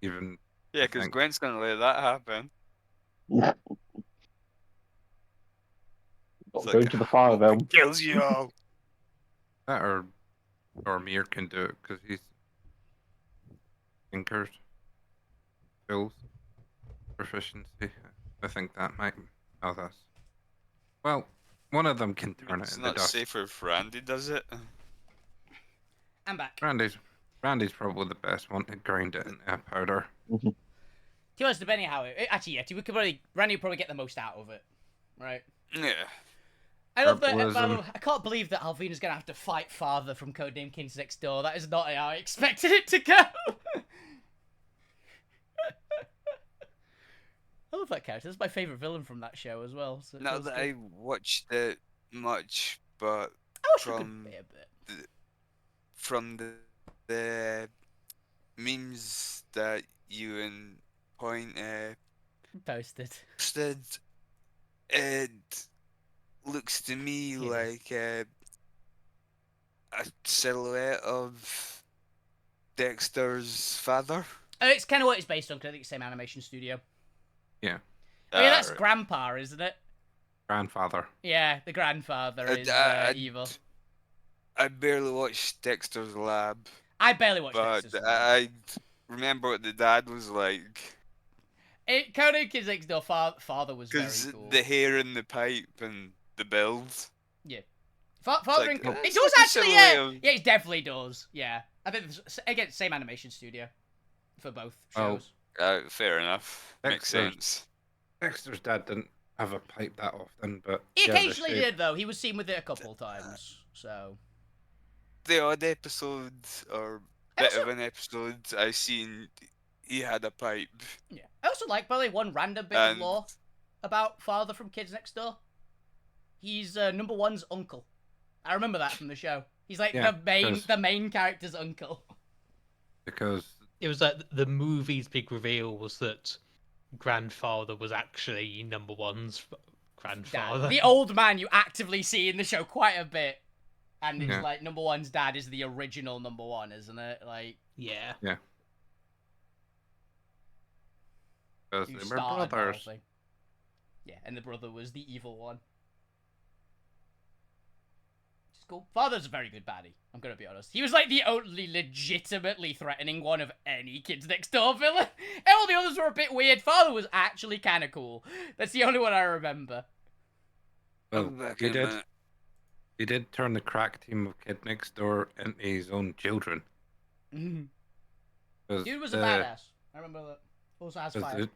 even Yeah, because Thanks. Gwen's gonna let that happen. Got It's to go like, to the fire "Hope realm. it kills you all." that or Mir can do it because he's thinkers, skills, proficiency. I think that might help us. Well, one of them can turn it It's into not dust. safer if Randy does it. I'm back. Randy's probably the best one to grind it into a powder. To be honest, depending how actually, yeah, Randy would probably get the most out of it, right? Yeah. I love that. Herbalism. I can't believe that Alvina's gonna have to fight Father from Codename Kings Next Door. That is not how I expected it to go. I love that character. That's my favorite villain from that show as well. So Not that I watched it much, but I wish I could from be a bit. from the memes that you and Point Posted. posted, it looks to me Yeah. like a silhouette of Dexter's father. It's kind of what it's based on because I think it's the same animation studio. Yeah. Oh yeah, that's right. Grandpa, isn't it? Grandfather. Yeah, the grandfather is evil. I barely watched Dexter's Lab, I barely watched but Dexter's Lab. I remember what the dad was like. Codename Kids Next Door father was very Because cool. the hair and the pipe and the build. Yeah. Father like, and it's it does like a actually, silhouette yeah. of- Yeah, it definitely does. Yeah. I think, again, same animation studio for both Oh. shows. Fair enough. Makes Dexter's- sense. Dexter's dad didn't have a pipe that often, but He yeah, the occasionally shape- did, though. He was seen with it a couple times, so... The odd episode, or I bit also- of an episode, I seen he had a pipe. Yeah. I also like, by the way, one random bit of lore about Father from Kids Next Door. He's number one's uncle. I remember that from the show. He's like Yeah, the main character's uncle. because It was like the movie's big reveal was that grandfather was actually number one's grandfather. Dad. The old man you actively see in the show quite a bit. And it's Yeah. like number one's dad is the original number one, isn't it? Like, Yeah. because who they were started the whole brothers. thing. Yeah, and the brother was the evil one. Which is cool. Father's a very good baddie, I'm gonna be honest. He was like the only legitimately threatening one of any Kids Next Door villain. All the others were a bit weird. Father was actually kind of cool. That's the only one I remember. Well, Back he in a did. minute. He did turn the crack team of Kid Next Door into his own children. Dude 'Cause was a the- badass. I remember that. Also has 'cause fire. the-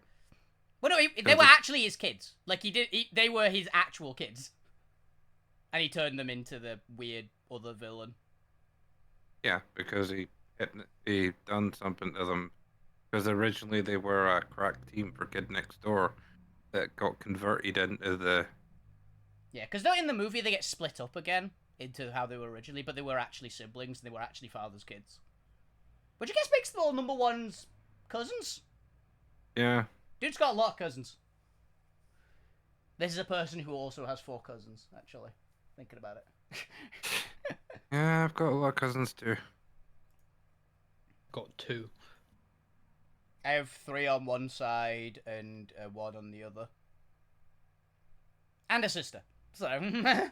Well, no, they Because were it- actually his kids. Like, they were his actual kids. And he turned them into the weird other villain. Yeah, because he done something to them. Because originally they were a crack team for Kid Next Door that got converted into the. Yeah, because in the movie they get split up again into how they were originally, but they were actually siblings and they were actually father's kids. Which I guess makes them all number one's cousins. Yeah. Dude's got a lot of cousins. This is a person who also has 4 cousins, actually. Thinking about it. Yeah, I've got a lot of cousins too. Got 2. I have 3 on one side and 1 on the other. And a sister. So.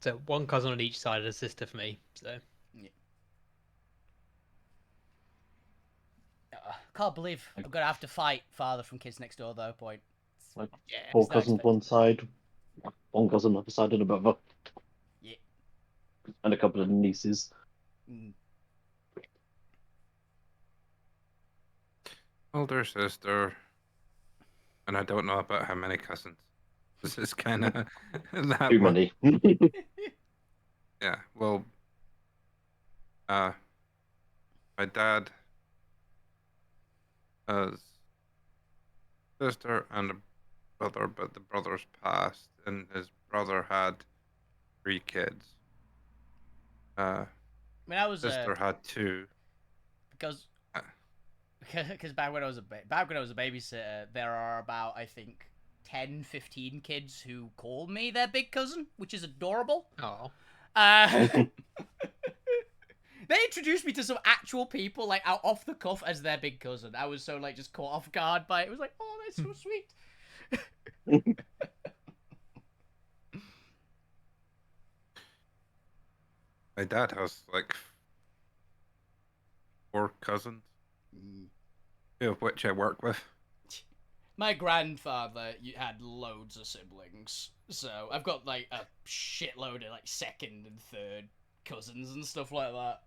So 1 cousin on each side and a sister for me. So Can't believe I'm gonna have to fight Father from Kids Next Door though. Point. Like yeah. 4 It's not cousins expected. one side, one cousin on the side and a brother. Yeah. And a couple of nieces. Mm. Older sister, and I don't know about how many cousins. This is kind of that Too one. many. Yeah. Well, my dad has sister and a brother, but the brother's passed, and his brother had 3 kids. I mean, I was Sister had 2. because Uh. back when I was a babysitter, there are about, I think, 10, 15 kids who call me their big cousin, which is adorable. Oh. They introduced me to some actual people, like, out off the cuff as their big cousin. I was so, like, just caught off guard by it. It was like, oh, that's so sweet. My dad has like 4 cousins, 2 of which I work with. My grandfather had loads of siblings, so I've got, like, a shitload of, like, second and third cousins and stuff like that.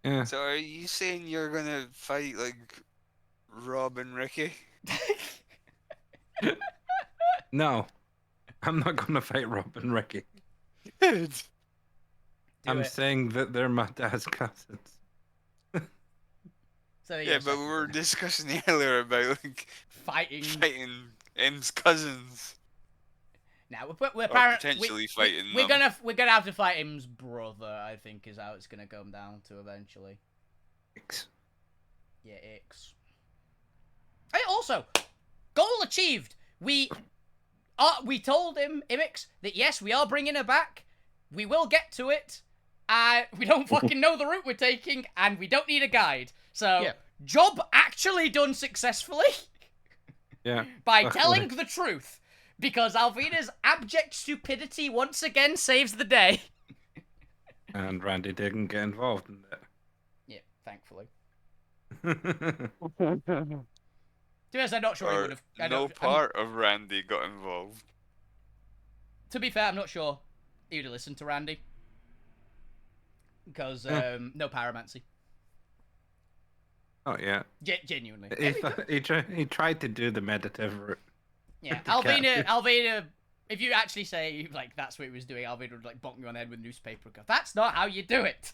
Yeah. So are you saying you're gonna fight like Rob and Ricky? No, I'm not gonna fight Rob and Ricky. Good. I'm it. saying that they're my dad's cousins. So Yeah, but we were discussing earlier about like fighting M's cousins. Now we're potentially fighting we're them. we're gonna have to fight him's brother. I think is how it's gonna come down to eventually. X. Yeah, X. Hey, also, goal achieved. We told him Imix that yes, we are bringing her back. We will get to it. We don't fucking know the route we're taking, and we don't need a guide. So, Yeah. job actually done successfully. Yeah. By luckily. telling the truth. Because Alvina's abject stupidity once again saves the day. And Randy didn't get involved in Yeah, thankfully. that. To be honest, I'm not sure he Or would have. no part of Randy got involved. To be fair, I'm not sure he would have listened to Randy. Because, no pyromancy. Not yet. Genuinely. He tried to do the meditative route. Yeah, The cat. Alvina, if you actually say, like, that's what he was doing, Alvina would, like, bonk you on the head with a newspaper and go, that's not how you do it.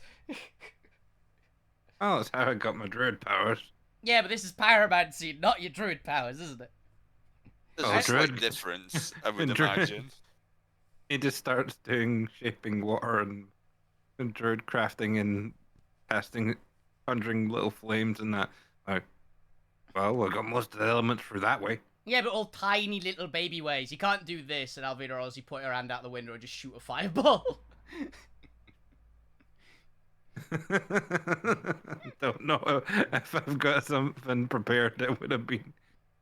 Oh, that's how I got my druid powers. Yeah, but this is pyromancy, not your druid powers, isn't it? There's Oh, a slight Druid. difference, I would Druid. imagine. He just starts doing shaping water and druid crafting and casting, conjuring little flames and that. Like, well, I got most of the elements for that way. Yeah, but all tiny little baby ways. You can't do this, and Alvina Ozzy put her hand out the window and just shoot a fireball. Don't know if I've got something prepared that would have been.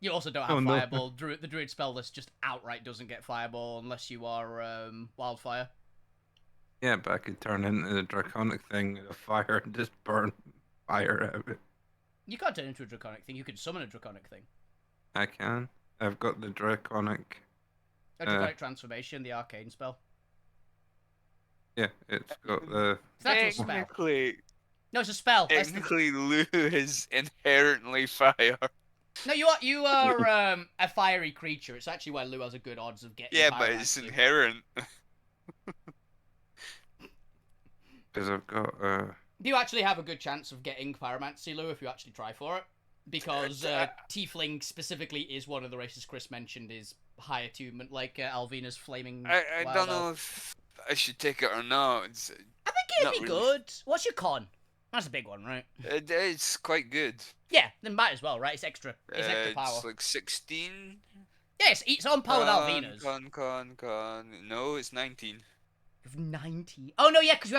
You also don't have Oh, no. fireball. The druid spell list just outright doesn't get fireball unless you are wildfire. Yeah, but I could turn into the draconic thing with a fire and just burn fire out of it. You can't turn into a draconic thing. You can summon a draconic thing. I can. I've got the draconic. A draconic transformation, the arcane spell. Yeah, it's got the. It's an actual spell. Technically, No, it's a spell. That's the... technically, Lou is inherently fire. No, you are a fiery creature. It's actually why Lou has a good odds of getting. Yeah, but it's pyromancy. inherent. Because I've got. You actually have a good chance of getting pyromancy, Lou, if you actually try for it. Because Tiefling specifically is one of the races Chris mentioned is high attunement, like Alvina's flaming. I wild don't know elf. if I should take it or not. It's, I think it'd not be really. good. What's your con? That's a big one, right? It's quite good. Yeah, then might as well, right? It's extra. It's extra power. It's like 16. Yes, it's on par with Alvina's. Con. No, it's 19. You have 90. Oh no, yeah, because you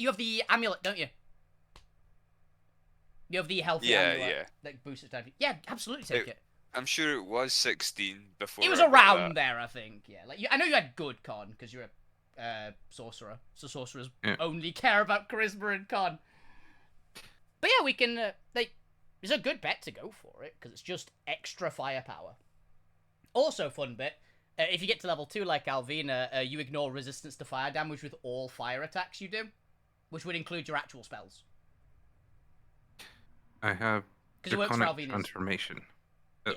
have the amulet, don't you? You have the healthy amulet Yeah. that boosts its damage. Yeah, absolutely take it. I'm sure it was 16 before. It was I got around that. there, I think. Yeah, like I know you had good con because you're a sorcerer, so sorcerers only care about charisma and con. But yeah, we can it's a good bet to go for it because it's just extra firepower. Also, fun bit. If you get to level 2 like Alvina, you ignore resistance to fire damage with all fire attacks you do, which would include your actual spells. I have Because it works for Draconic Alvina's. Transformation. Yeah.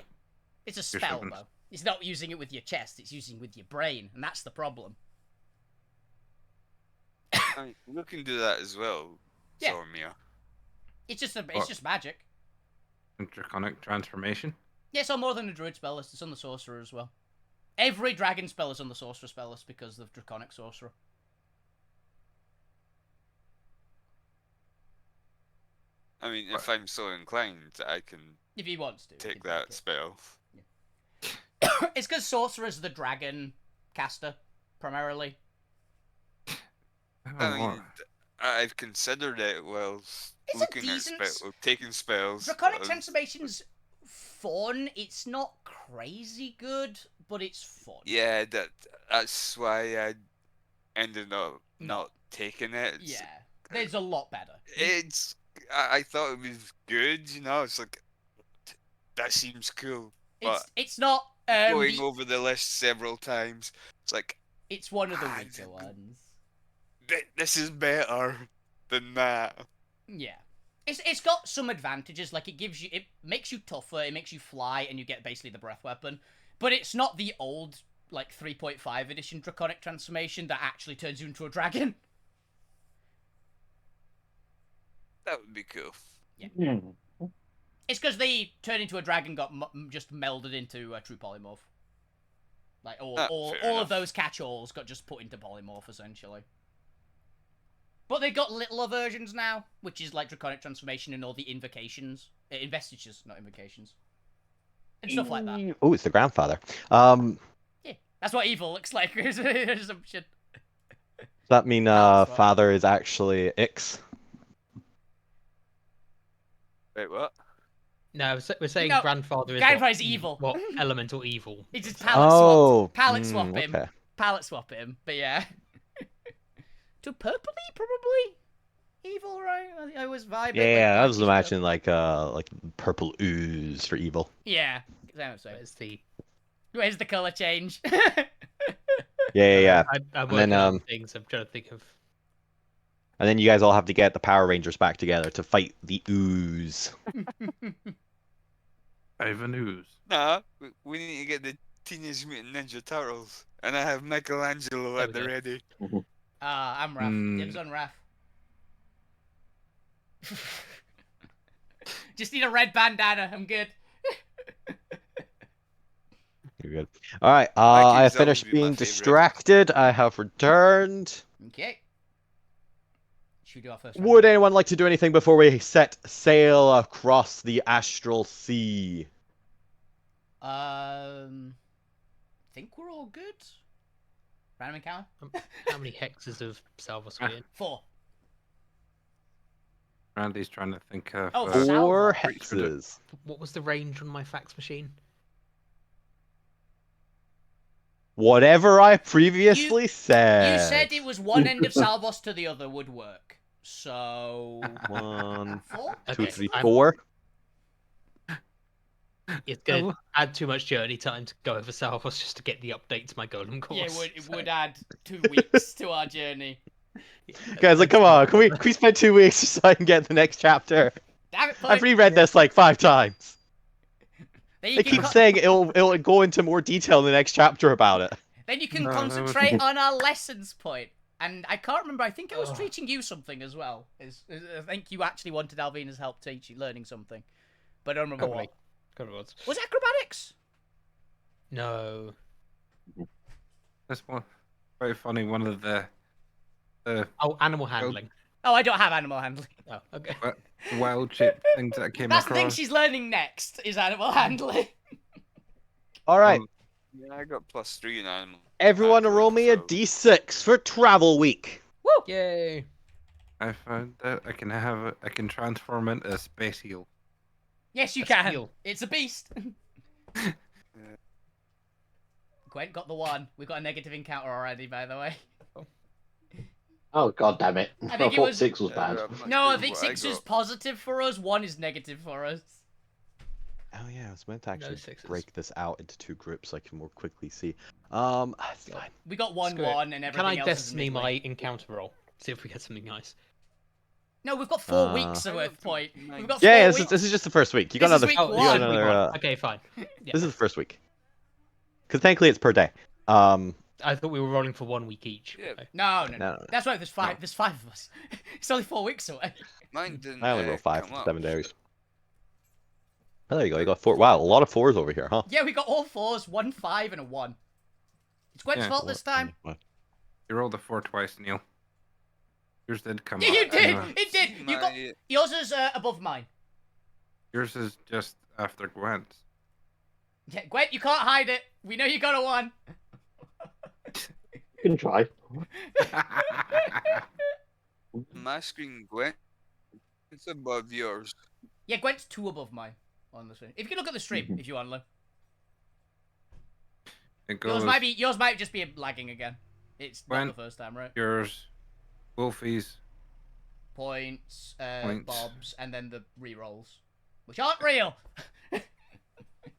It's a spell, weapons. though. It's not using it with your chest, it's using it with your brain, and that's the problem. I mean, you can do that as well, Yeah. Zormir. It's just What? it's just magic. Draconic Transformation. Yeah, it's on more than a druid spell list, it's on the sorcerer as well. Every dragon spell is on the sorcerer spell list because of Draconic Sorcerer. I mean, if I'm so inclined, I can If he wants to. take he'd that make it. spell. It's because sorcerer's the dragon caster, primarily. I mean, I've considered it while It's a looking at decent- taking spells. Draconic but Transformation's fun. It's not crazy good, but it's fun. Yeah, that's why I ended up No. not taking it. Yeah. There's a lot better. I thought it was good, you know. It's like that seems cool. But It's not going over the list several times, it's like it's one of the weaker ones. This is better than that. Yeah. It's got some advantages, like it makes you tougher, it makes you fly, and you get basically the breath weapon. But it's not the old, like, 3.5 edition Draconic Transformation that actually turns you into a dragon. That would be cool. Yeah. It's because the turn into a dragon got just melded into a true polymorph. Like, all fair of enough. those catch-alls got just put into polymorph, essentially. But they've got littler versions now, which is like Draconic Transformation and all the invocations. Investitures, not invocations. And stuff like that. Oh, it's the grandfather. Yeah, that's what evil looks like, is an assumption. Does that mean That's right. father is actually Ix? Wait, what? No, we're saying No, grandfather is grandfather's what, evil. What elemental evil? It's just palette Oh, swap. Palette swap him. okay. Palette swap him, but yeah. To purpley, probably? Evil, right? I was vibing. Yeah, I with was Blackish imagining like purple ooze for evil. purple. Yeah. So Where's the where's the colour change? Yeah. I'm And then, working on things. I'm trying to think of. And then you guys all have to get the Power Rangers back together to fight the ooze. Ivan Ooze. Nah, we need to get the Teenage Mutant Ninja Turtles, and I have Michelangelo at the There we ready. I'm Raph. Hmm. Dibs on Raph. Just need a red bandana. I'm good. You're good. All right. That I have keeps always finished be my being favourite. distracted. I have returned. Okay. Should we do our first Would round? anyone like to do anything before we set sail across the astral sea? Think we're all good. Random encounter? How many hexes of Salvos we in? 4. Randy's trying to think of. Oh, uh, Salvo. 4 Pretty sure that- hexes. What was the range on my fax machine? Whatever I previously said. You said it was one end of Salvos to the other would work. So 1, 4? 2, Okay, 3, I'm- 4. It's gonna add too much journey time to go over Salvos just to get the update to my Golem course. Yeah, it so- would add 2 weeks to our journey. Guys, like, come on. Can we spend 2 weeks so I can get the next chapter? Damn it, I've Pud. reread this like 5 times. Then you They can keep saying it'll go into more detail in the next chapter about it. Then you can No, that was- concentrate on our lessons point. And I can't remember. I think I was Ugh. teaching you something as well. I think you actually wanted Alvina's help teach you learning something, but I don't remember Probably. what. God, it was. Was acrobatics? No. That's one very funny. One of the Oh, animal handling. Oh, I don't have animal handling. Oh, okay. wild chip things that I came That's the thing across. she's learning next is animal handling. All right, Yeah, I got +3 in animal. everyone, handling, roll me a so- d6 for travel week. Woo! Yay. I found that I can transform into a space eel. Yes, you A can. seal. It's a beast. Gwen got the 1. We've got a negative encounter already, by the way. Oh god damn it! I I, think it thought was- 6 was bad. No, I What think I 6 is got. positive for us. 1 is negative for us. Oh yeah, I was meant to No actually sixes. break this out into 2 groups so I can more quickly see. It's fine. We got Screw it. 1-1 and everything Can I else is destiny middling. my encounter roll? See if we get something nice. No, we've got 4 weeks I worth don't point. think We've got 4 Yeah, weeks. this is just the first week. You got This is another. week Oh, You got one. this is week another. 1. Okay, fine. Yeah. This is the first week. Because technically it's per day. I thought we were rolling for 1 week each. Yeah. Okay. No. No. That's right. There's 5. There's 5 of us. It's only 4 weeks away. Mine didn't. I only roll 5 come for up. 7 days. Oh, there you go. You got 4. Wow, a lot of 4s over here, huh? Yeah, we got all 4s, 1 5 and a 1. It's Gwen's Yeah. fault this time. You rolled a 4 twice, Neil. Yours did come Yeah, up. you did. Uh, It did. You got My- yours is above mine. yours is just after Gwent's. Yeah, Gwen, you can't hide it. We know you got a 1. You can try. My screen, Gwen. It's above yours. Yeah, Gwen's 2 above mine on the stream. If you can look at the stream, if you want to. It goes Yours might just be lagging again. It's Gwen. not the first time, right? yours, Wolfie's. Points, Points. Bob's, and then the re-rolls, which aren't real.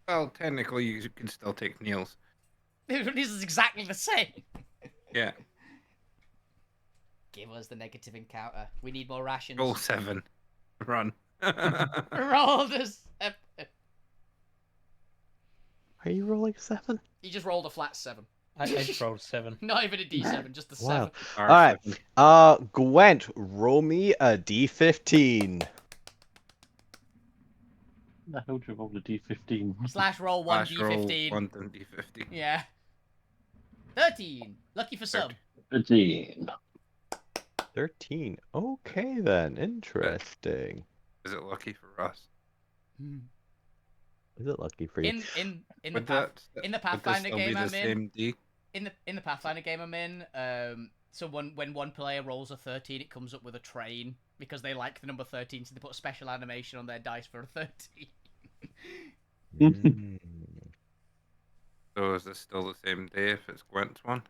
Well, technically, you can still take Neil's. This is exactly the same. Yeah. Give us the negative encounter. We need more rations. Roll 7. Run. Roll this. Are you rolling 7? He just rolled a flat 7. I just rolled 7. Not even a D7, just a 7. Wow. R7. Alright. Gwent, roll me a d15. The hell do you roll a d15? Slash roll 1 Flash roll D15. 1 and D15. Yeah. 13. Lucky for some. 13. 13. Okay then. Interesting. Is it lucky for us? Is it lucky for you? In the Would path, that, in the would this Pathfinder still be game the I'm in. same D? In the Pathfinder game I'm in, so when one player rolls a 13, it comes up with a train because they like the number 13, so they put a special animation on their dice for a 13. Mm. So is this still the same day if it's Gwent's one?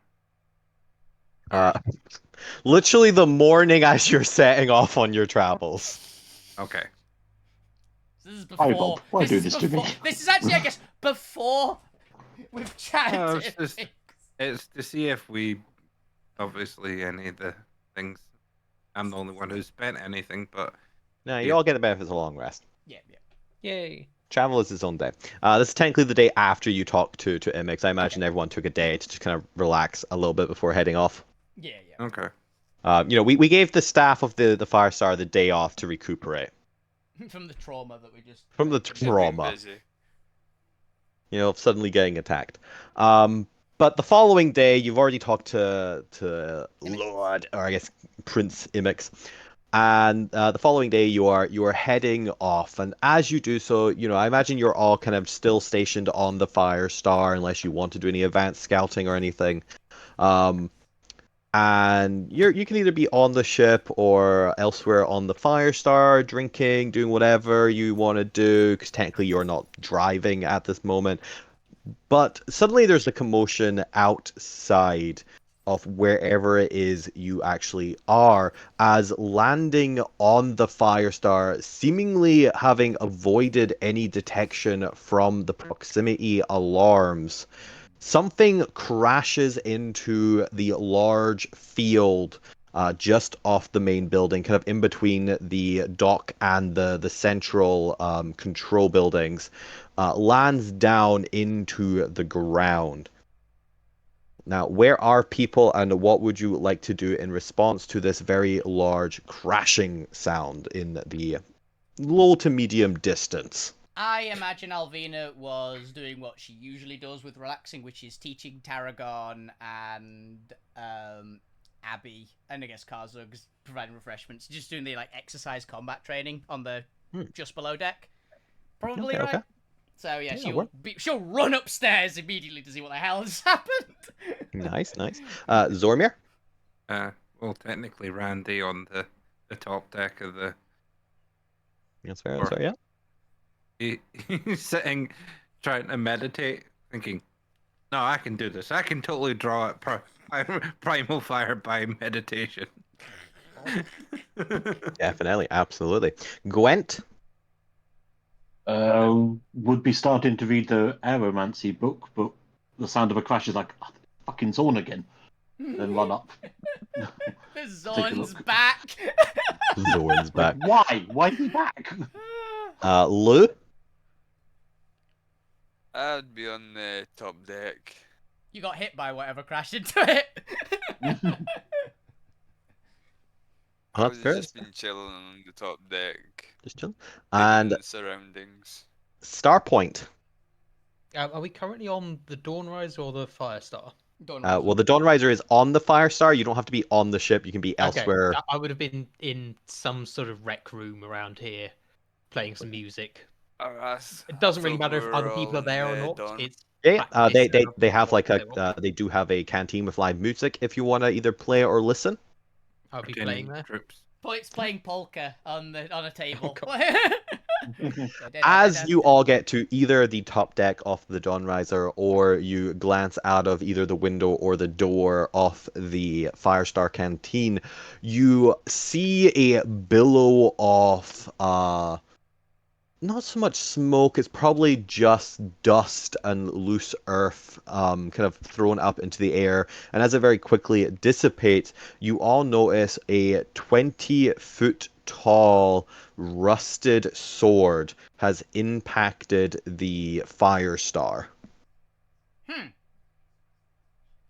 Literally the morning as you're setting off on your travels. Okay. So this is Hi, before. Bob. Why do this to me? This is actually, I guess, before we've chatted. No, it's to see if we, obviously, any of the things. I'm the only one who's spent anything, but No, you Yeah. all get the benefits of a long rest. Yeah. Yay. Travel is its own day. This is technically the day after you talk to Imix. I imagine everyone took a day to just kind of relax a little bit before heading off. Yeah. okay. We gave the staff of the Firestar the day off to recuperate From the trauma that we just. from the They've been trauma. busy. Of suddenly getting attacked. But the following day, you've already talked to Lord, or I guess Prince Imix, and the following day you are heading off. And as you do so, I imagine you're all kind of still stationed on the Firestar, unless you want to do any advanced scouting or anything. And you can either be on the ship or elsewhere on the Firestar, drinking, doing whatever you want to do, because technically you're not driving at this moment. But suddenly there's a commotion outside of wherever it is you actually are, as landing on the Firestar, seemingly having avoided any detection from the proximity alarms, something crashes into the large field just off the main building, kind of in between the dock and the central control buildings, lands down into the ground. Now, where are people, and what would you like to do in response to this very large crashing sound in the low to medium distance? I imagine Alvina was doing what she usually does with relaxing, which is teaching Tarragon and Abby, and I guess Karzug's providing refreshments, just doing the exercise combat training on the just below deck. Probably, Okay, right? okay. So yeah, Yeah, she'll run upstairs immediately to see what the hell has happened. Nice. Zormir? Well, technically, Randy on the top deck of the. That's fair, yeah. He's sitting, trying to meditate, thinking, "No, I can do this. I can totally draw it primal fire by meditation." Definitely, absolutely. Gwent? Would be starting to read the Aeromancy book, but the sound of a crash is like, oh, fucking Zorn again. Then run up. The Take a Zorn's look. back. Zorn's back. Why? Why is he back? Lou? I'd be on the top deck. You got hit by whatever crashed into it. I That's was fair. just been chilling on the top deck, Just chill. taking And in the surroundings. Starpoint. Are we currently on the Dawnrise or the Firestar? Well, the Dawnriser is on the Firestar. You don't have to be on the ship. You can be elsewhere. Okay, I would have been in some sort of rec room around here, playing some music. It doesn't really matter if other people are there or not. It's Yeah, practice of they have like what they want. they do have a canteen with live music if you want to either play or listen. I'll be playing there. Troops. It's playing polka on a table. As you all get to either the top deck of the Dawnriser, or you glance out of either the window or the door of the Firestar canteen, you see a billow of not so much smoke, it's probably just dust and loose earth kind of thrown up into the air. And as it very quickly dissipates, you all notice a 20-foot tall rusted sword has impacted the Firestar.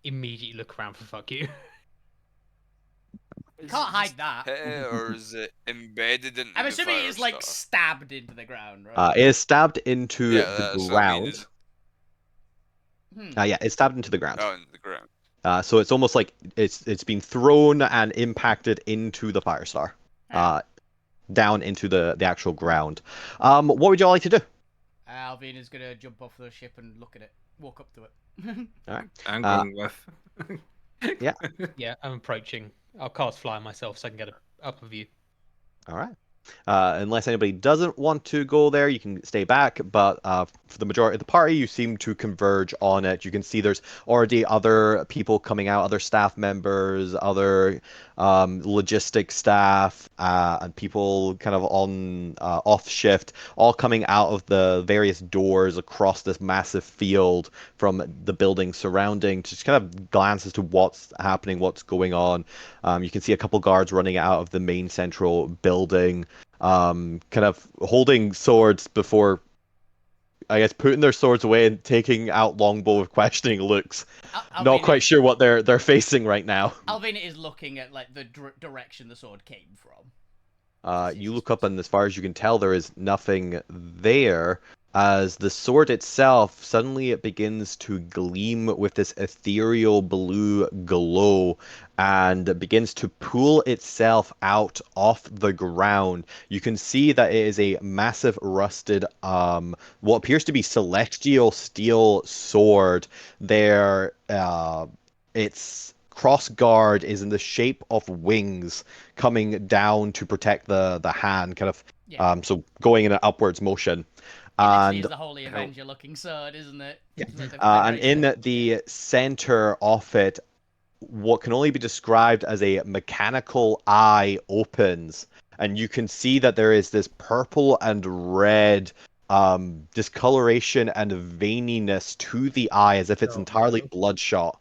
Immediately look around for fuck you. Can't hide that. Or is it embedded into I'm the assuming it's like Firestar? stabbed into the ground, right? It is stabbed into Yeah, the that's what I mean, ground. is- Yeah, it's stabbed into the ground. Oh, in the ground. So it's almost like it's been thrown and impacted into the Firestar, down into the actual ground. What would y'all like to do? Alvina's gonna jump off the ship and look at it, walk up to it. All right. I'm going with. Yeah, I'm approaching. I'll cast fly myself so I can get a upper view. All right. Unless anybody doesn't want to go there, you can stay back. But for the majority of the party, you seem to converge on it. You can see there's already other people coming out, other staff members, other logistic staff, and people kind of on off shift, all coming out of the various doors across this massive field from the building surrounding. Just kind of glance as to what's happening, what's going on. You can see a couple guards running out of the main central building, kind of holding swords before, I guess, putting their swords away and taking out longbow with questioning looks. Not quite sure what they're facing right now. Alvina is looking at like the direction the sword came from. You look up, and as far as you can tell, there is nothing there. As the sword itself, suddenly it begins to gleam with this ethereal blue glow and begins to pull itself out off the ground. You can see that it is a massive rusted, what appears to be celestial steel sword. There, its cross guard is in the shape of wings coming down to protect the hand, kind of, so going in an upwards motion. And it's the Holy Avenger looking sword, isn't it? Yeah. Like And in the center of it, what can only be described as a mechanical eye opens, and you can see that there is this purple and red discoloration and veininess to the eye, as if it's entirely bloodshot.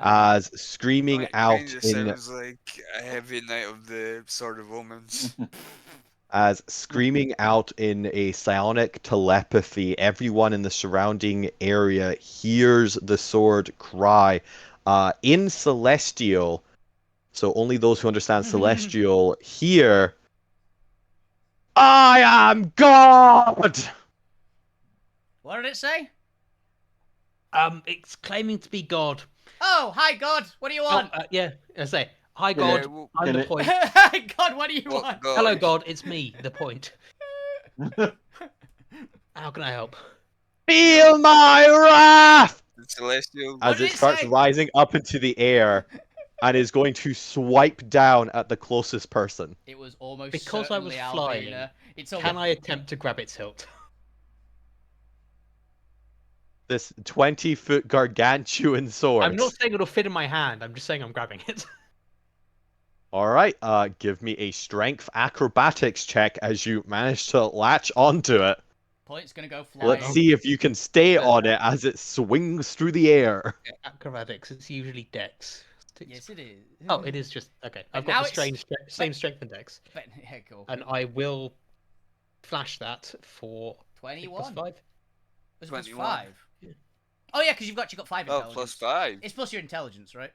As screaming out in sounds like a heavy night of the Sword of Omens. As screaming out in a psionic telepathy, everyone in the surrounding area hears the sword cry. In Celestial, so only those who understand Celestial hear, I am God! What did it say? It's claiming to be God. Oh, hi God, what do you want? Yeah, I say, hi God, I'm the point. Hi God, what do you want? God? Hello God, it's me, the point. How can I help? Feel my wrath! The Celestial. As did it it starts say? rising up into the air and is going to swipe down at the closest person. It was almost Because I was certainly flying, Alvina. It's Can I attempt to grab its hilt? This 20-foot gargantuan sword. I'm not saying it'll fit in my hand. I'm just saying I'm grabbing it. All right. Give me a strength acrobatics check as you manage to latch onto it. Point's gonna go flying. Let's see if you can stay on it as it swings through the air. Acrobatics, it's usually Dex. Yes, it is. Oh, it is just okay. But I've now got the it's- same strength and Dex, But yeah, cool. and I will flash that for 21. +5. Was it plus 21. 5? Oh yeah, because you've got 5 Oh, intelligence. +5. It's plus your intelligence, right?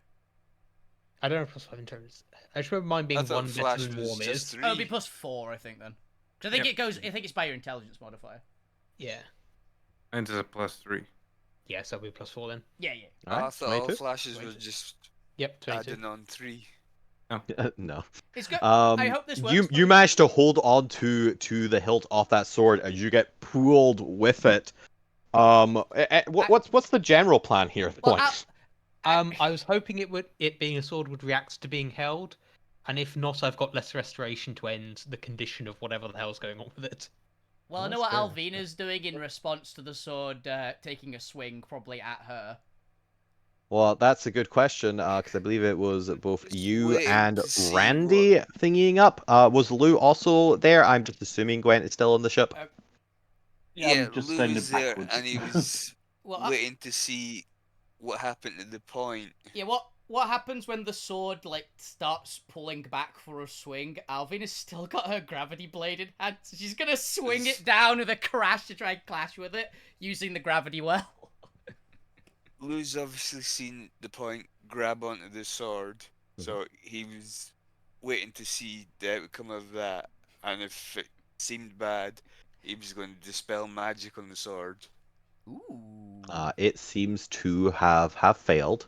I don't have +5 intelligence. I just remember mine being I thought 1 better Flash than was Warm just is. 3. Oh, it'll be plus 4, I think then. Because I think Yep. it goes. I think it's by your intelligence modifier. Yeah. Mine's a +3. Yeah, so it'll be +4 then. Yeah, yeah. I Alright, thought all 22. flashes were 22. just Yep, 22. adding on 3. No. It's good. Um, I hope this works. you for you manage to hold on to the hilt off that sword as you get pulled with it. What's the general plan here? At the Well, point? I was hoping it being a sword would react to being held, and if not, I've got less restoration to end the condition of whatever the hell's going on with it. Well, I know That's what fair. Alvina's doing in response to the sword taking a swing, probably at her. Well, that's a good question, because I believe it was both Just you waiting and to see Randy thingying up. Was Lou also there? I'm just assuming Gwent is still on the ship. Yeah, I'm just Lou saying was it there, backwards. and he was Well, waiting to see what happened at the point. yeah. What happens when the sword starts pulling back for a swing? Alvina's still got her gravity blade in hand, so she's gonna swing it down with a crash to try and clash with it using the gravity well. Lou's obviously seen the point grab onto the sword, Mm-hmm. so he was waiting to see the outcome of that, and if it seemed bad, he was going to dispel magic on the sword. Ooh. It seems to have failed.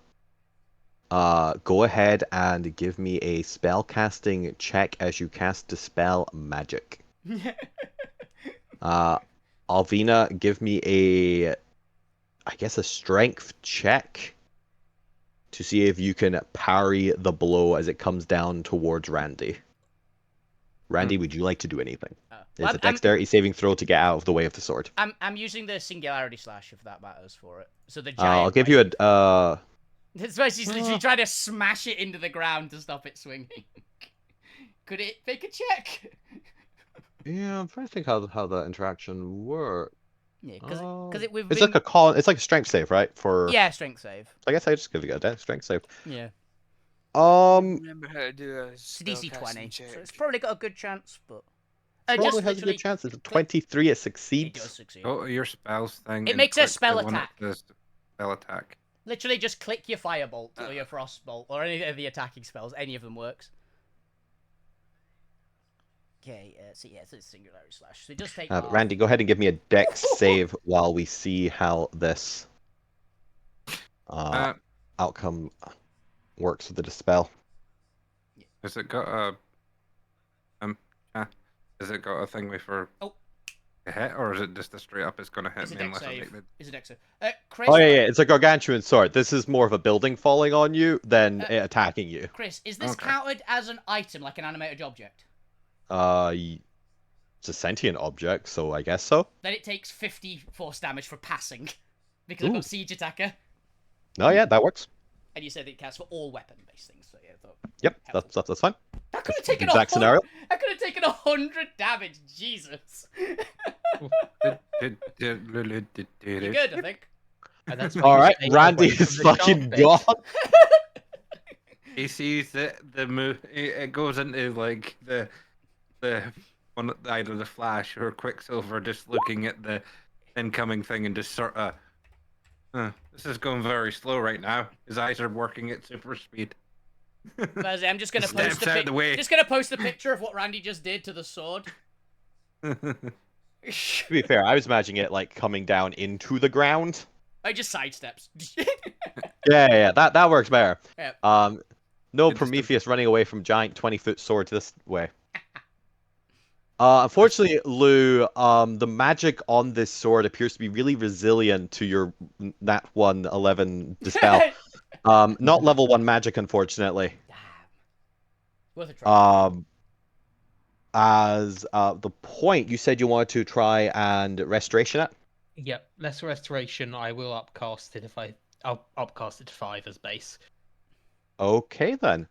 Go ahead and give me a spell casting check as you cast Dispel Magic. Alvina, give me a strength check to see if you can parry the blow as it comes down towards Randy. Randy, would you like to do anything? It's a dexterity saving throw to get out of the way of the sword. I'm using the singularity slash if that matters for it. So the giant. I'll give you a. That's why she's literally trying to smash it into the ground to stop it swinging. Could it make a check? Yeah, I'm trying to think how that interaction works. Yeah, because it we've It's been... like it's like a strength save, right? Yeah, strength save. I guess I just give you a strength save. Yeah. Remember how to do a It's DC 20, check. so it's probably got a good chance, but Probably just has a literally good chance. It's a click- 23. It It succeeds. does succeed. Go to your spells thing. It and makes a click the spell one that attack. says Spell attack. Literally, just click your firebolt or your frostbolt or any of the attacking spells. Any of them works. Okay, so yeah, so it's singularity slash. So it does take. Randy, go ahead and give me a dex save while we see how this outcome works with the dispel. Has it got a has it got a thing with for a hit, or is it just a straight up it's gonna hit It's a me dex unless I save. make the... It's a dex save. Chris. Oh yeah, it's a gargantuan sword. This is more of a building falling on you than it attacking you. Chris, is this Okay. counted as an item, like an animated object? It's a sentient object, so I guess so. Then it takes 50 force damage for passing because I've Ooh. got siege attacker, No, yeah, that works. and you said it counts for all weapon-based things. So yeah, I thought Yep, helpful. that's fine. That could have That's the taken exact scenario. I could have taken 100 damage. Jesus. You're good, I think. And that's All right, staying Randy away from is the sharp fucking bit. gone. He sees the move. It goes into like the one either the Flash or Quicksilver, just looking at the incoming thing and just sort of, this is going very slow right now. His eyes are working at super speed. But I'm just gonna Steps post out the way. just gonna post the picture of what Randy just did to the sword. To be fair, I was imagining it like coming down into the ground. I just sidesteps. Yeah, that works better. Yeah. No It just- Prometheus running away from giant 20-foot sword this way. Unfortunately, Lou, the magic on this sword appears to be really resilient to your Nat 1 11 dispel. Not level 1 magic, unfortunately. Worth a try. As the point, you said you wanted to try and restoration it? Yep, lesser restoration. I will upcast it I'll upcast it to 5 as base. Okay then.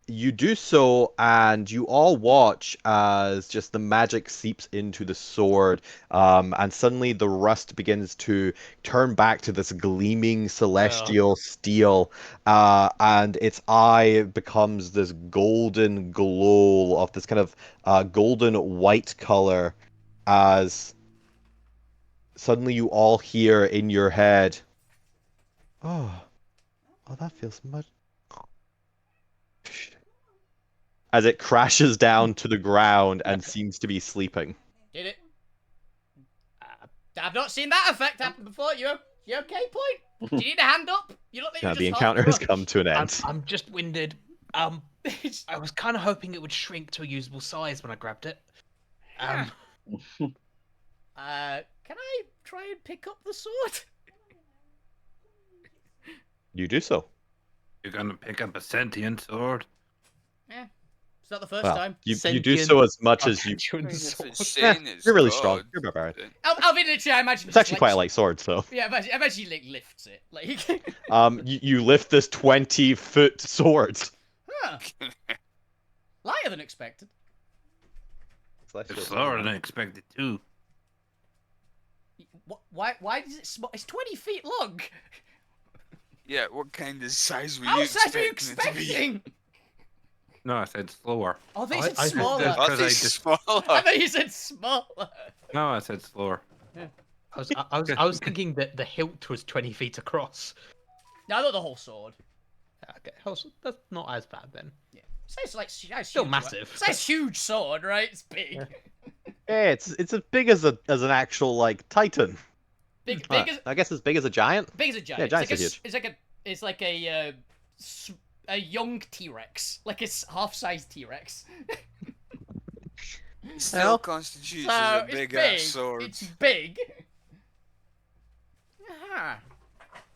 You do so, and you all watch as just the magic seeps into the sword, and suddenly the rust begins to turn back to this gleaming celestial steel, and its eye becomes this golden glow of this kind of golden white color, as suddenly you all hear in your head, "Oh, that feels much." As it crashes down to the ground and seems to be sleeping. Did it? I've not seen that effect happen before. You okay, Point? Do you need a hand up? You look like Now you're the just encounter has half come to an end. I'm just winded. I was kind of hoping it would shrink to a usable size when I grabbed it. Can I try and pick up the sword? You do so. You're gonna pick up a sentient sword? Yeah. It's not the first Well, time. you do so as much as you. I mean, if it's Eh, saying it's you're really God, strong. You're barbarian. then- I'll be literally, I imagine. It's actually quite a light sword, so. Yeah, I imagine he like lifts it. Like. You lift this 20-foot sword. Huh. Lighter than expected. It's slower than I expected too. Why does it small? It's 20 feet long. Yeah, what kind of size were How you size are you expecting it to be? expecting? No, I said slower. Oh, they I- said I- smaller. That's I 'cause think I just- smaller. I thought you said smaller. No, I said slower. I was thinking that the hilt was 20 feet across. No, I thought the whole sword. Okay, that's not as bad then. Yeah. It's like Still huge, massive. It's a huge sword, right? It's big. Yeah. Yeah, it's as big as an actual like titan. Big as I guess as big as a giant. big as a giant. Yeah, giants it's are huge. It's like a young T-Rex, like a half-sized T-Rex. It still Well, constitutes So as a it's big big. ass sword. It's big. Ah.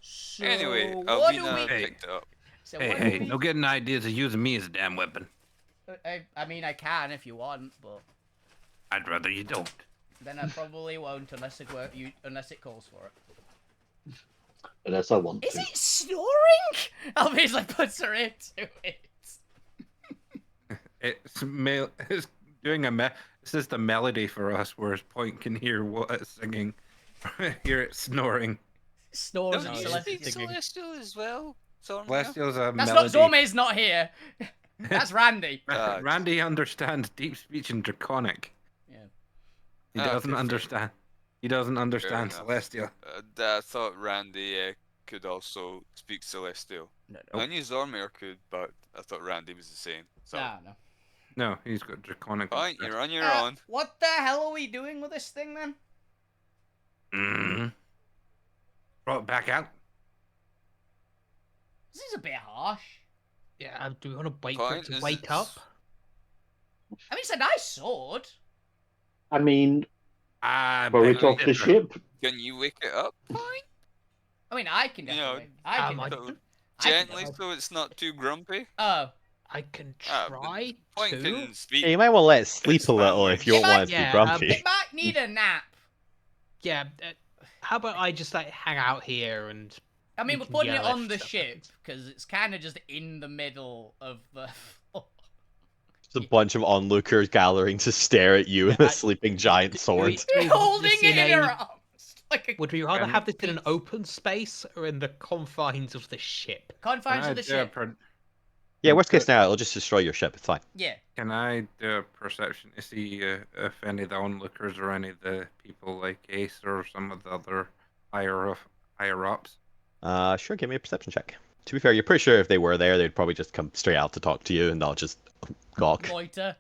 So Anyway, what do Alvina we? picked it up. So Hey, what do hey, we- no getting ideas of using me as a damn weapon. I mean, I can if you want, but I'd rather you don't. then I probably won't unless it calls for it. Unless I want Is to. it snoring? Alvina's like puts her into it. It's doing this is the melody for us, whereas Point can hear what it's singing, hear it snoring. Snores Don't and you Celeste speak singing. Celestial as well? Zormir? Celestial's a That's melody. not Zorme's not here. That's Randy. Randy understands deep speech and draconic. Yeah. He Ah, doesn't okay, fair understand. He doesn't understand enough. Celestial. I thought Randy could also speak Celestial. No, I knew Zormir could, but I thought Randy was the same. So, no. No, he's got draconic. fine, you're on your Uh, own. What the hell are we doing with this thing then? Mm-hmm. Brought it back out. This is a bit harsh. Yeah, do we want to wait for it to wake up? I mean, it's a nice sword. I mean, I were we beg off to the differ. ship? Can you wake it up? Fine. I mean, I can You know, definitely. I can. I- So, I can gently, do so it's not too grumpy. Oh. I can Ah, but try Point to. can speak. Yeah, you might want to let it sleep It's a little fine. if you don't Yeah, want it to be yeah, grumpy. It might need a nap. Yeah, how about I just like hang out here and I mean, You we're can putting it yell if on the stuff ship happens. because it's kind of just in the middle of the. Just a bunch of onlookers gathering to stare at you with Yeah, a sleeping giant sword. Do we You're want holding this it in in your a- arms. Like a would we rather Um, have this in an open space or in the confines of the ship? confines Can of I the do a ship. Yeah, worst case scenario, it'll just destroy your ship. It's fine. Yeah. Can I do a perception to see if any of the onlookers or any of the people like Ace or some of the other higher ups? Sure, give me a perception check. To be fair, you're pretty sure if they were there, they'd probably just come straight out to talk to you and not just gawk. Loiter.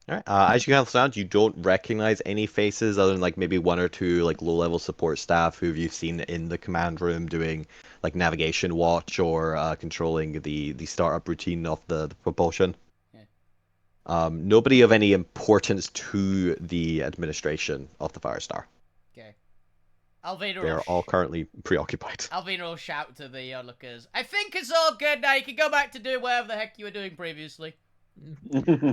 Alright, as you can understand, you don't recognize any faces other than like maybe one or two like low-level support staff who you've seen in the command room doing like navigation watch or controlling the startup routine of the propulsion. Yeah. Nobody of any importance to the administration of the Firestar. Okay. Alvina They are all currently preoccupied. Alvina will shout to the onlookers. I think it's all good now. You can go back to doing whatever the heck you were doing previously.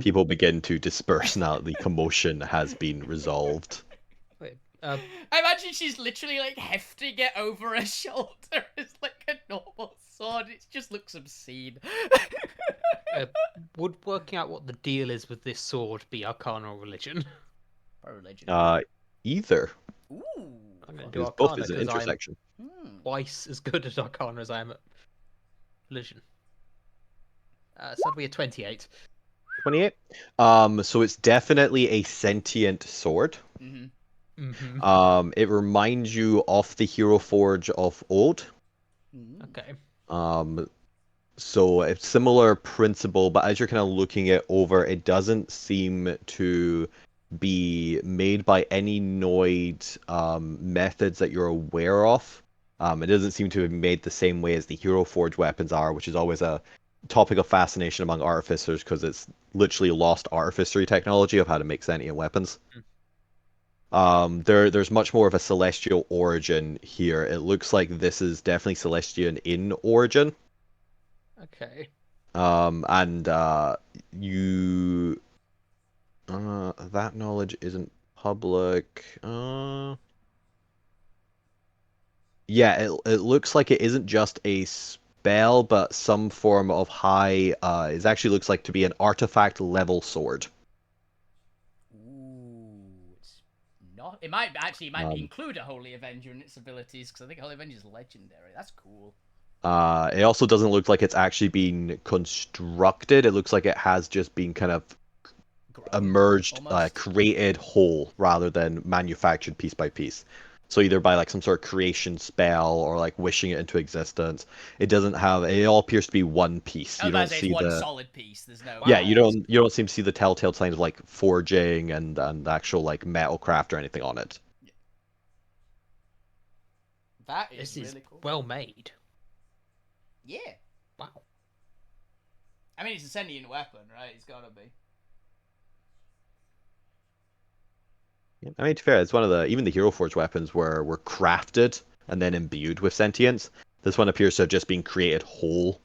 People begin to disperse now that the commotion has been resolved. Wait, I imagine she's literally like hefting it over her shoulder as like a normal sword. It just looks obscene. Would working out what the deal is with this sword be Arcana or Religion? By religion. Either. Ooh. I'm going to do Because both Arcana is an because I'm intersection. twice as good at Arcana as I am at Religion. So that'll be a 28. 28. So it's definitely a sentient sword. It reminds you of the Hero Forge of old. Okay. So it's similar principle, but as you're kind of looking it over, it doesn't seem to be made by any Noid methods that you're aware of. It doesn't seem to be made the same way as the Hero Forge weapons are, which is always a topic of fascination among artificers because it's literally lost artificery technology of how to make sentient weapons. There's much more of a celestial origin here. It looks like this is definitely celestian in origin. Okay. And you that knowledge isn't public. Yeah, it looks like it isn't just a spell, but some form of high. It actually looks like to be an artifact level sword. Ooh, it's not. It might include a Holy Avenger in its abilities because I think Holy Avenger is legendary. That's cool. It also doesn't look like it's actually been constructed. It looks like it has just been kind of emerged, created whole rather than manufactured piece by piece. So either by like some sort of creation spell or like wishing it into existence. It doesn't have. It all appears to be one piece. Oh, you don't see one the solid piece. There's no. Yeah, you don't seem to see the telltale signs of like forging and actual like metal craft or anything on it. That is This is really cool. well made. Yeah. Wow. I mean, it's a sentient weapon, right? It's gotta be. Yeah, I mean, to be fair, it's one of the even the Hero Forge weapons were crafted and then imbued with sentience. This one appears to have just been created whole.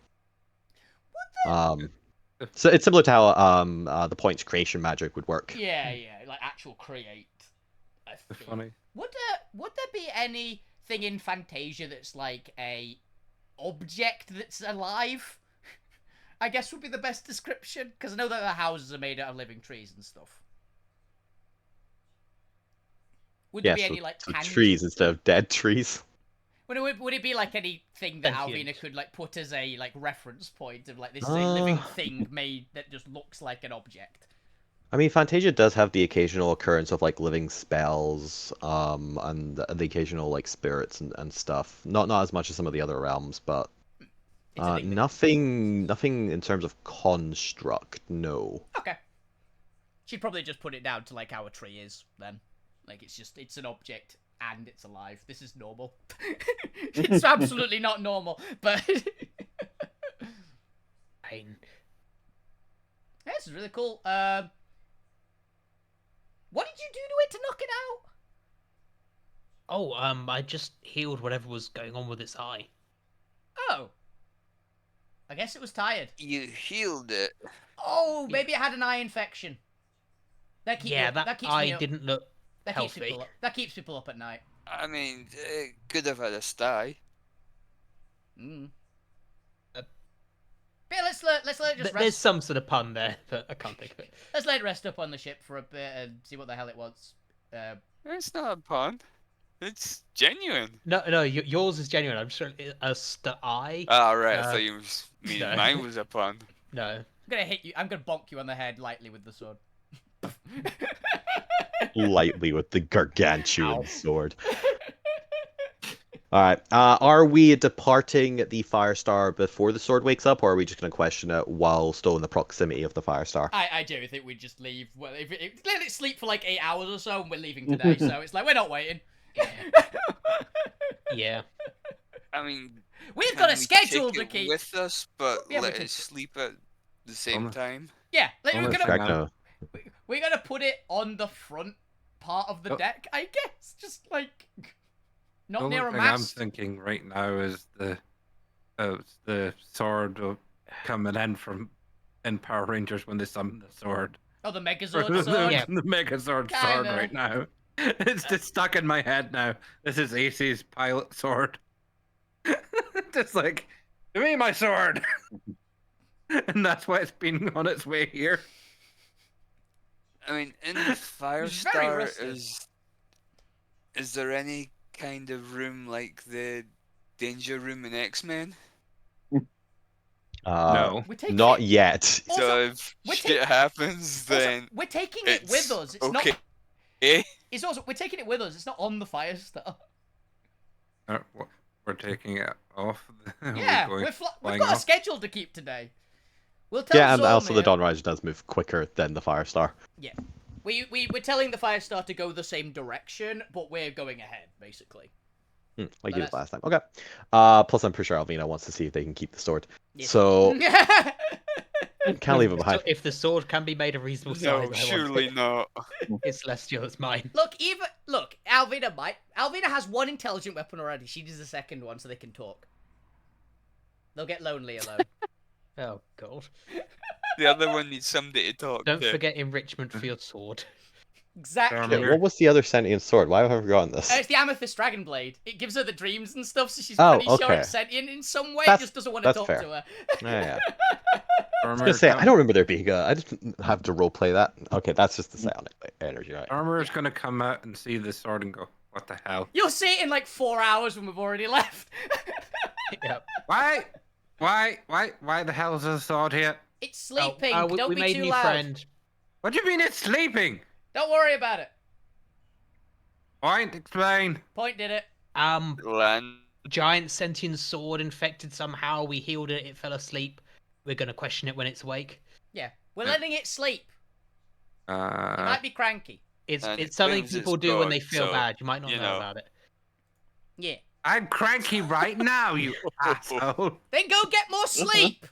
So it's similar to how the points creation magic would work. Yeah, like actual create. Funny. Would there be anything in Fantasia that's like a object that's alive? I guess would be the best description because I know that the houses are made out of living trees and stuff. Would there be any like trees instead of dead trees? Would it be like anything that Sentient. Alvina could like put as a like reference point of like this is a living thing made that just looks like an object? I mean, Fantasia does have the occasional occurrence of like living spells, and the occasional like spirits and stuff. Not as much as some of the other realms, but nothing in terms of construct. No. Okay. She'd probably just put it down to like how a tree is then. Like it's an object and it's alive. This is normal. It's absolutely not normal, but Pain. Yeah, this is really cool. What did you do to it to knock it out? Oh, I just healed whatever was going on with its eye. Oh. I guess it was tired. You healed it. Oh, maybe it had an eye infection. That keeps that keeps eye me up. didn't look That healthy. keeps people up at night. I mean, it could have had a sty. Yeah, let's let it just rest. There's some sort of pun there, but I can't think of it. Let's let it rest up on the ship for a bit and see what the hell it was. It's not a pun. It's genuine. No, yours is genuine. I'm sure a eye. Ah, right. I thought you mean no. mine was a pun. No. I'm gonna hit you. I'm gonna bonk you on the head lightly with the sword. Lightly with the gargantuan sword. All right. Are we departing the Firestar before the sword wakes up, or are we just going to question it while still in the proximity of the Firestar? I do think we just leave. Well, if let it sleep for like 8 hours or so, and we're leaving today. So it's like we're not waiting. Yeah. I mean, we've got a schedule take to it keep with us, but Yeah, let we it sleep at the same time. Yeah, like, we're gonna put it on the front part of the deck, I guess. Just like not near a thing mast. I'm thinking right now is the sword coming in Power Rangers when they summon the sword. Oh, the Megazord sword. Yeah. The Megazord sword right now. It's just stuck in my head now. This is AC's pilot sword. Just like, give me my sword. And that's why it's been on its way here. I mean, in the It's very Firestar, rusted. is there any kind of room like the danger room in X-Men? No. We're taking Not it. yet. Also, So if we're shit happens, Also, then we're taking it with it's us. It's okay. not. It's also we're taking it with us. It's not on the Firestar. We're taking it off. Yeah, we've we've flying got a off. schedule to keep today. We'll tell Yeah, and also the Zormir- Dawn Riser does move quicker than the Firestar. Yeah, we're telling the Firestar to go the same direction, but we're going ahead, basically. Like But you did that's- last time. Okay. Plus, I'm pretty sure Alvina wants to see if they can keep the sword. Yes. So can't leave it So behind. if the sword can be made a reasonable size, I No, want surely it. not. It's Celestial, it's mine. Look, Alvina has one intelligent weapon already. She needs the second one so they can talk. They'll get lonely alone. Oh god. The other one needs somebody to talk Don't to. forget enrichment for your sword. Exactly. Yeah, what was the other sentient sword? Why have I forgotten this? It's the Amethyst Dragon Blade. It gives her the dreams and stuff, so she's Oh, pretty sure okay. it's sentient in some way. That's- Just doesn't want to that's talk fair. to her. Yeah. I was gonna say, I don't remember there being I didn't have to roleplay that. Okay, that's just the psionic energy, right? Armor's gonna come out and see the sword and go, "What the hell? You'll see it in like 4 hours when we've already left. Yep. Why the hell is the sword here? It's sleeping. Oh, Don't we be made too a new loud. friend. What do you mean it's sleeping? Don't worry about it. Point, explain. Point did it. Land. Giant sentient sword infected somehow. We healed it. It fell asleep. We're gonna question it when it's awake. Yeah, we're letting it sleep. It Uh, might be cranky. It's And it's it something claims it's people do when they God, feel so, bad. You might not you know know. about it. Yeah. I'm cranky right now, you asshole. Then go get more sleep.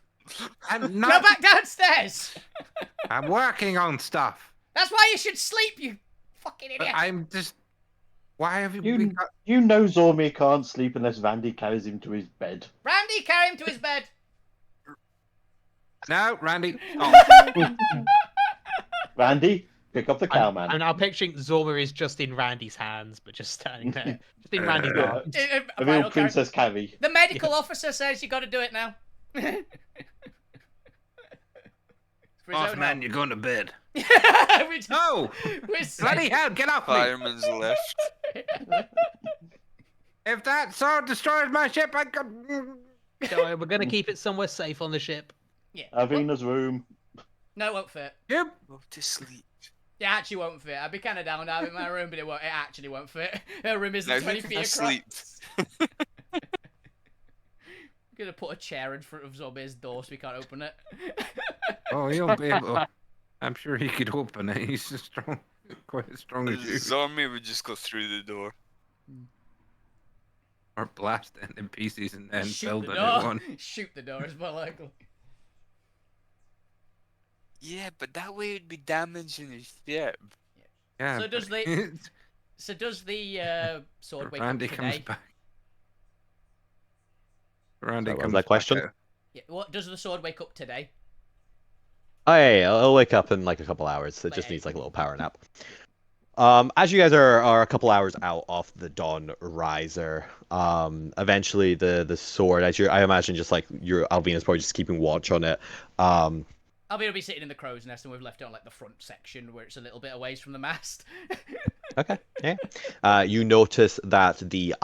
I'm Go not. back downstairs. I'm working on stuff. That's why you should sleep, you fucking But idiot. I'm just. Why have you? You know Zormir can't sleep unless Vandy carries him to his bed. Randy, carry him to his bed. No, Randy. Stop. Randy, pick up the cowman. I'm now picturing Zorma is just in Randy's hands, but just standing there, just in Randy's Yeah. arms. A A final real character. Princess Carrie. The medical officer says you got to do it now. For his Boss own man, you're going to bed. help. We just- No! we're Bloody hell, get off me! Fireman's left. If that sword destroys my ship, I could. Don't worry, we're gonna keep it somewhere safe on the ship. Yeah. Avina's room. No, it won't fit. Yep. Go to sleep. It actually won't fit. I'd be kind of down to have it in my room, but it won't. It actually won't fit. Her room isn't Now 20 who feet can across. sleep? I'm gonna put a chair in front of Zombie's door so we can't open it. Oh, he'll be able. I'm sure he could open it. He's as strong, quite as strong as you. Zombie would just go through the door. Or blast it in pieces and then Shoot build the a new door. one. Shoot the door is more likely. Yeah, but that way it'd be damaging his ship. Yeah. So does but- So does the sword wake Randy up comes today? back. Randy Sorry, what was comes that back question? out. Yeah, what does the sword wake up today? Oh yeah, I'll wake up in like a couple hours. It just Like- needs like a little power nap. As you guys are a couple hours out off the Dawn Riser, eventually the sword, I imagine just like Alvina's probably just keeping watch on it. I'll be sitting in the crow's nest, and we've left it on like the front section where it's a little bit away from the mast. Okay, yeah. You notice that the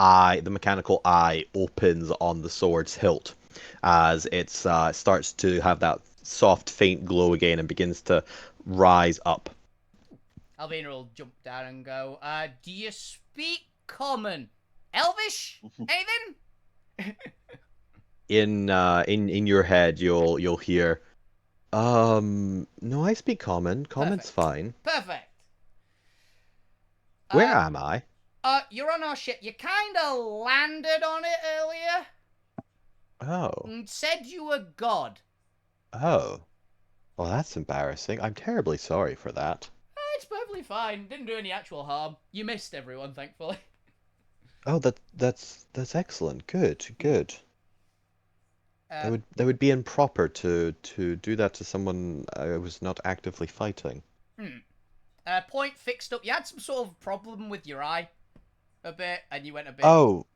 mechanical eye opens on the sword's hilt as it starts to have that soft, faint glow again and begins to rise up. Alvina will jump down and go, do you speak common? Elvish? Anything? In your head, you'll hear, no, I speak common. Common's Perfect. fine. Perfect. Where am I? You're on our ship. You kind of landed on it earlier Oh, and said you were God. oh. Well, that's embarrassing. I'm terribly sorry for that. It's perfectly fine. Didn't do any actual harm. You missed everyone, thankfully. Oh, that's excellent. Good. That would be improper to do that to someone I was not actively fighting. Point fixed up. You had some sort of problem with your eye a bit, and you went a bit. Oh,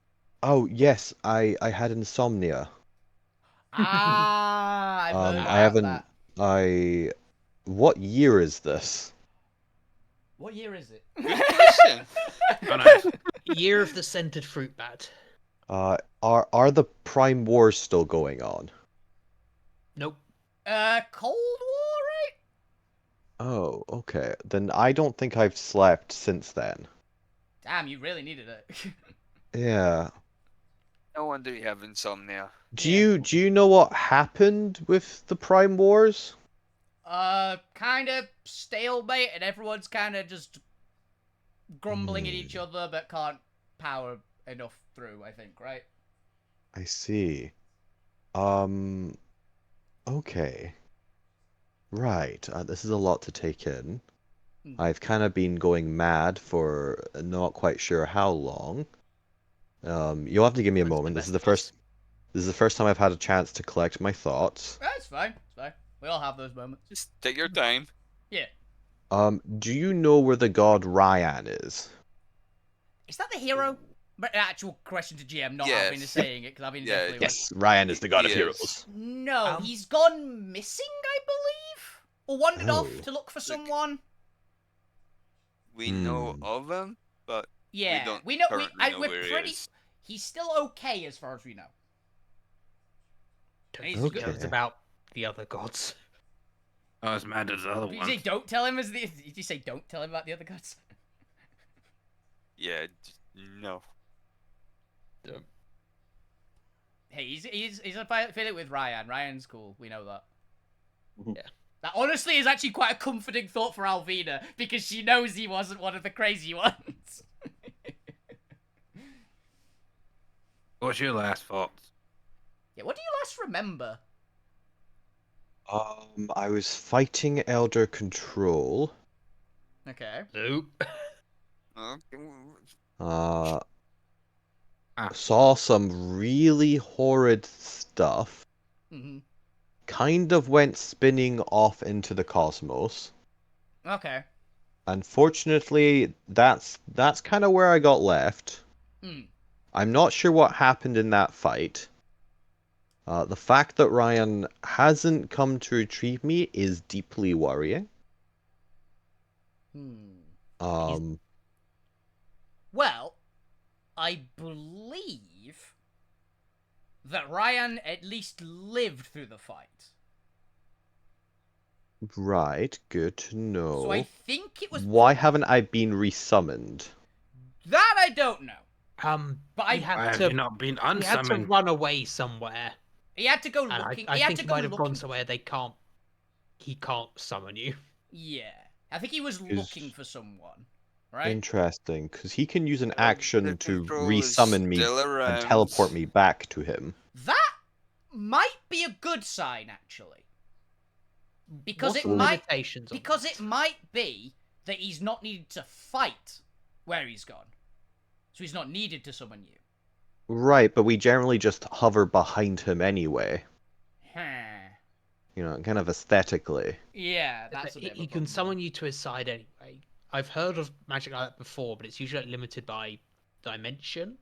Oh yes, I had insomnia. I've heard about I haven't. that. I. What year is this? What year is it? Good question. Oh, nice. Year of the scented fruit bat. Are the Prime Wars still going on? Nope. Cold War, right? Oh, okay. Then I don't think I've slept since then. Damn, you really needed it. Yeah. No wonder you have insomnia. Yeah. Do you know what happened with the Prime Wars? Kind of stalemate, and everyone's kind of just grumbling at each other, but can't power enough through, I think, right? I see. Okay. Right. This is a lot to take in. I've kind of been going mad for not quite sure how long. You'll have to give me a That's the moment. best This is the first time I've had a chance to collect my thoughts. That's fine. It's fine. We all have those moments. Just take your time. Yeah. Do you know where the god Ryan is? Is that the hero? But an actual question to GM, not Yes. having to saying it, because I've been Yeah, definitely Yes, Ryan is the god of Yes. heroes. No, he's gone missing, I believe, or wandered Oh. off to look for someone. We know of him, but Yeah, don't we know. currently know We're where he pretty. is. He's still okay as far as we know. Don't He's think Okay. knows about the other gods. I was mad at the other Did you say one. don't tell him as the? Did you say don't tell him about the other gods? yeah, no. Hey, he's a feeling with Ryan. Ryan's cool. We know that. Yeah. That honestly is actually quite a comforting thought for Alvina because she knows he wasn't one of the crazy ones. What's your last thoughts? Yeah, what do you last remember? I was fighting Elder Control. Okay. Nope. Uh, saw some really horrid stuff. Mm-hmm. Kind of went spinning off into the cosmos. Okay. Unfortunately, that's kind of where I got left. Mm. I'm not sure what happened in that fight. The fact that Ryan hasn't come to retrieve me is deeply worrying. Well, I believe that Ryan at least lived through the fight. Right, good to know. So I think it was. Why haven't I been resummoned? That I don't know. But He had Why have to. you not been He had to unsummoned? run away somewhere. He had to go And looking. I he had think to he go might have looking. gone somewhere he can't summon you. Yeah, I think he was looking for someone, right? Interesting, because he can use an The action to control is resummon me still and around. teleport me back to him. That might be a good sign, actually, because What it are the might limitations on because that? it might be that he's not needed to fight where he's gone, so he's not needed to summon you. Right, but we generally just hover behind him anyway. You know, kind of aesthetically. Yeah, that's a bit. He can summon you to his side anyway. I've heard of magic like that before, but it's usually limited by dimension.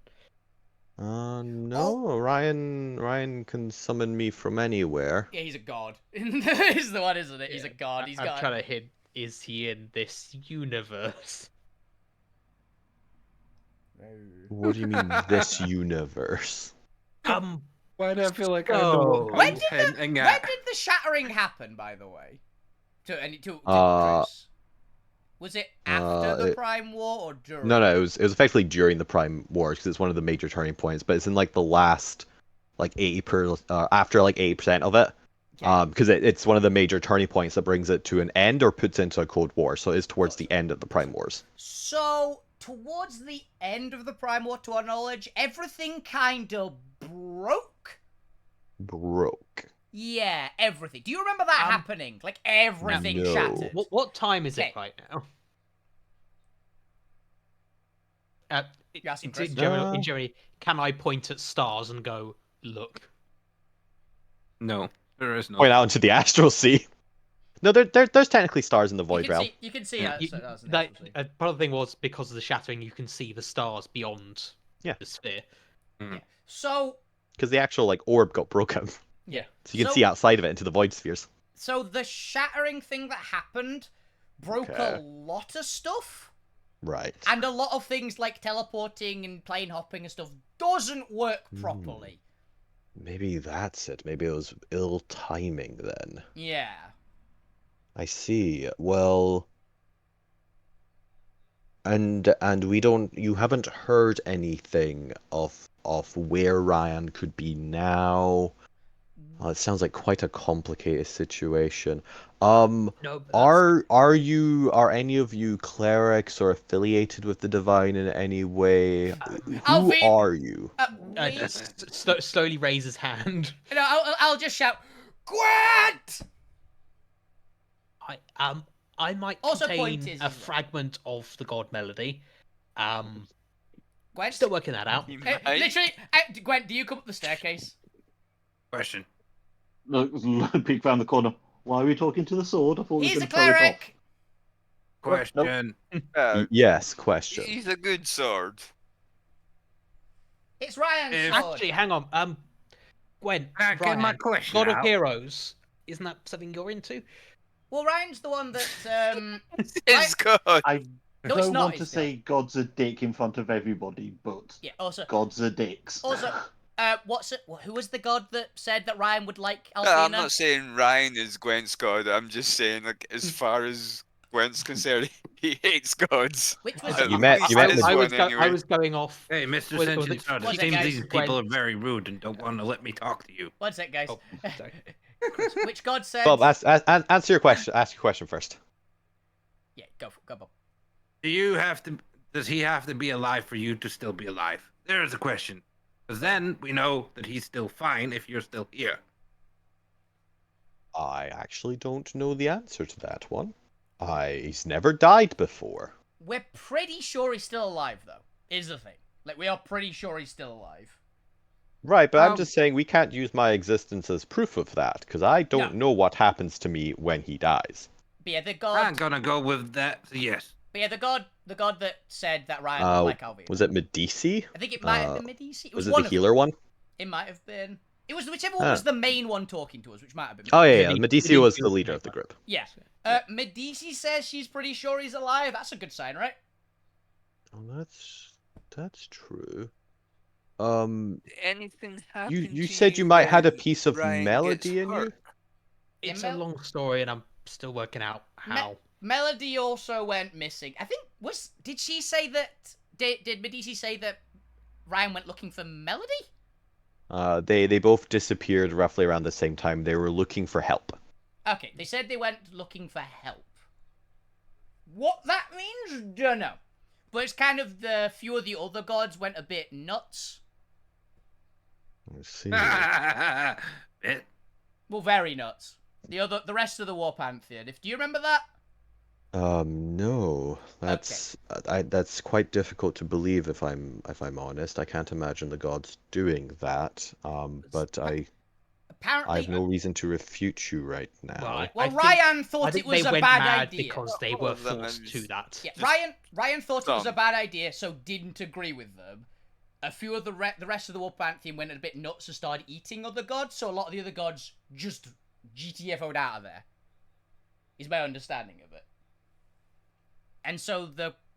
No, Ryan can summon me from anywhere. Yeah, he's a god. He's the one, isn't it? He's a god. He's I'm got. trying to hint. Is he in this universe? What do you mean, this universe? Why do I feel like I So- know what When I'm did hinting When at? did the shattering happen, by the way? To Uh, Chris? Was it after the it- Prime War or during? No, it was effectively during the Prime Wars because it's one of the major turning points, but it's in like the last, like 80% after like 80% of it. Okay. Because it's one of the major turning points that brings it to an end or puts into a Cold War, so it's towards the end of the Prime Wars. So, towards the end of the Prime War, to our knowledge, everything kind of broke? Broke. Yeah, everything. Do you remember that happening? Like, everything No. shattered? What time is Okay. it right now? You're asking In Chris? Germany, can I point at stars and go, look? No, there is no. Point out into the astral sea. No, there's technically stars in the Void Realm. You can see Yeah. that. So that was an That, actual scene. part of the thing was because of the shattering, you can see the stars beyond Yeah. the sphere. So Because the actual like orb got broken, yeah, so you can see outside of it into the void spheres. So the shattering thing that happened broke a Okay. lot of stuff. Right. And a lot of things like teleporting and plane hopping and stuff doesn't work properly. Maybe that's it. Maybe it was ill timing then. Yeah. I see. Well, and you haven't heard anything of where Ryan could be now. Oh, it sounds like quite a complicated situation. No, but that's- Are any of you clerics or affiliated with the divine in any way? Who Alvin- are you? We- slowly raise his hand. No, I'll just shout, Gwent! I might Also contain point is a as well. fragment of the god melody. Gwent? Still working that out. You might. Literally, Gwent, do you come up the staircase? Question. Look, peek round the corner. Why are we talking to the sword? I thought we He's were a going to throw it off. cleric! Question. Yes, question. He's a good sword. It's Ryan's If- sword. Actually, hang on. Gwen, Can I get my Ryan, question God of out? Heroes. Isn't that something you're into? Well, Ryan's the one that, His god. I No, it's don't not, want to it's say God's a dick in front of everybody, but yeah, also, Gods are dicks. Also, who was the god that said that Ryan would like No, Alfina? I'm not saying Ryan is Gwent's god. I'm just saying, like, as far as Gwent's concerned, he hates gods. Which was You met- At you least met this with- I one, anyway. was going off. Hey, Mr. Was- Sentient was it- Stud, was it it seems guys? these people Gwen- are very rude and don't want to let me talk to you. One sec, guys. Oh, sorry. Which god said? Well, answer your question. Ask your question first. Yeah, go Bob. Does he have to be alive for you to still be alive? There's a question. Because then we know that he's still fine if you're still here. I actually don't know the answer to that one. He's never died before. We're pretty sure he's still alive, though. Is the thing. Like, we are pretty sure he's still alive. Right, but I'm Um, just saying we can't use my existence as proof of that, because I don't know what happens to me when he dies. But yeah, the I'm god. gonna go with that. Yes. But yeah, the god that said that Ryan would like Alvina. Was it Medici? I think it might have been Medici. It was Was it one the of healer them. one? It might have been. It was whichever one was the main one talking to us, which might have been. Oh yeah, Medici- Medici was the Medici leader was of the group. Yeah. Medici says she's pretty sure he's alive. That's a good sign, right? Oh, that's true. Anything happen You to said you might had a when piece of Ryan melody gets in you. hurt? It's Yeah, a long story, and I'm still working out how. Melody also went missing. I think did she say that? Did Medici say that Ryan went looking for Melody? They both disappeared roughly around the same time. They were looking for help. Okay, they said they went looking for help. What that means, dunno. But it's kind of the few of the other gods went a bit nuts. Let's see. Bit. Well, very nuts. The rest of the War Pantheon. Do you remember that? No. That's quite difficult to believe if I'm honest. I can't imagine the gods doing that. But I Apparently. have no reason to refute you right now. Well, Well, I think- Ryan I thought think it was they a went bad mad idea. because they All were of them forced is- to that. Yeah, Just Ryan thought it was a dumb. bad idea, so didn't agree with them. A few of the rest of the War Pantheon went a bit nuts and started eating other gods, so a lot of the other gods just GTFO'd out of there. Is my understanding of it. And so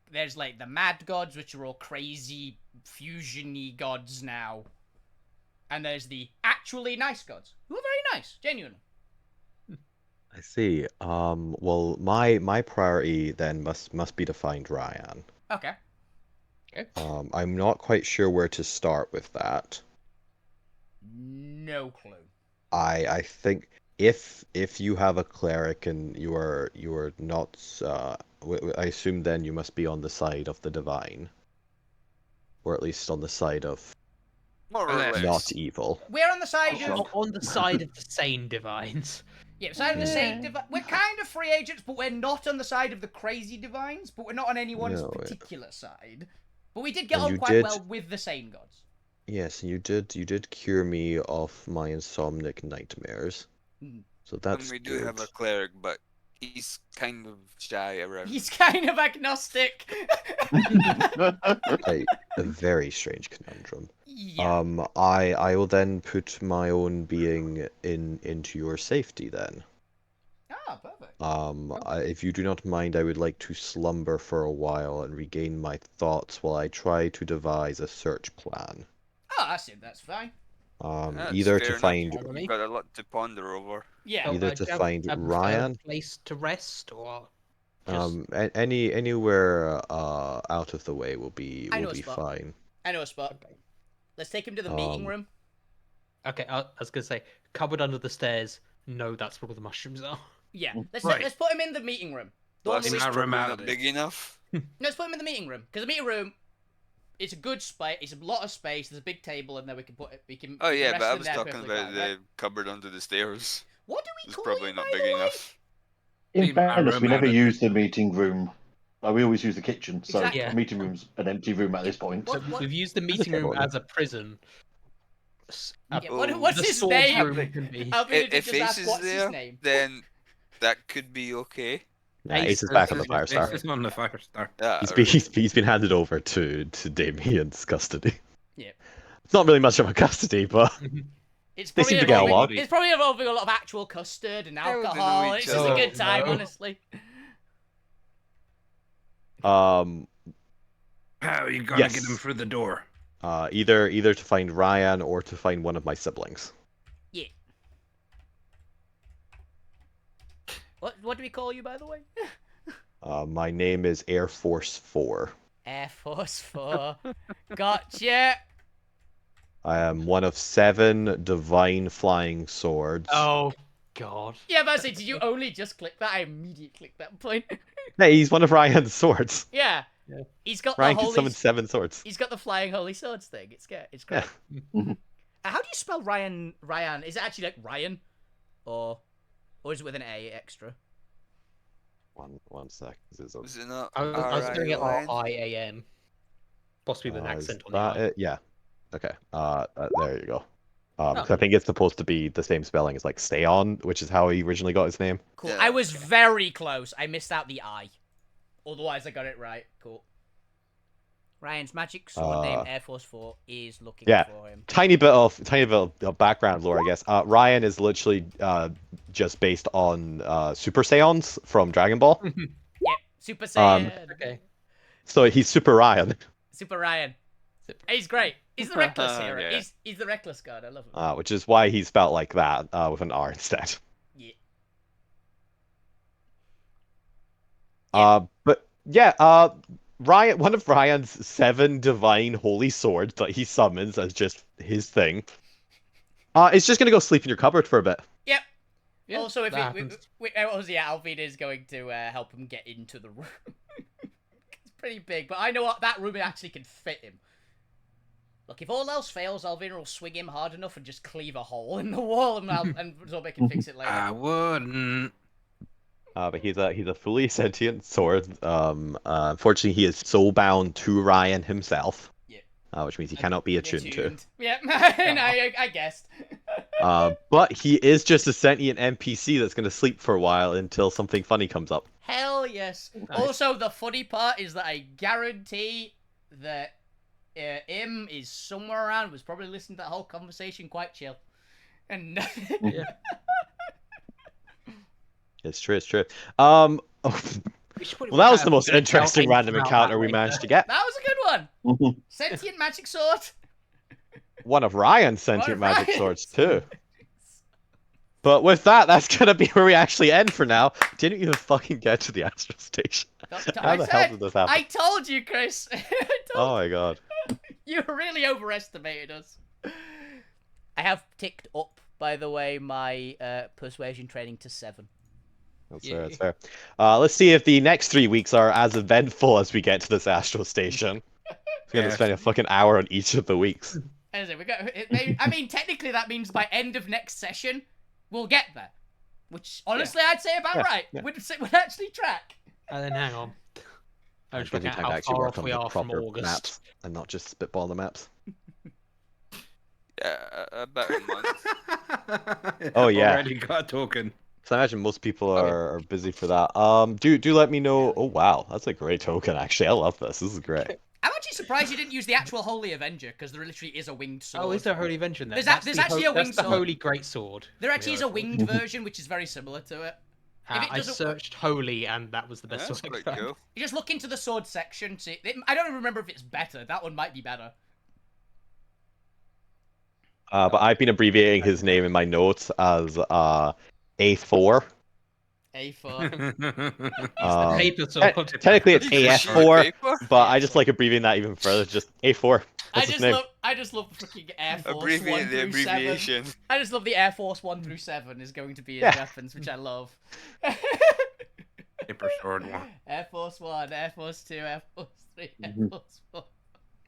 there's like the mad gods, which are all crazy fusion-y gods now. And there's the actually nice gods, who are very nice, genuinely. I see. Well, my priority then must be to find Ryan. Okay. I'm not quite sure where to start with that. No clue. I think if you have a cleric and you are not, I assume then you must be on the side of the divine, or at least on the side of More or less. not evil. We're on the side of... On the side of the sane divines. Yeah, side of the same divine. We're kind of free agents, but we're not on the side of the crazy divines, but we're not on anyone's No, particular side. But we did get And on you quite did- well with the sane gods. Yes, and you did cure me of my insomnic nightmares. Mhm. So that's And we do have good. a cleric, but He's kind of shy around. He's kind of agnostic. A very strange conundrum. Yeah. I will then put my own being into your safety then. Ah, perfect. If you do not mind, I would like to slumber for a while and regain my thoughts while I try to devise a search plan. Oh, that's fine. That's Either fair to enough. find You've got a lot to ponder over. Yeah. either do to you have find a preferred Ryan, place to rest, or just... anywhere out of the way will be I know a spot. fine. I know a spot. Let's take him to the meeting room. Okay, I was gonna say cupboard under the stairs. No, that's where all the mushrooms are. Yeah. Let's put him in the meeting room. The one Plus, we- it's that room probably out not of big enough. No, let's put him in the meeting room because the meeting room, it's a good space. It's a lot of space. There's a big table, and then we can put it. Oh we can yeah, rest but I in was there talking perfectly about fine, right? the cupboard under the stairs. What do we It's call probably it, not by big the way? enough. In Leave my fairness, room we never out of use the meeting room. We always use the kitchen, so Exactly. Yeah. the meeting room's an empty room at this point. What- So we've used the meeting room table, as a prison. Yeah, what's the his swords name? room can be. Alvin, If just Ace ask is what's his there, name. then that could be okay. Nah, Ace Ace is is back on the the- Firestar. This is on the Firestar. Yeah, He's been handed over to Damien's custody. Yeah. It's not really much of a custody, but It's They probably seem to get involving- along. It's probably involving a lot of actual custard and Yeah, we know alcohol. each It's just a other. good time, No. honestly. How you gonna get him Yes. through the door? Either to find Ryan or to find one of my siblings. Yeah. What do we call you, by the way? My name is Air Force 4. Air Force 4. Gotcha. I am one of 7 divine flying swords. Oh God. Yeah, but I say, did you only just click that? I immediately clicked that point. Hey, he's one of Ryan's swords. Yeah. Yeah. He's got Ryan the can holy. summon 7 swords. He's got the flying holy swords thing. It's great. It's great. Yeah. How do you spell Ryan? Ryan? Is it actually like Ryan, or is it with an A extra? One sec. This is a- Was it not? I was doing it R-I-O-N? R-I-A-N. Possibly with an is accent on the that I. it? Yeah. Okay. There you go. 'Cause Oh. I think it's supposed to be the same spelling as like stay on, which is how he originally got his name. Cool. Yeah, I was very close. I missed out the I. Otherwise, I got it right. Cool. Ryan's magic sword name Air Force 4 is looking yeah. for him. Tiny bit of background lore, I guess. Ryan is literally just based on Super Saiyans from Dragon Ball. Yep. Super Saiyan. Okay. So he's Super Ryan, Super Ryan. He's great. He's the reckless hero. Yeah. He's the reckless god. I love him. which is why he's spelled like that with an R instead. Yeah. But yeah, Ryan, one of Ryan's 7 divine holy swords that he summons as just his thing. It's just gonna go sleep in your cupboard for a bit. Yep. Yeah, Also, if that it, happens. Alvin is going to help him get into the room. It's pretty big, but I know what that room actually can fit him. Look, if all else fails, Alvin will swing him hard enough and just cleave a hole in the wall, and Zombie can fix it later. I wouldn't. But he's a fully sentient sword. Unfortunately, he is soul bound to Ryan himself. Yeah. Which means he cannot be attuned to. Yeah, I guessed. But he is just a sentient NPC that's going to sleep for a while until something funny comes up. Hell yes. Nice. Also, the funny part is that I guarantee that Im is somewhere around, was probably listening to that whole conversation quite chill. And Yeah. It's true. It's true. Well, We should put it that was out the most and interesting tell random Ace about encounter that we later. managed to get. that was a good one. Sentient magic sword. One of Ryan's sentient One of magic Ryan's. swords too. But with that, that's gonna be where we actually end for now. Didn't even fucking get to the astral station. How the hell did this happen? I told you, Chris. I Oh told my god. you really overestimated us. I have ticked up, by the way, my persuasion training to 7. That's fair. That's fair. Let's see if the next 3 weeks are as eventful as we get to this astral station. We're gonna Yes. spend a fucking hour on each of the weeks. As we got. I mean, technically, that means by end of next session, we'll get there. Which, honestly, I'd say about Yeah, right. yeah. Would actually track. And then hang on. I was Gives you looking at time to how actually far work off on we the are from proper August. maps and not just spitball the maps. Yeah, about a month. Oh, yeah. Already got a token. So I imagine most people Okay. are busy for that. Do let me know. Oh wow, that's a great token. Actually, I love this. This is great. I'm actually surprised you didn't use the actual Holy Avenger, because there literally is a winged sword. Oh, is there a Holy Avenger in there? There's actually a winged That's the sword. Holy Great Sword. There actually is a Yeah, winged version, which is very similar to it. If it I doesn't- searched Holy, and that was the best That's sword I quite found. cool. You just look into the sword section. See, I don't even remember if it's better. That one might be better. But I've been abbreviating his name in my notes as A4. A4. Paper sword. Technically, it's Is this AF4, paper? but I just like abbreviating that even further. Just A4. That's his name. I just love freaking Air Force 1 Abbreviate the through 7. abbreviation. I just love the Air Force 1 through 7 is going to be his Yeah. weapons, which I love. Paper sword one. Air Force 1, Air Force 2, Air Force 3, Air Force 4.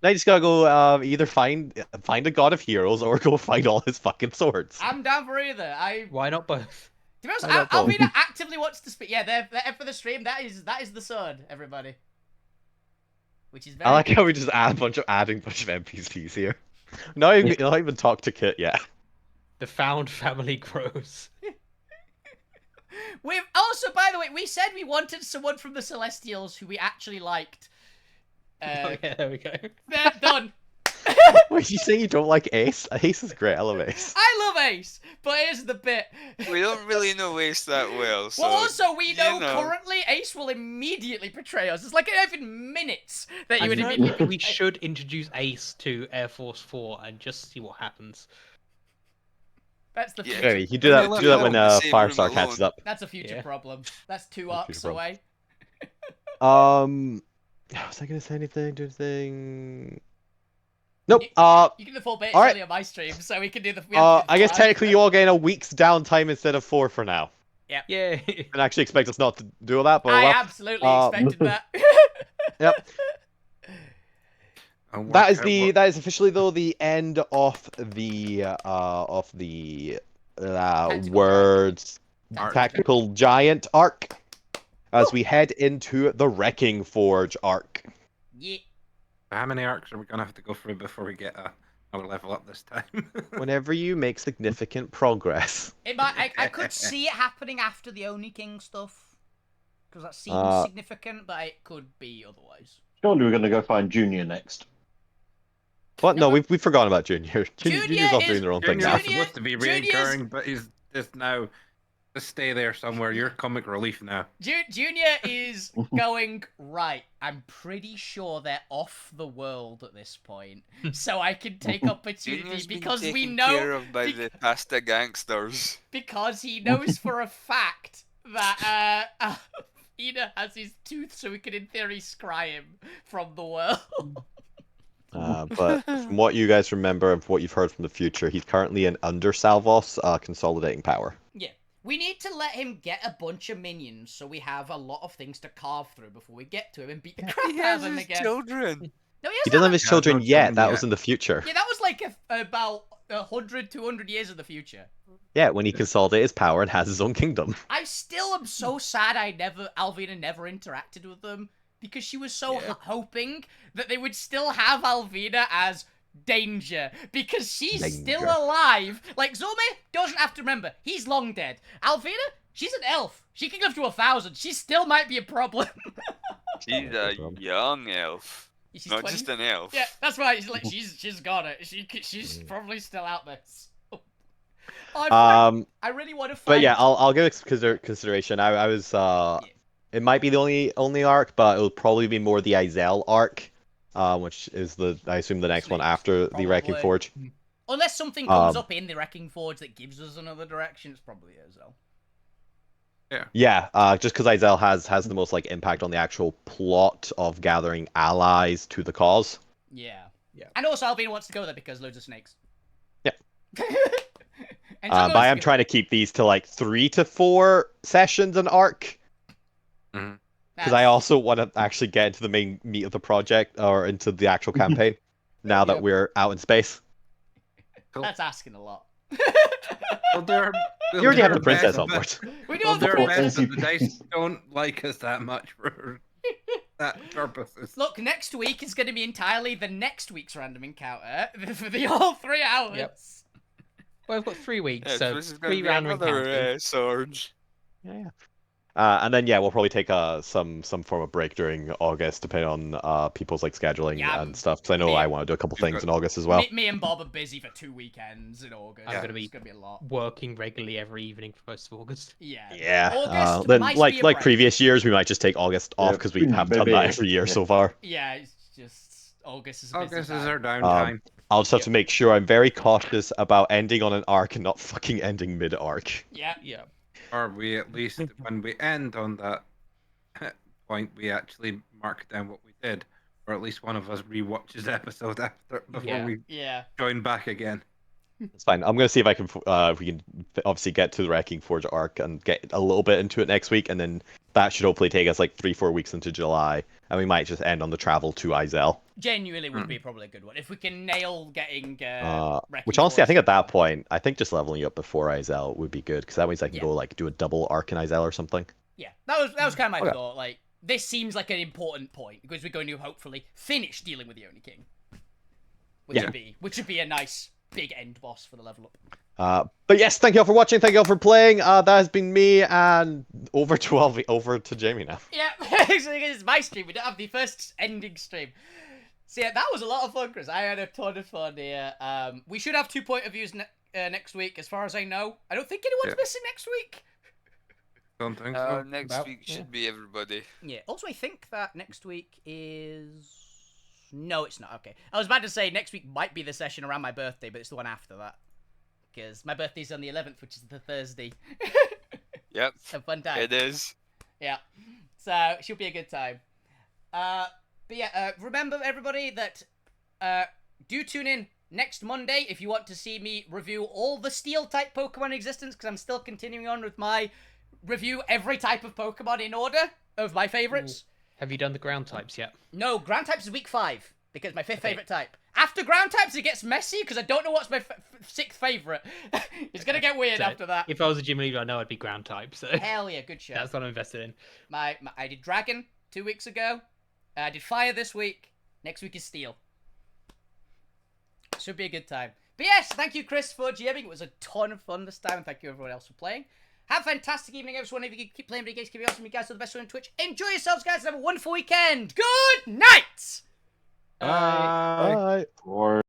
Now you just gotta go either find a god of heroes or go find all his fucking swords. I'm down for either. Why not both? To be honest, Why not both? Alvina actively wants to speak. Yeah, they're for the stream. That is the sword, everybody. Which is very. I like how we just adding a bunch of NPCs here. Not even talk to Kit yet. The found family grows. We've also, by the way, we said we wanted someone from the Celestials who we actually liked. Oh, yeah, there we go. They're done. Wait, you saying you don't like Ace? Ace is great. I love Ace. I love Ace, but here's the bit. We don't really know Ace that well, so. Well, also, we know, you know. currently Ace will immediately betray us. It's like even minutes that I you would think immediately. we should introduce Ace to Air Force 4 and just see what happens. That's the Yeah. future. Anyway, you do that. Let Do that me when know the same room Firestar catches alone. up. That's a future Yeah. problem. That's 2 That's a arcs future problem. away. Was I gonna say anything? Do anything? Nope. You can do the full bit All right. early on my stream, so we can do the. We have to do the I guess full technically you all gain a week's downtime instead of 4 for now. Yay! And actually expect us not to do all that, but I well. absolutely expected that. Yep. I'll work That is out the that is officially though the end of the words Arc. tactical giant arc as we head into the Wrecking Forge arc. Yeah. How many arcs are we gonna have to go through before we get our level up this time? Whenever you make significant progress. It might. I could see it happening after the Oni King stuff, because that seems Uh, significant, but it could be otherwise. Surely we're going to go find Junior next. What? No, No, we've forgotten about Junior. Junior Junior's off is- doing their own thing Junior now. was supposed to be Junior's- reoccurring, but he's just now. Just stay there somewhere. You're comic relief now. Junior is going right. I'm pretty sure they're off the world at this point, so I can take opportunity Junior's been because we taken know care of by be- the pasta gangsters. because he knows for a fact that Ina has his tooth, so we can in theory scry him from the world. But from what you guys remember and from what you've heard from the future, he's currently in under Salvos, consolidating power. Yeah. We need to let him get a bunch of minions so we have a lot of things to carve through before we get to him and beat the crap He out has of him his again. children. No, He doesn't have his Yeah, children not yet. children That yet. was in the future. Yeah, that was like about 100, 200 years in the future. Yeah, when he consolidated his power and has his own kingdom. I still am so sad Alvina never interacted with them because she was so hoping that they would still have Alvina as danger because she's still Danger. alive. Like, Zome doesn't have to remember. He's long dead. Alvina, she's an elf. She can live to 1,000. She still might be a problem. She's a young elf, She's not 20. just an elf. Yeah, that's right. She's got it. She's probably still out there. So- I really want to find. But yeah, I'll give it consideration. I was it might be the only arc, but it'll probably be more the Izel arc, which is I assume the next one after the Wrecking Probably. Forge. Unless something comes up in the Wrecking Forge that gives us another direction, it's probably Izel. Yeah, just because Izel has the most like impact on the actual plot of gathering allies to the cause. Yeah. Yeah. And also Alvina wants to go there because loads of snakes. Yeah. And But I am trying to keep these to like 3 to 4 sessions an arc. Because I also want to actually get into the main meat of the project or into the actual campaign now that Yep. we're out in space. Cool. That's asking a lot. Well, they're, You already have the they're princess best, on board. We do Well, have the they're princess. best, but the dice don't like us that much for that purposes. Look, next week is going to be entirely the next week's random encounter for the whole 3 hours. Yep. Well, I've got 3 weeks, Yeah, so this is going 3 to be random another encounters. sword. Yeah. And then we'll probably take some form of break during August, depending on people's like scheduling Yeah, and stuff. Because I know me- I want to do a couple You've things got- in August as well. Me and Bob are busy for 2 weekends in August. I'm gonna be It's gonna be a lot. working regularly every evening for most of August. Yeah. Yeah. August Then might like be a like break. previous years, we might just take August off Yeah, because we haven't done maybe. that every year Yeah. so far. Yeah, it's just August is a busy August is time. our downtime. I'll just have to make sure I'm very cautious about ending on an arc and not fucking ending mid arc. Yeah. Yeah. Or we at least, when we end on that point, we actually mark down what we did. Or at least one of us rewatches the episode after before Yeah. we Yeah. join back again. It's fine. I'm gonna see if I can, if we can obviously get to the Wrecking Forge arc and get a little bit into it next week, and then that should hopefully take us like 3-4 weeks into July, and we might just end on the travel to Izel. Genuinely would be probably a good one if we can nail getting. Which honestly, I think at that Wrecking point, I think just leveling you up before Izel would be good, because that means I can Yeah. go like do a double arc in Izel or something. Yeah, that was kind of my Okay. thought. Like, this seems like an important point because we're going to hopefully finish dealing with the Oni King, which would be a nice big end boss for the level up. But yes, thank you all for watching. Thank you all for playing. That has been me, and over to Jamie now. Yeah, it's my stream. We don't have the first ending stream. So yeah, that was a lot of fun, Chris. I had a ton of fun here. We should have 2 point of views next week, as far as I know. I don't think anyone's missing next week. Don't think so. Next week should be everybody. Yeah. Also, I think that next week is... No, it's not. Okay. I was about to say next week might be the session around my birthday, but it's the one after that. Because my birthday's on the 11th, which is the Thursday. Yep. A fun time. It is. Yeah. So, it should be a good time. But yeah, remember everybody that do tune in next Monday if you want to see me review all the Steel-type Pokemon in existence, because I'm still continuing on with my review every type of Pokemon in order of my favorites. Have you done the ground types yet? No, ground types is week 5, because my 5th favorite type. After ground types, it gets messy, because I don't know what's my 6th favorite. It's gonna get weird So, after that. If I was a gym leader, I know I'd be ground type. So Hell yeah, good show. that's what I'm invested in. I did Dragon 2 weeks ago. I did Fire this week. Next week is Steel. Should be a good time. But yes, thank you, Chris, for GMing. It was a ton of fun this time, and thank you everyone else for playing. Have a fantastic evening, everyone. If you can keep playing video games, keep it awesome. You guys are the best on Twitch. Enjoy yourselves, guys, and have a wonderful weekend. Good night! Bye. Bye. Or